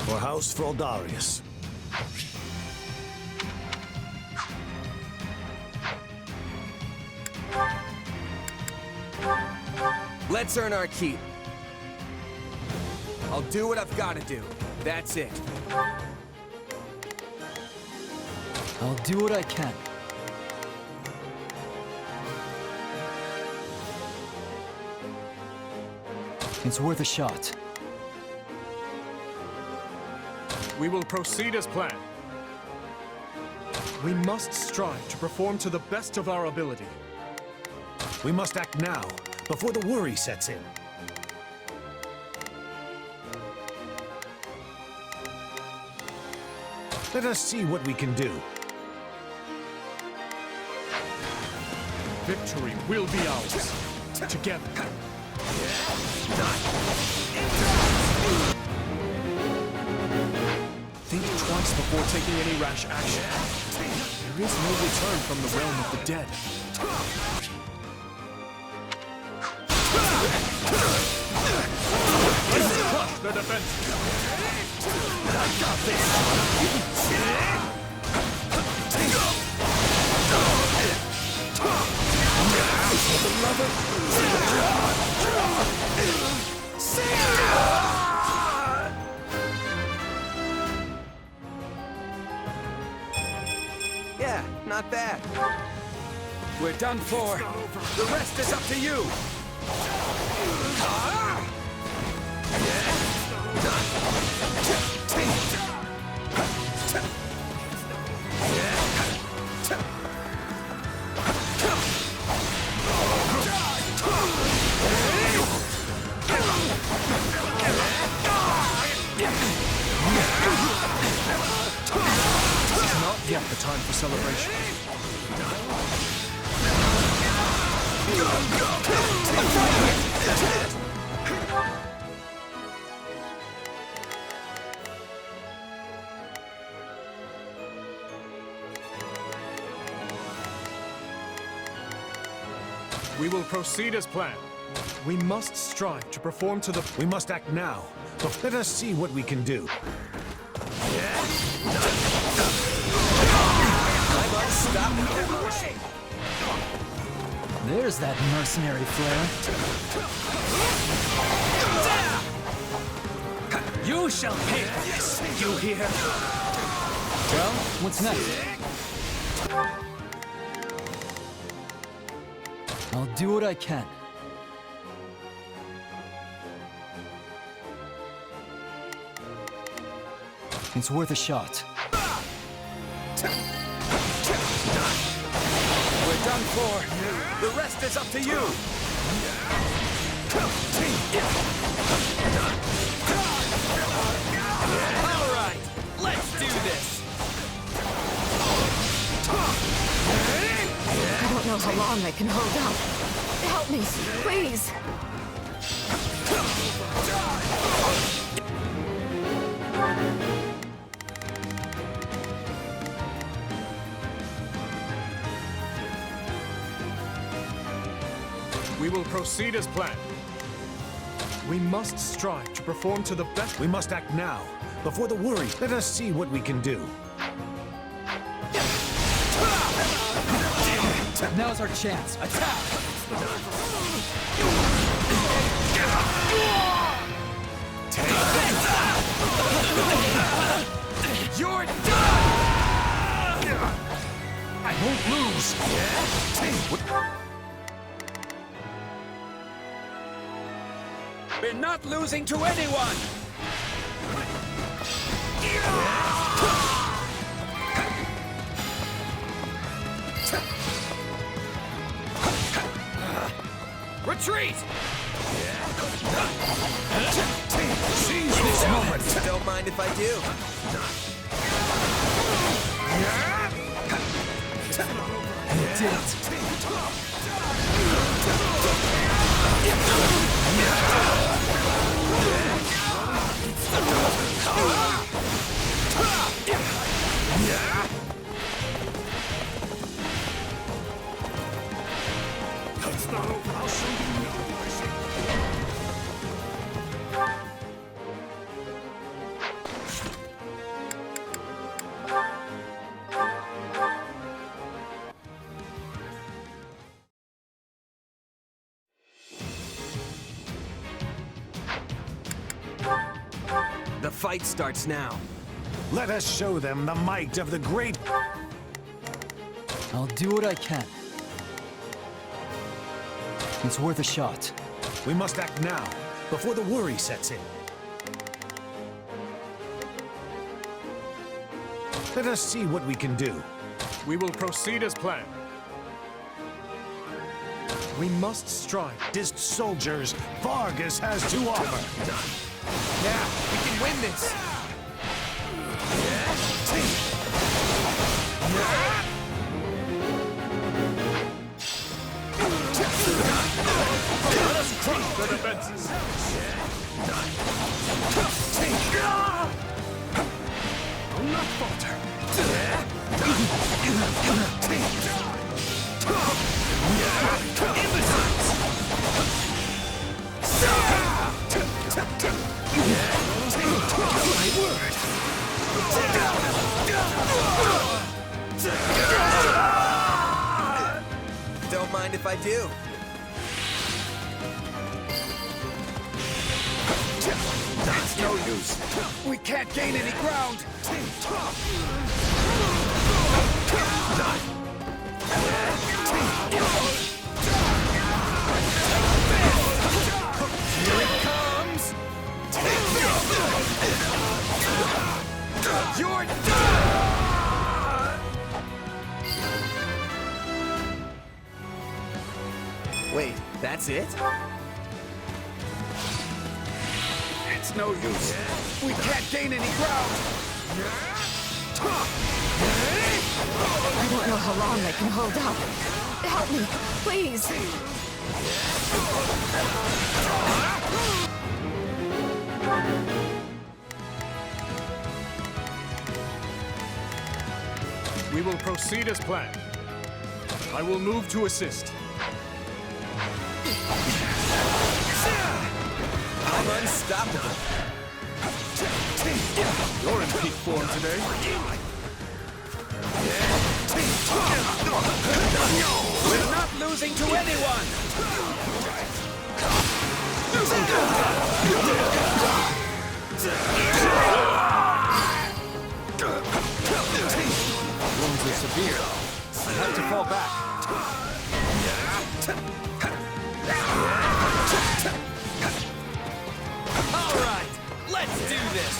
For House Froldarius. Let's earn our keep. I'll do what I've got to do. That's it. I'll do what I can. It's worth a shot. We will proceed as planned. We must strive to perform to the best of our ability. We must act now, before the worry sets in. Let us see what we can do. Victory will be ours. Together. Think twice before taking any rash action. There is no return from the realm of the dead. Let's crush the defense. I got this. Yeah, not bad. We're done for. The rest is up to you. Not yet the time for celebration. We will proceed as planned. We must strive to perform to the... We must act now. But let us see what we can do. There's that mercenary flair. You shall pay for this, you hear? Well, what's next? I'll do what I can. It's worth a shot. We're done for. The rest is up to you. All right, let's do this. I don't know how long I can hold out. Help me, please. We will proceed as planned. We must strive to perform to the best. We must act now, before the worry. Let us see what we can do. Now's our chance. Attack! You're done! I won't lose. We're not losing to anyone! Retreat! Seize this moment! Don't mind if I do. You did it. It's not over. I'll show you no mercy. fight starts now. Let us show them the might of the great... I'll do what I can. It's worth a shot. We must act now, before the worry sets in. Let us see what we can do. We will proceed as planned. We must strike. Disc soldiers Vargas has to offer. Yeah, we can win this. Let us crush their defenses. I'll not falter. Don't mind if I do. That's no use. We can't gain any ground. Here it comes! You're done! Wait, that's it? It's no use. We can't gain any ground. I don't know how long I can hold out. Help me, please. We will proceed as planned. I will move to assist. I'm unstoppable. You're in peak form today. We're not losing to anyone. Wounds are severe. I have to fall back. All right, let's do this.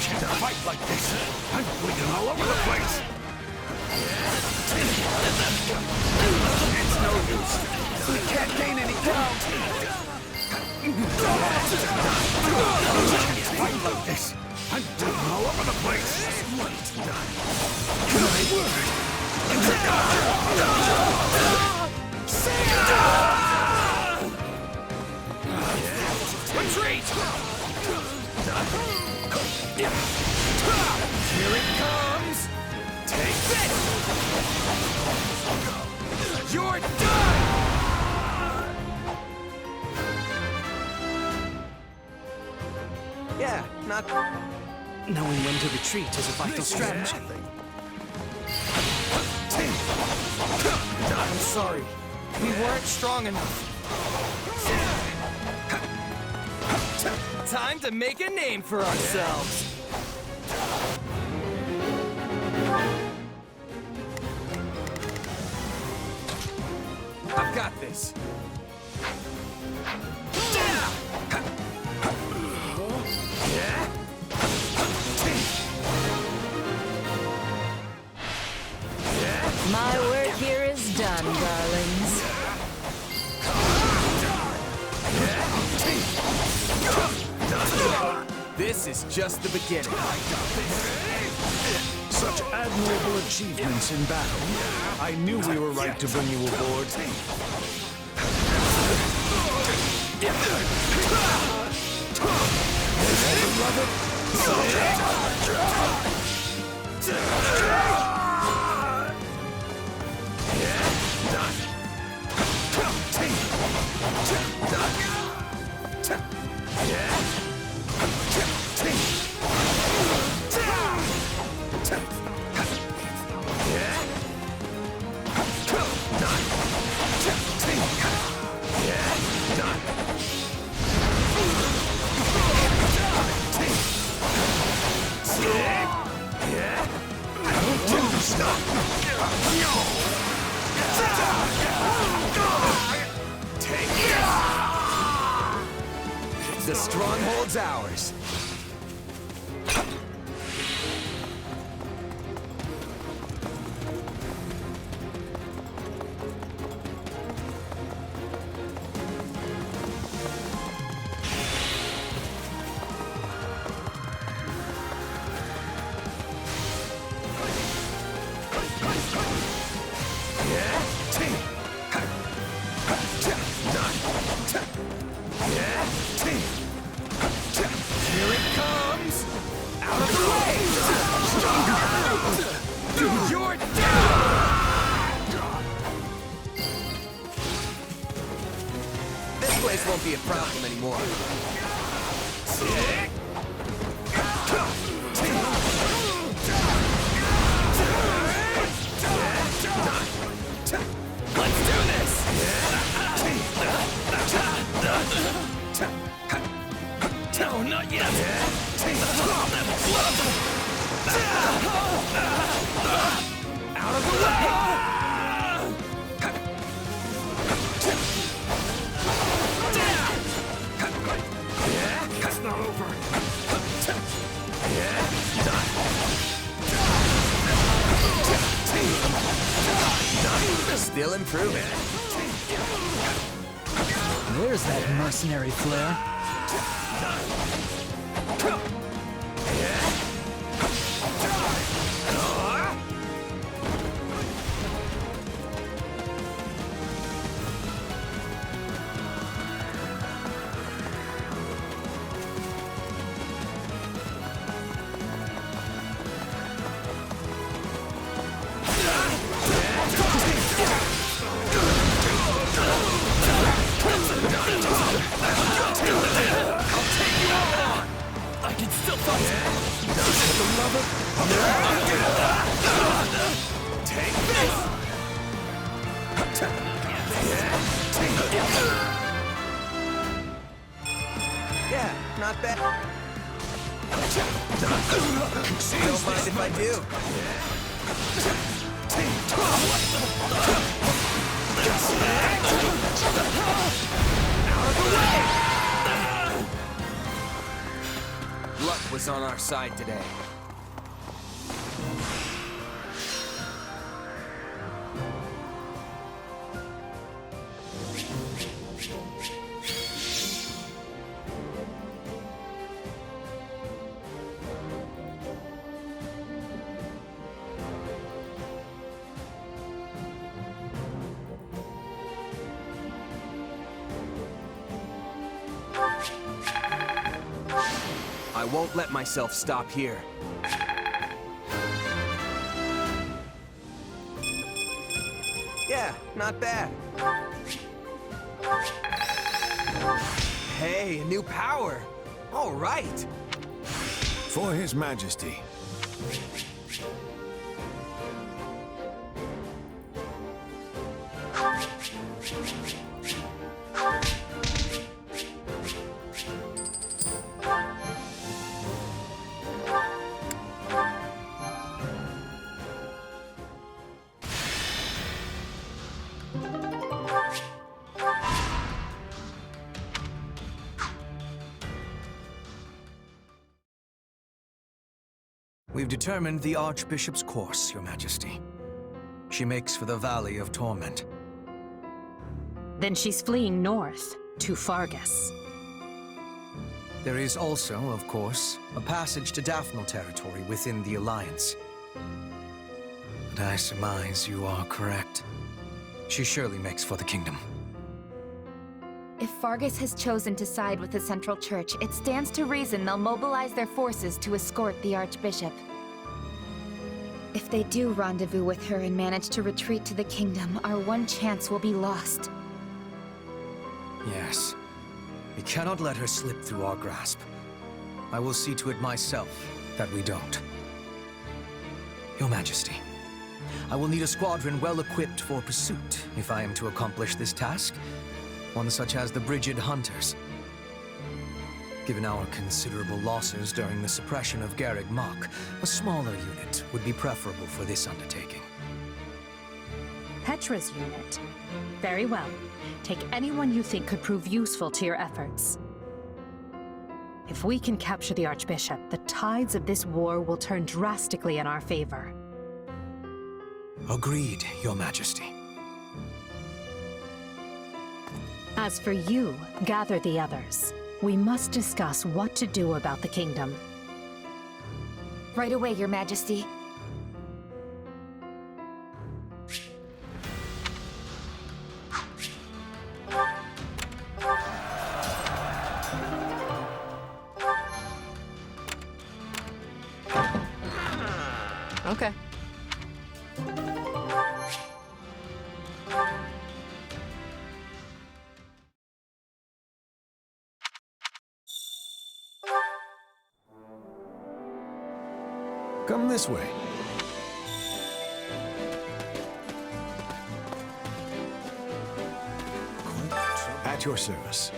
Can't fight like this. I'm bleeding all over the place. It's no use. We can't gain any ground. Can't fight like this. I'm bleeding all over the place. Retreat! Here it comes! Take this! You're done! Yeah, not... Knowing when to retreat is a vital strategy. I'm sorry. We weren't strong enough. Time to make a name for ourselves. I've got this. My work here is done, darlings. This is just the beginning. Such admirable achievements in battle. I knew we were right to bring you aboard. The stronghold's ours. Here it comes! Out of the way! You're down! This place won't be a problem anymore. Let's do this! No, not yet! Out of the way! It's not over. Still improving. There's that mercenary flair. I can still fight! Take this! Yeah, not bad. Don't mind if I do. Luck was on our side today. I won't let myself stop here. Yeah, not bad. Hey, a new power. All right. For His Majesty. We've determined the Archbishop's course, Your Majesty. She makes for the Valley of Torment. Then she's fleeing north, to Fargus. There is also, of course, a passage to Daphnal territory within the Alliance. But I surmise you are correct. She surely makes for the kingdom. If Fargus has chosen to side with the Central Church, it stands to reason they'll mobilize their forces to escort the Archbishop. If they do rendezvous with her and manage to retreat to the kingdom, our one chance will be lost. Yes. We cannot let her slip through our grasp. I will see to it myself that we don't. Your Majesty, I will need a squadron well equipped for pursuit if I am to accomplish this task. One such as the Brigid Hunters. Given our considerable losses during the suppression of Garreg Mach, a smaller unit would be preferable for this undertaking. Petra's unit. Very well. Take anyone you think could prove useful to your efforts. If we can capture the Archbishop, the tides of this war will turn drastically in our favor. Agreed, Your Majesty. As for you, gather the others. We must discuss what to do about the kingdom. Right away, Your Majesty. Okay. Come this way. At your service.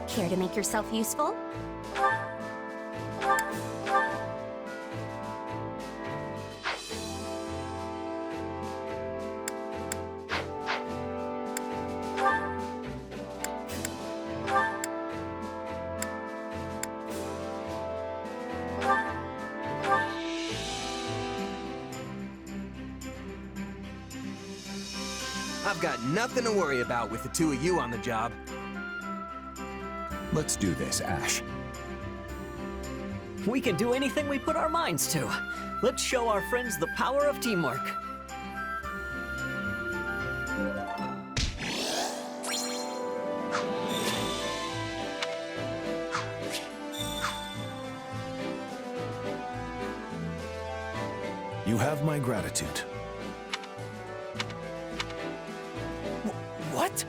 Care to make yourself useful? I've got nothing to worry about with the two of you on the job. Let's do this, Ash. We can do anything we put our minds to. Let's show our friends the power of teamwork. You have my gratitude. What?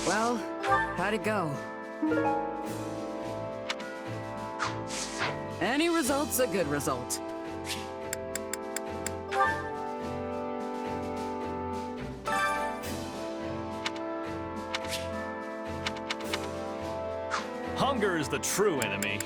Well, how'd it go? Any result's a good result. Hunger is the true enemy.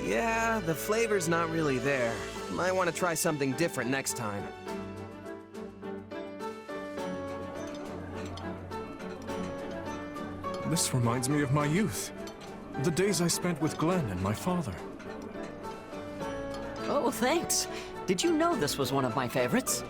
Yeah, the flavor's not really there. Might want to try something different next time. This reminds me of my youth. The days I spent with Glenn and my father. Oh, thanks. Did you know this was one of my favorites?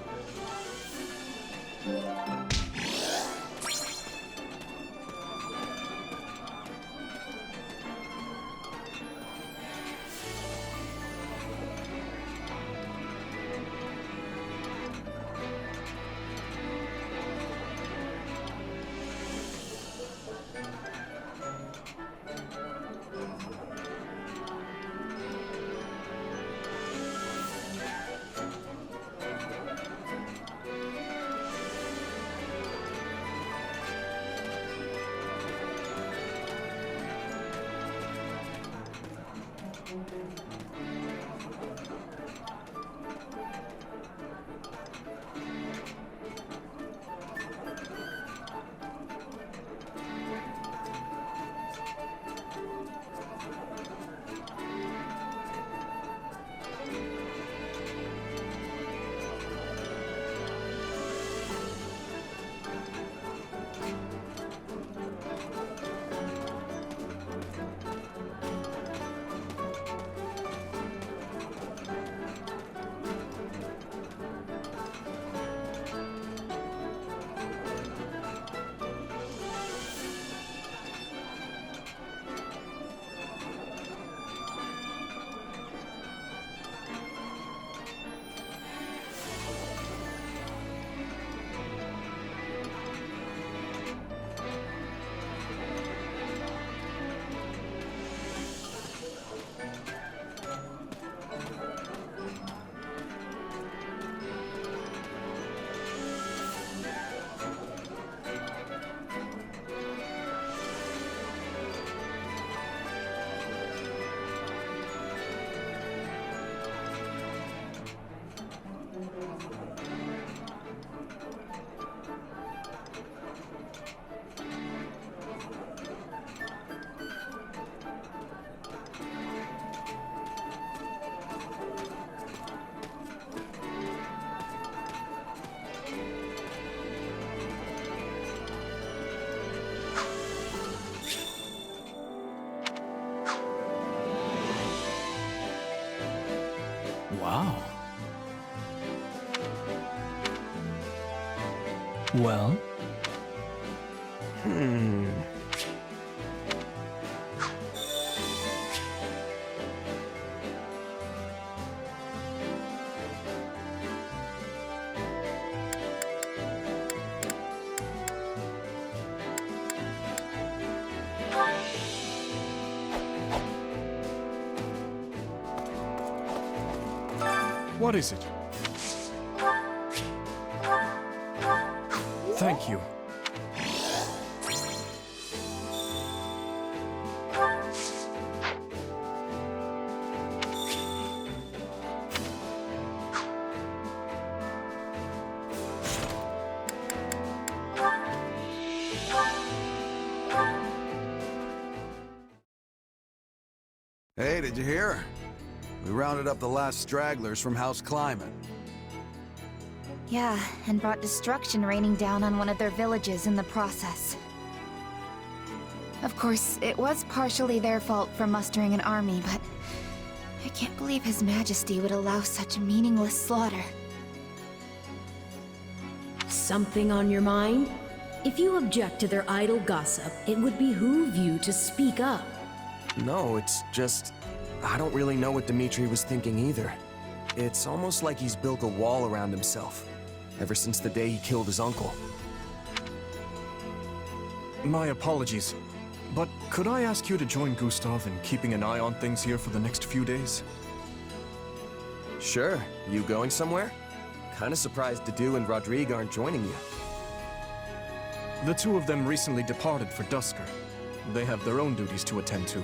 Wow. Well? What is it? Thank you. Hey, did you hear? We rounded up the last stragglers from House Climate. Yeah, and brought destruction raining down on one of their villages in the process. Of course, it was partially their fault for mustering an army, but I can't believe His Majesty would allow such meaningless slaughter. Something on your mind? If you object to their idle gossip, it would behoove you to speak up. No, it's just... I don't really know what Dimitri was thinking either. It's almost like he's built a wall around himself, ever since the day he killed his uncle. My apologies, but could I ask you to join Gustav in keeping an eye on things here for the next few days? Sure. You going somewhere? Kinda surprised Dedu and Rodrigue aren't joining you. The two of them recently departed for Dusker. They have their own duties to attend to.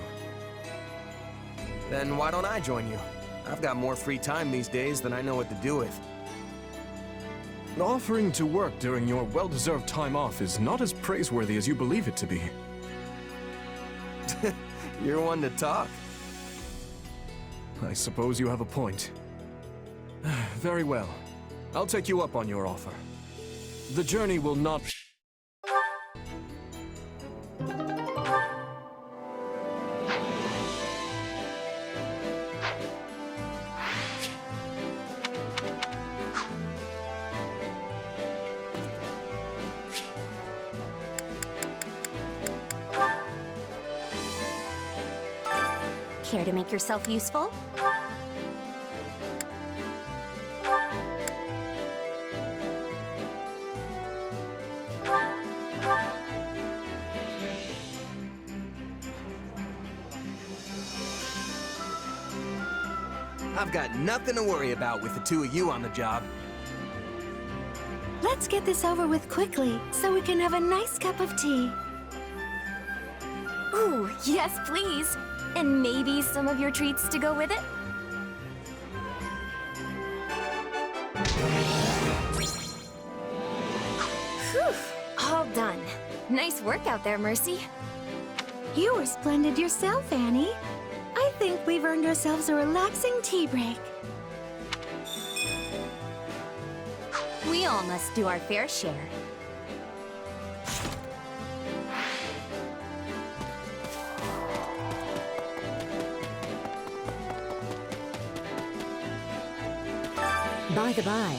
Then why don't I join you? I've got more free time these days than I know what to do with. Offering to work during your well-deserved time off is not as praiseworthy as you believe it to be. You're one to talk. I suppose you have a point. Very well. I'll take you up on your offer. The journey will not... Care to make yourself useful? I've got nothing to worry about with the two of you on the job. Let's get this over with quickly, so we can have a nice cup of tea. Ooh, yes please! And maybe some of your treats to go with it? Whew, all done. Nice work out there, Mercy. You were splendid yourself, Annie. I think we've earned ourselves a relaxing tea break. We all must do our fair share. By the by,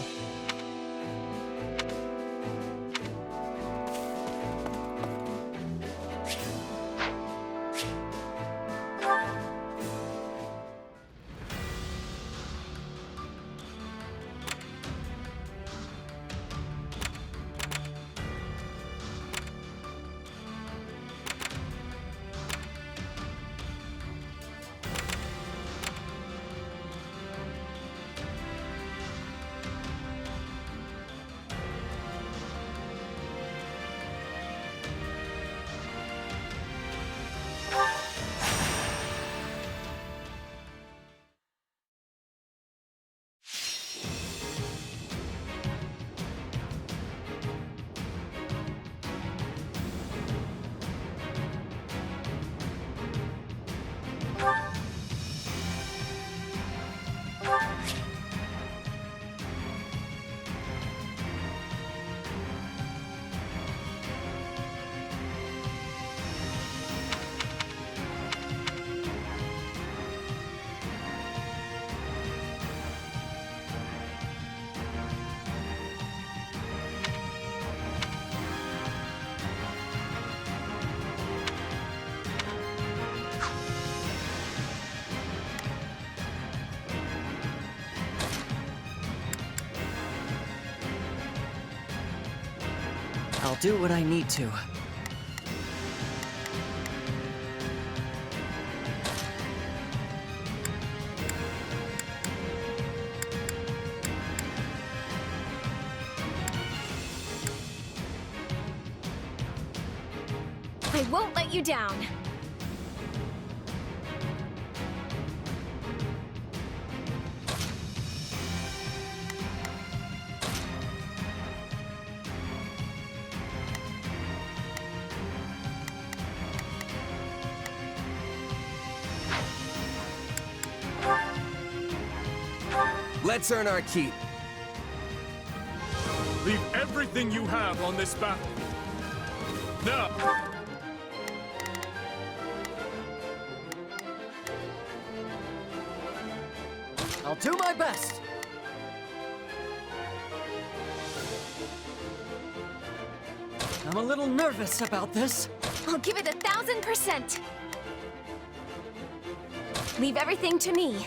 I'll do what I need to. I won't let you down. Let's earn our keep. Leave everything you have on this battle. Now! I'll do my best! I'm a little nervous about this. I'll give it 1000%. Leave everything to me.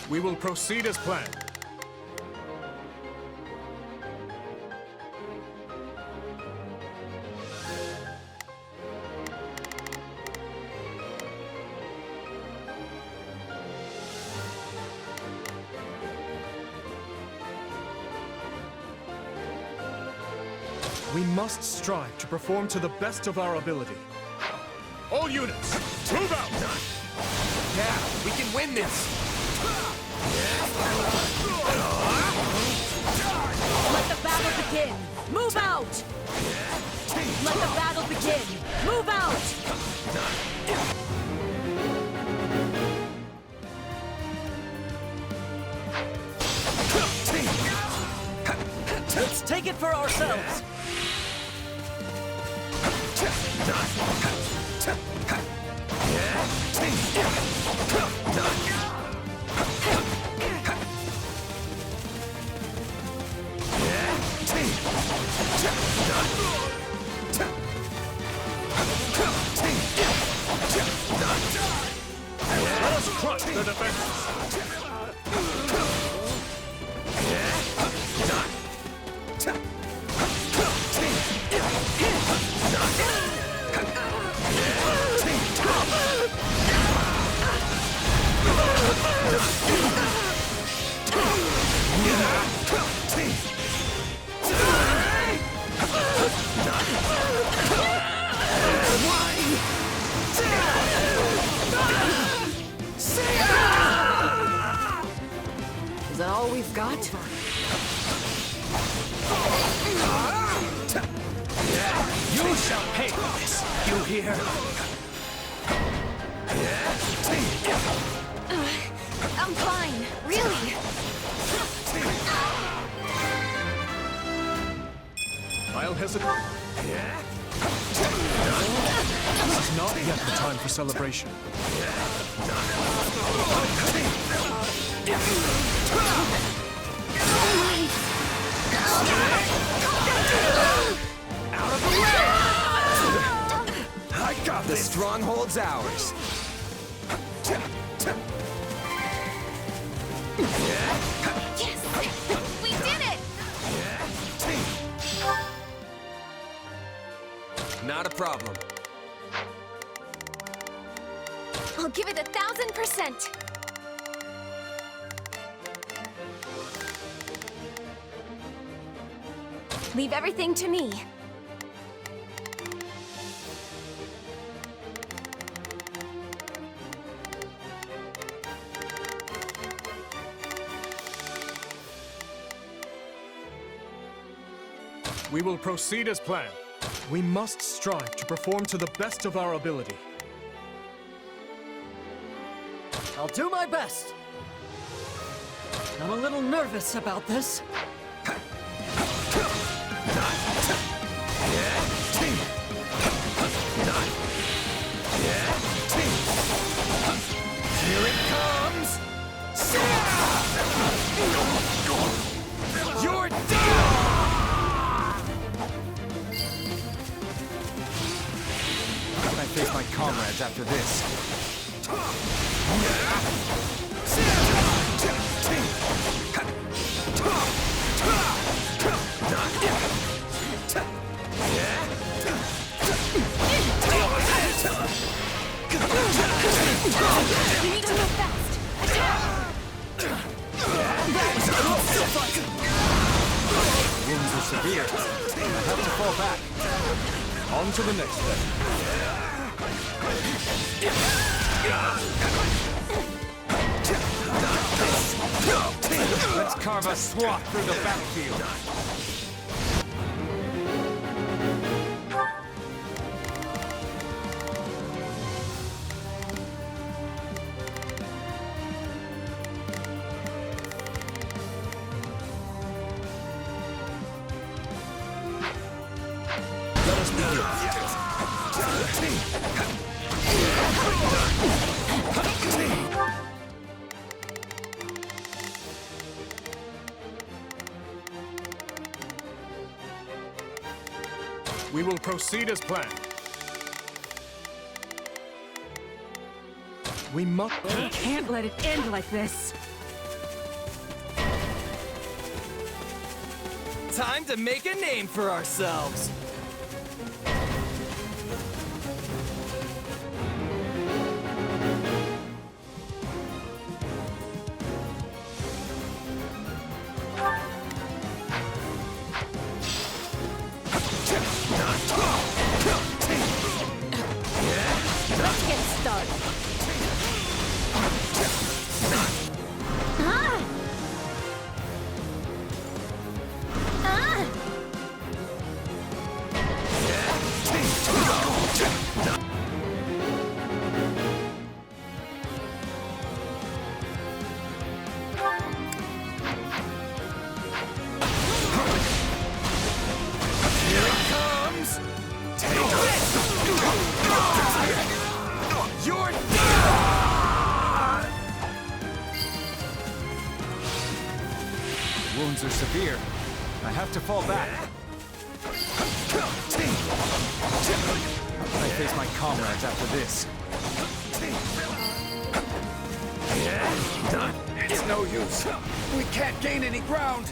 We will proceed as planned. We must strive to perform to the best of our ability. All units, move out! Yeah, we can win this! Let the battle begin! Move out! Let the battle begin! Move out! Let's take it for ourselves! Let us crush the defenses! Is that all we've got? You shall pay for this, you hear? I'm fine, really. I'll hesitate. This is not yet the time for celebration. Out of the way! I got this. The stronghold's ours. Yes! We did it! Not a problem. I'll give it 1000%. Leave everything to me. We will proceed as planned. We must strive to perform to the best of our ability. I'll do my best! I'm a little nervous about this. Here it comes! You're done! How can I face my comrades after this? to the next then. Let's carve a swath through the battlefield. We will proceed as planned. We must... We can't let it end like this. Time to make a name for ourselves. Let's get started. Wounds are severe. I have to fall back. I face my comrades after this. It's no use. We can't gain any ground.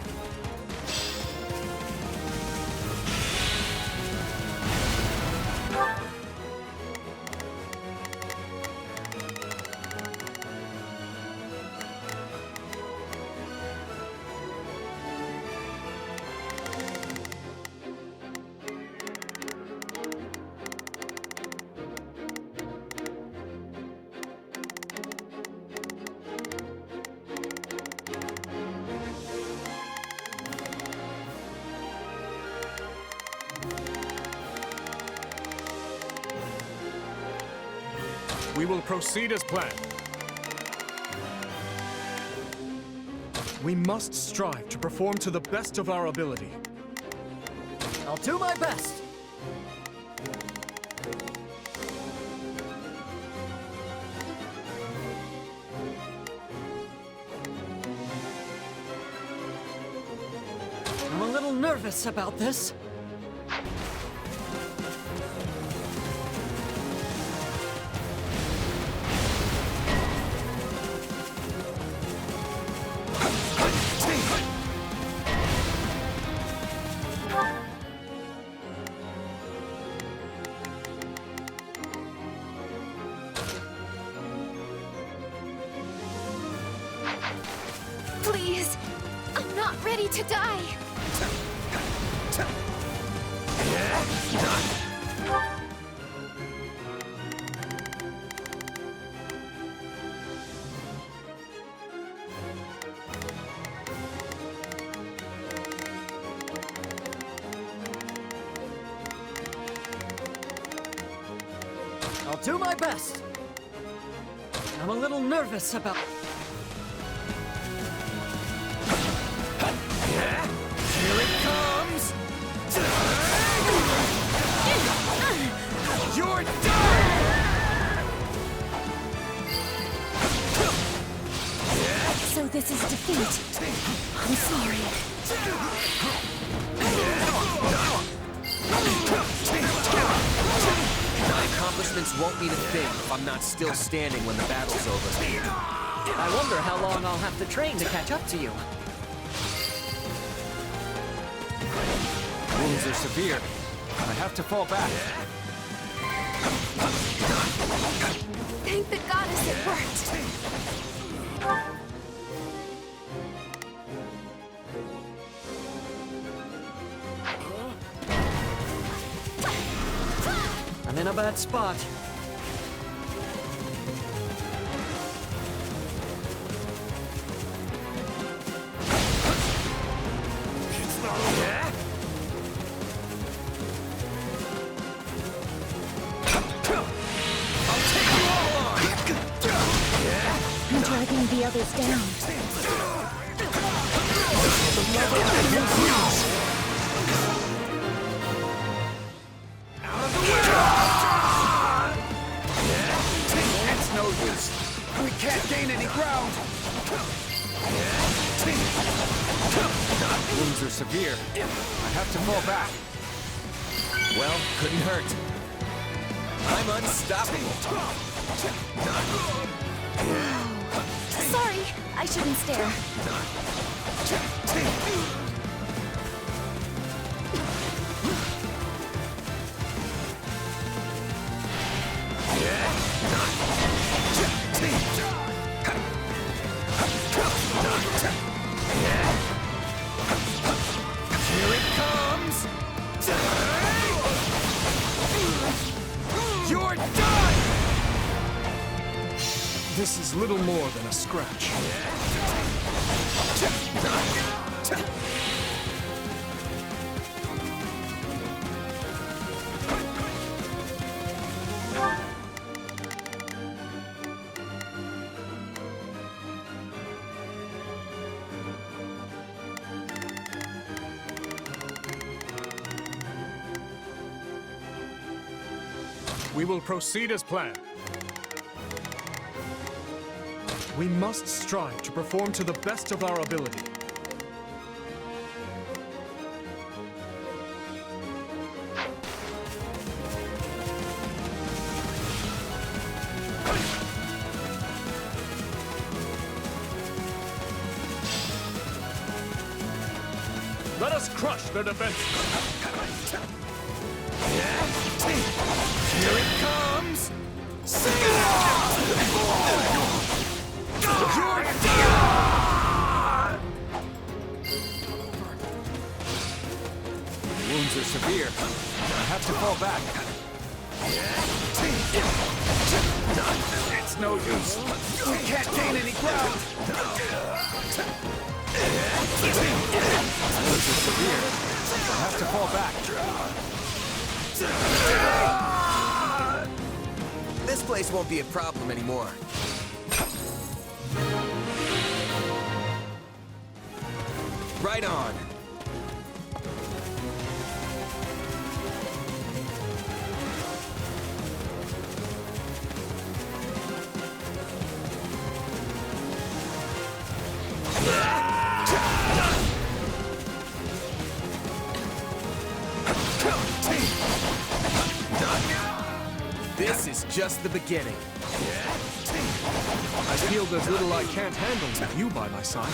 We will proceed as planned. We must strive to perform to the best of our ability. I'll do my best. I'm a little nervous about this. Please, I'm not ready to die. I'll do my best. I'm a little nervous about... Here it comes! You're done! So this is defeat. I'm sorry. My accomplishments won't mean a thing if I'm not still standing when the battle's over. I wonder how long I'll have to train to catch up to you. Wounds are severe. I have to fall back. Thank the goddess it worked. in a bad spot. I'm dragging the others down. It's no use. We can't gain any ground. Wounds are severe. I have to fall back. Well, couldn't hurt. I'm unstoppable. Sorry, I shouldn't stare. Here it comes! You're done! This is little more than a scratch. We will proceed as planned. We must strive to perform to the best of our ability. Let us crush their defense. Here it comes! You're done! Wounds are severe. I have to fall back. It's no use. We can't gain any ground. Wounds are severe. I have to fall back. This place won't be a problem anymore. Right on. This is just the beginning. I feel there's little I can't handle with you by my side.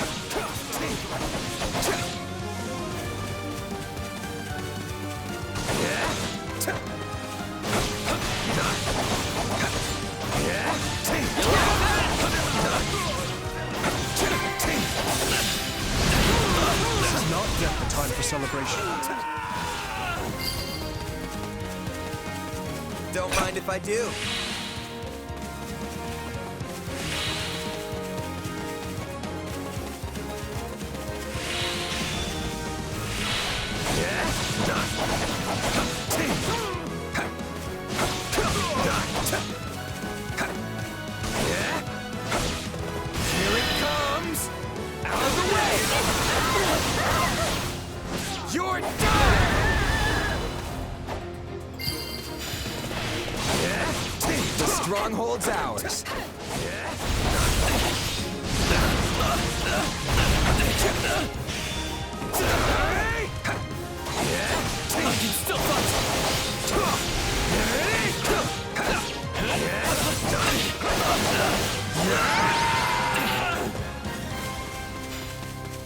This is not yet the time for celebration. Don't mind if I do. Here it comes! Out of the way! You're done! The stronghold's ours. I can still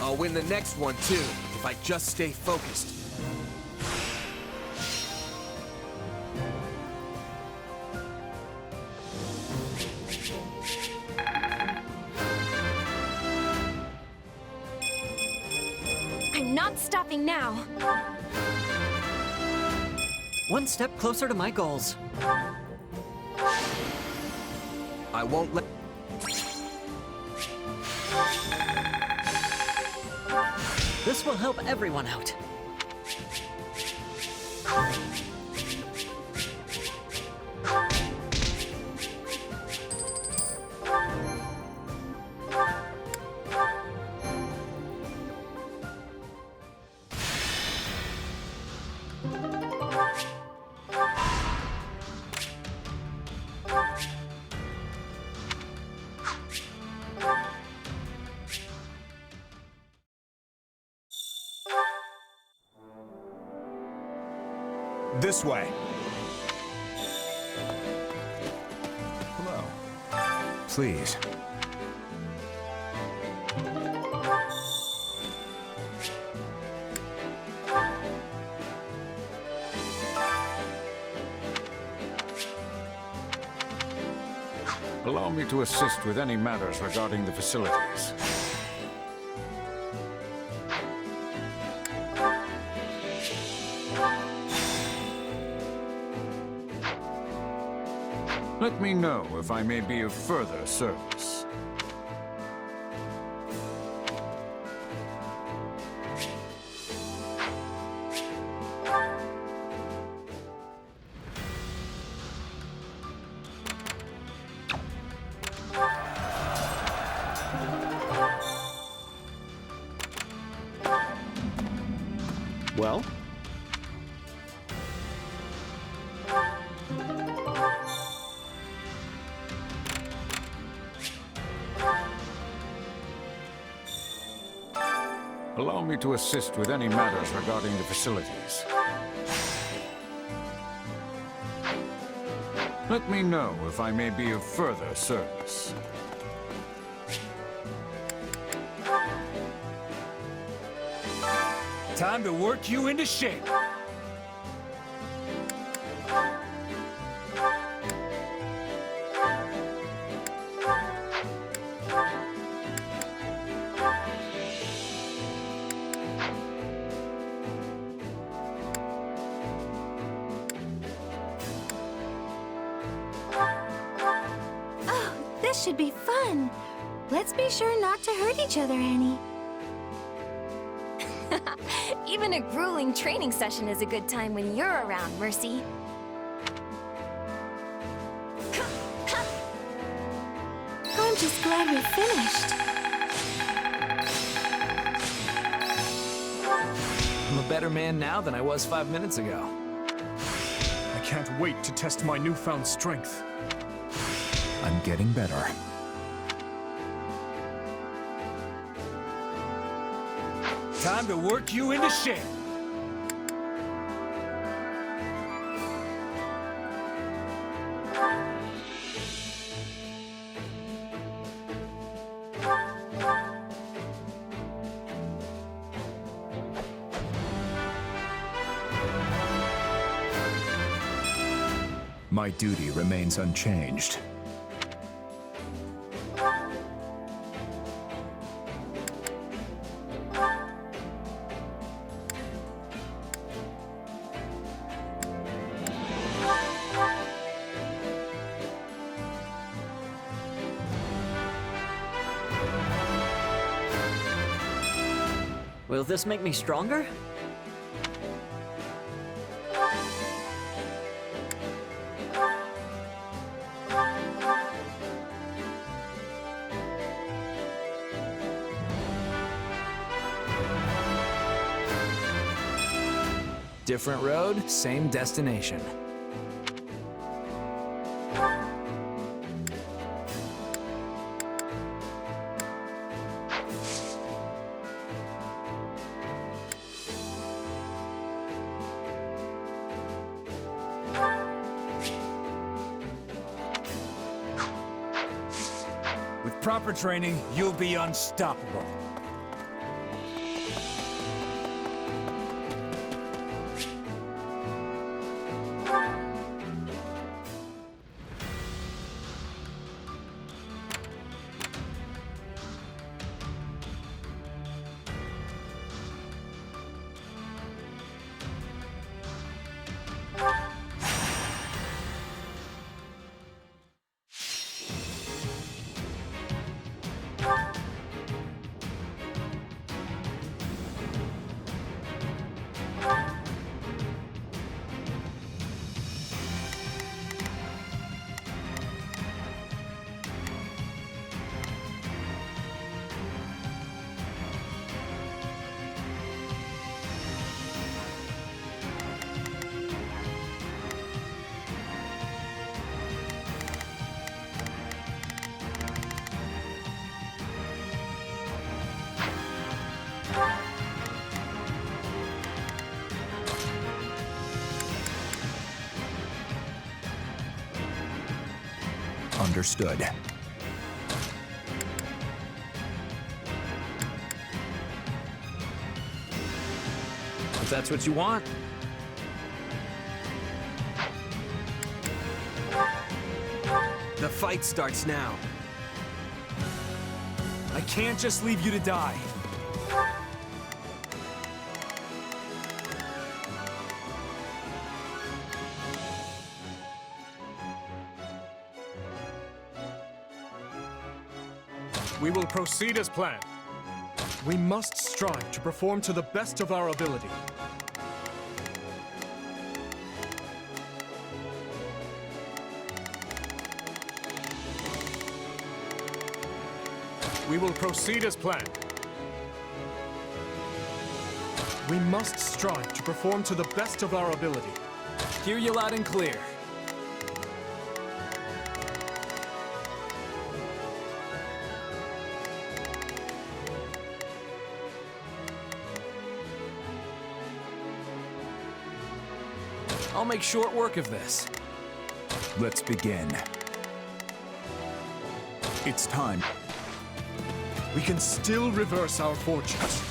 I'll win the next one too, if I just stay focused. I'm not stopping now. One step closer to my goals. I won't let... This will help everyone out. This way. Hello. Please. Allow me to assist with any matters regarding the facilities. Let me know if I may be of further service. Well? Allow me to assist with any matters regarding the facilities. Let me know if I may be of further service. Time to work you into shape. Oh, this should be fun. Let's be sure not to hurt each other, Annie. Even a grueling training session is a good time when you're around, Mercy. I'm just glad we finished. I'm a better man now than I was 5 minutes ago. I can't wait to test my newfound strength. I'm getting better. Time to work you into shape. My duty remains unchanged. Will this make me stronger? Different road, same destination. With proper training, you'll be unstoppable. Understood. If that's what you want. The fight starts now. I can't just leave you to die. We will proceed as planned. We must strive to perform to the best of our ability. We will proceed as planned. We must strive to perform to the best of our ability. Hear you loud and clear. I'll make short work of this. Let's begin. It's time. We can still reverse our fortunes.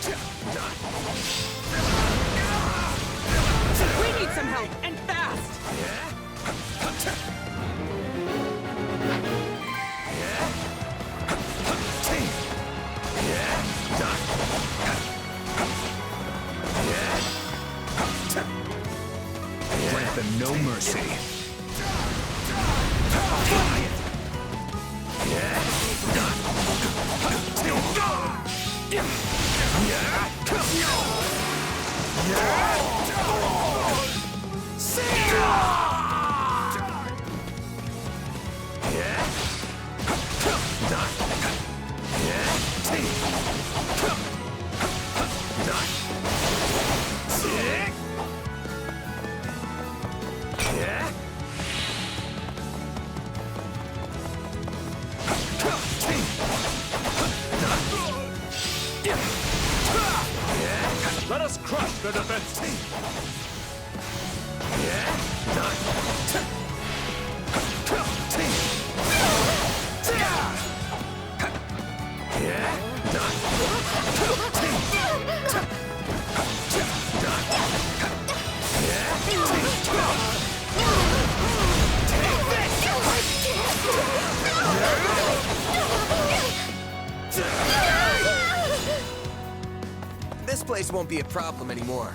We need some help, and fast! Grant them no mercy. Let us crush their defense. This place won't be a problem anymore.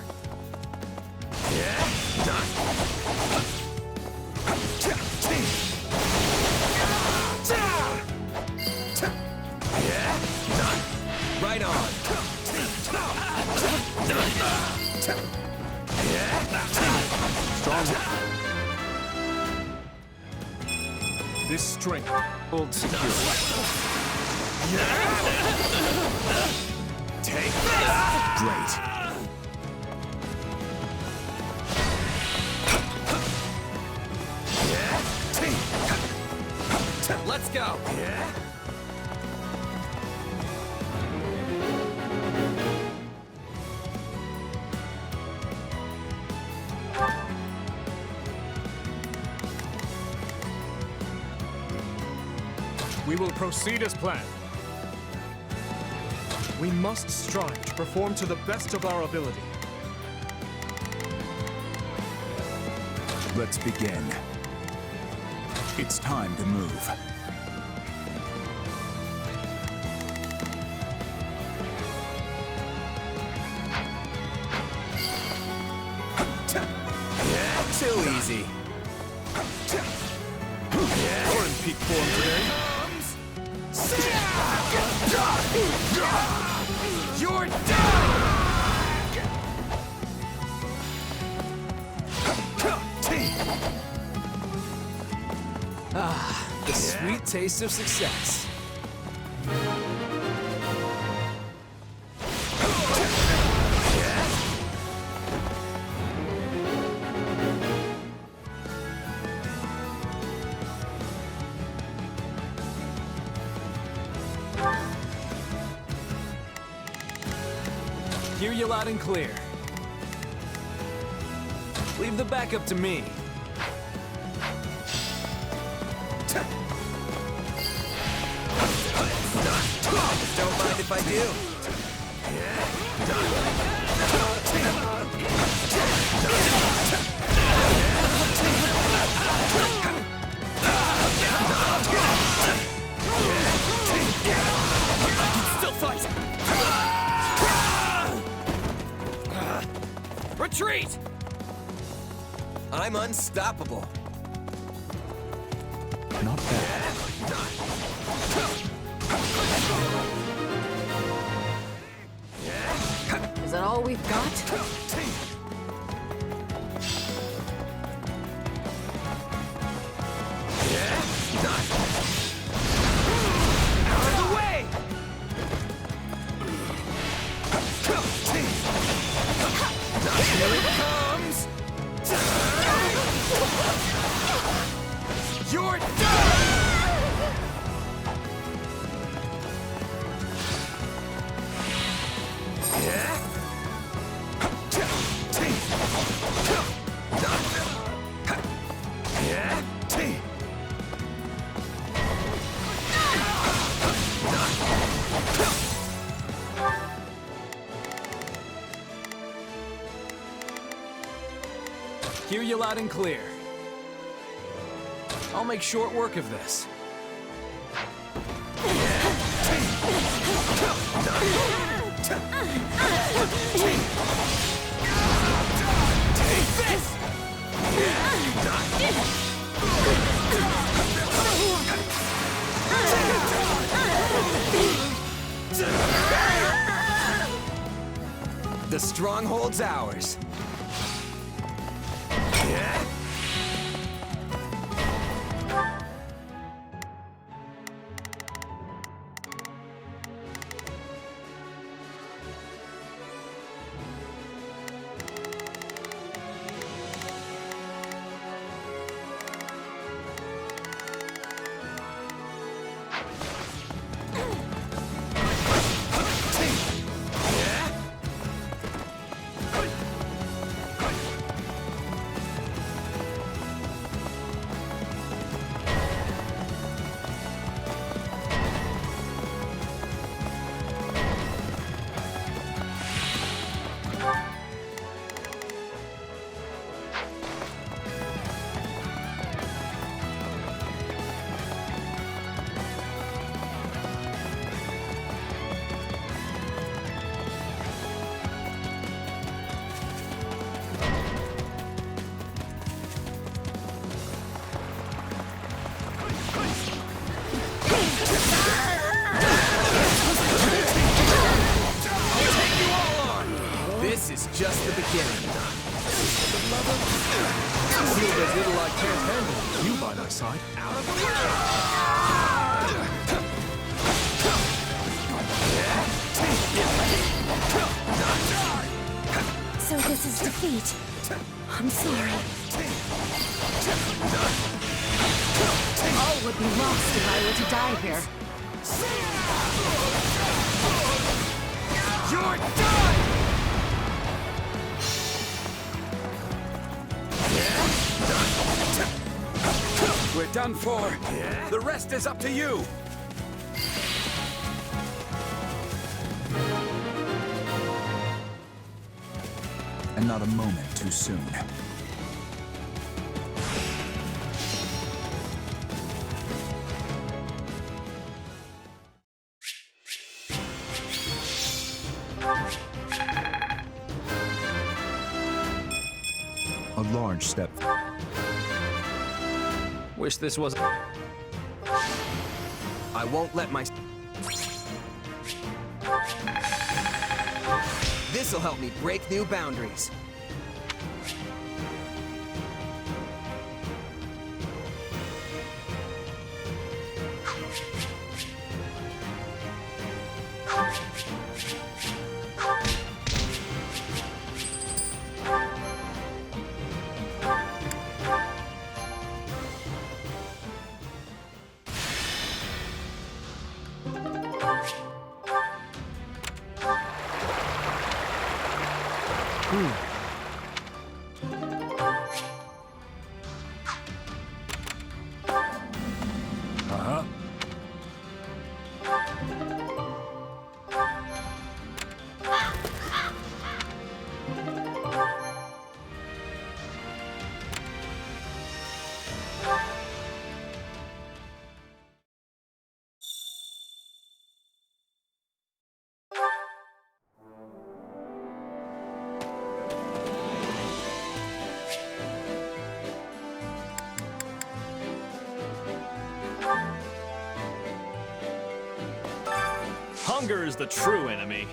Right on. Strong. This strength holds secure. Take this! Great. Let's go! We will proceed as planned. We must strive to perform to the best of our ability. Let's begin. It's time to move. Too easy. You're in peak form today. You're done! Ah, the sweet taste of success. Hear you loud and clear. Leave the backup to me. Don't mind if I do. Still fight! Retreat! I'm unstoppable. Not bad. Is that all we've got? Out of the way! Here it comes! You're done! Hear you loud and clear. I'll make short work of this. Take this! The stronghold's ours. This is just the beginning. Feel there's little I can't handle. You by my side. Out of the way! So this is defeat. I'm sorry. All would be lost if I were to die here. You're done! We're done for. The rest is up to you. And not a moment too soon. A large step. Wish this was... I won't let my... This'll help me break new boundaries. Uh-huh. Hunger is the true enemy.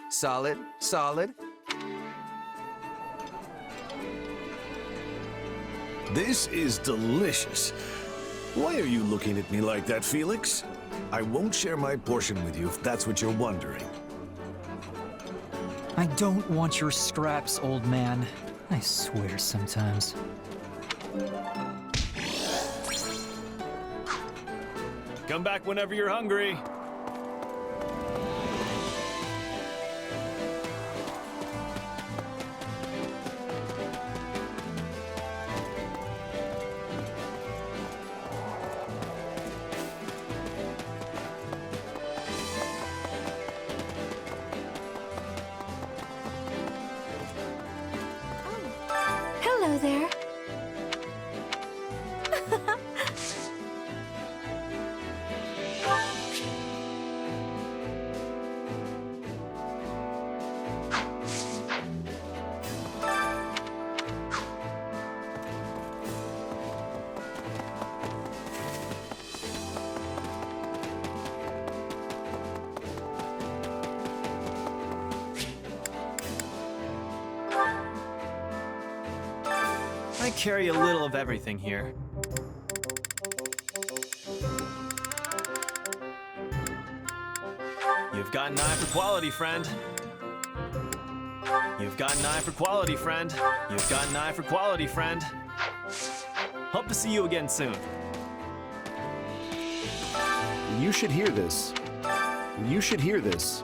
Solid, solid. This is delicious. Why are you looking at me like that, Felix? I won't share my portion with you if that's what you're wondering. I don't want your scraps, old man. I swear sometimes. Come back whenever you're hungry. Hello there. I carry a little of everything here. You've got an eye for quality, friend. You've got an eye for quality, friend. You've got an eye for quality, friend. Hope to see you again soon. You should hear this. You should hear this.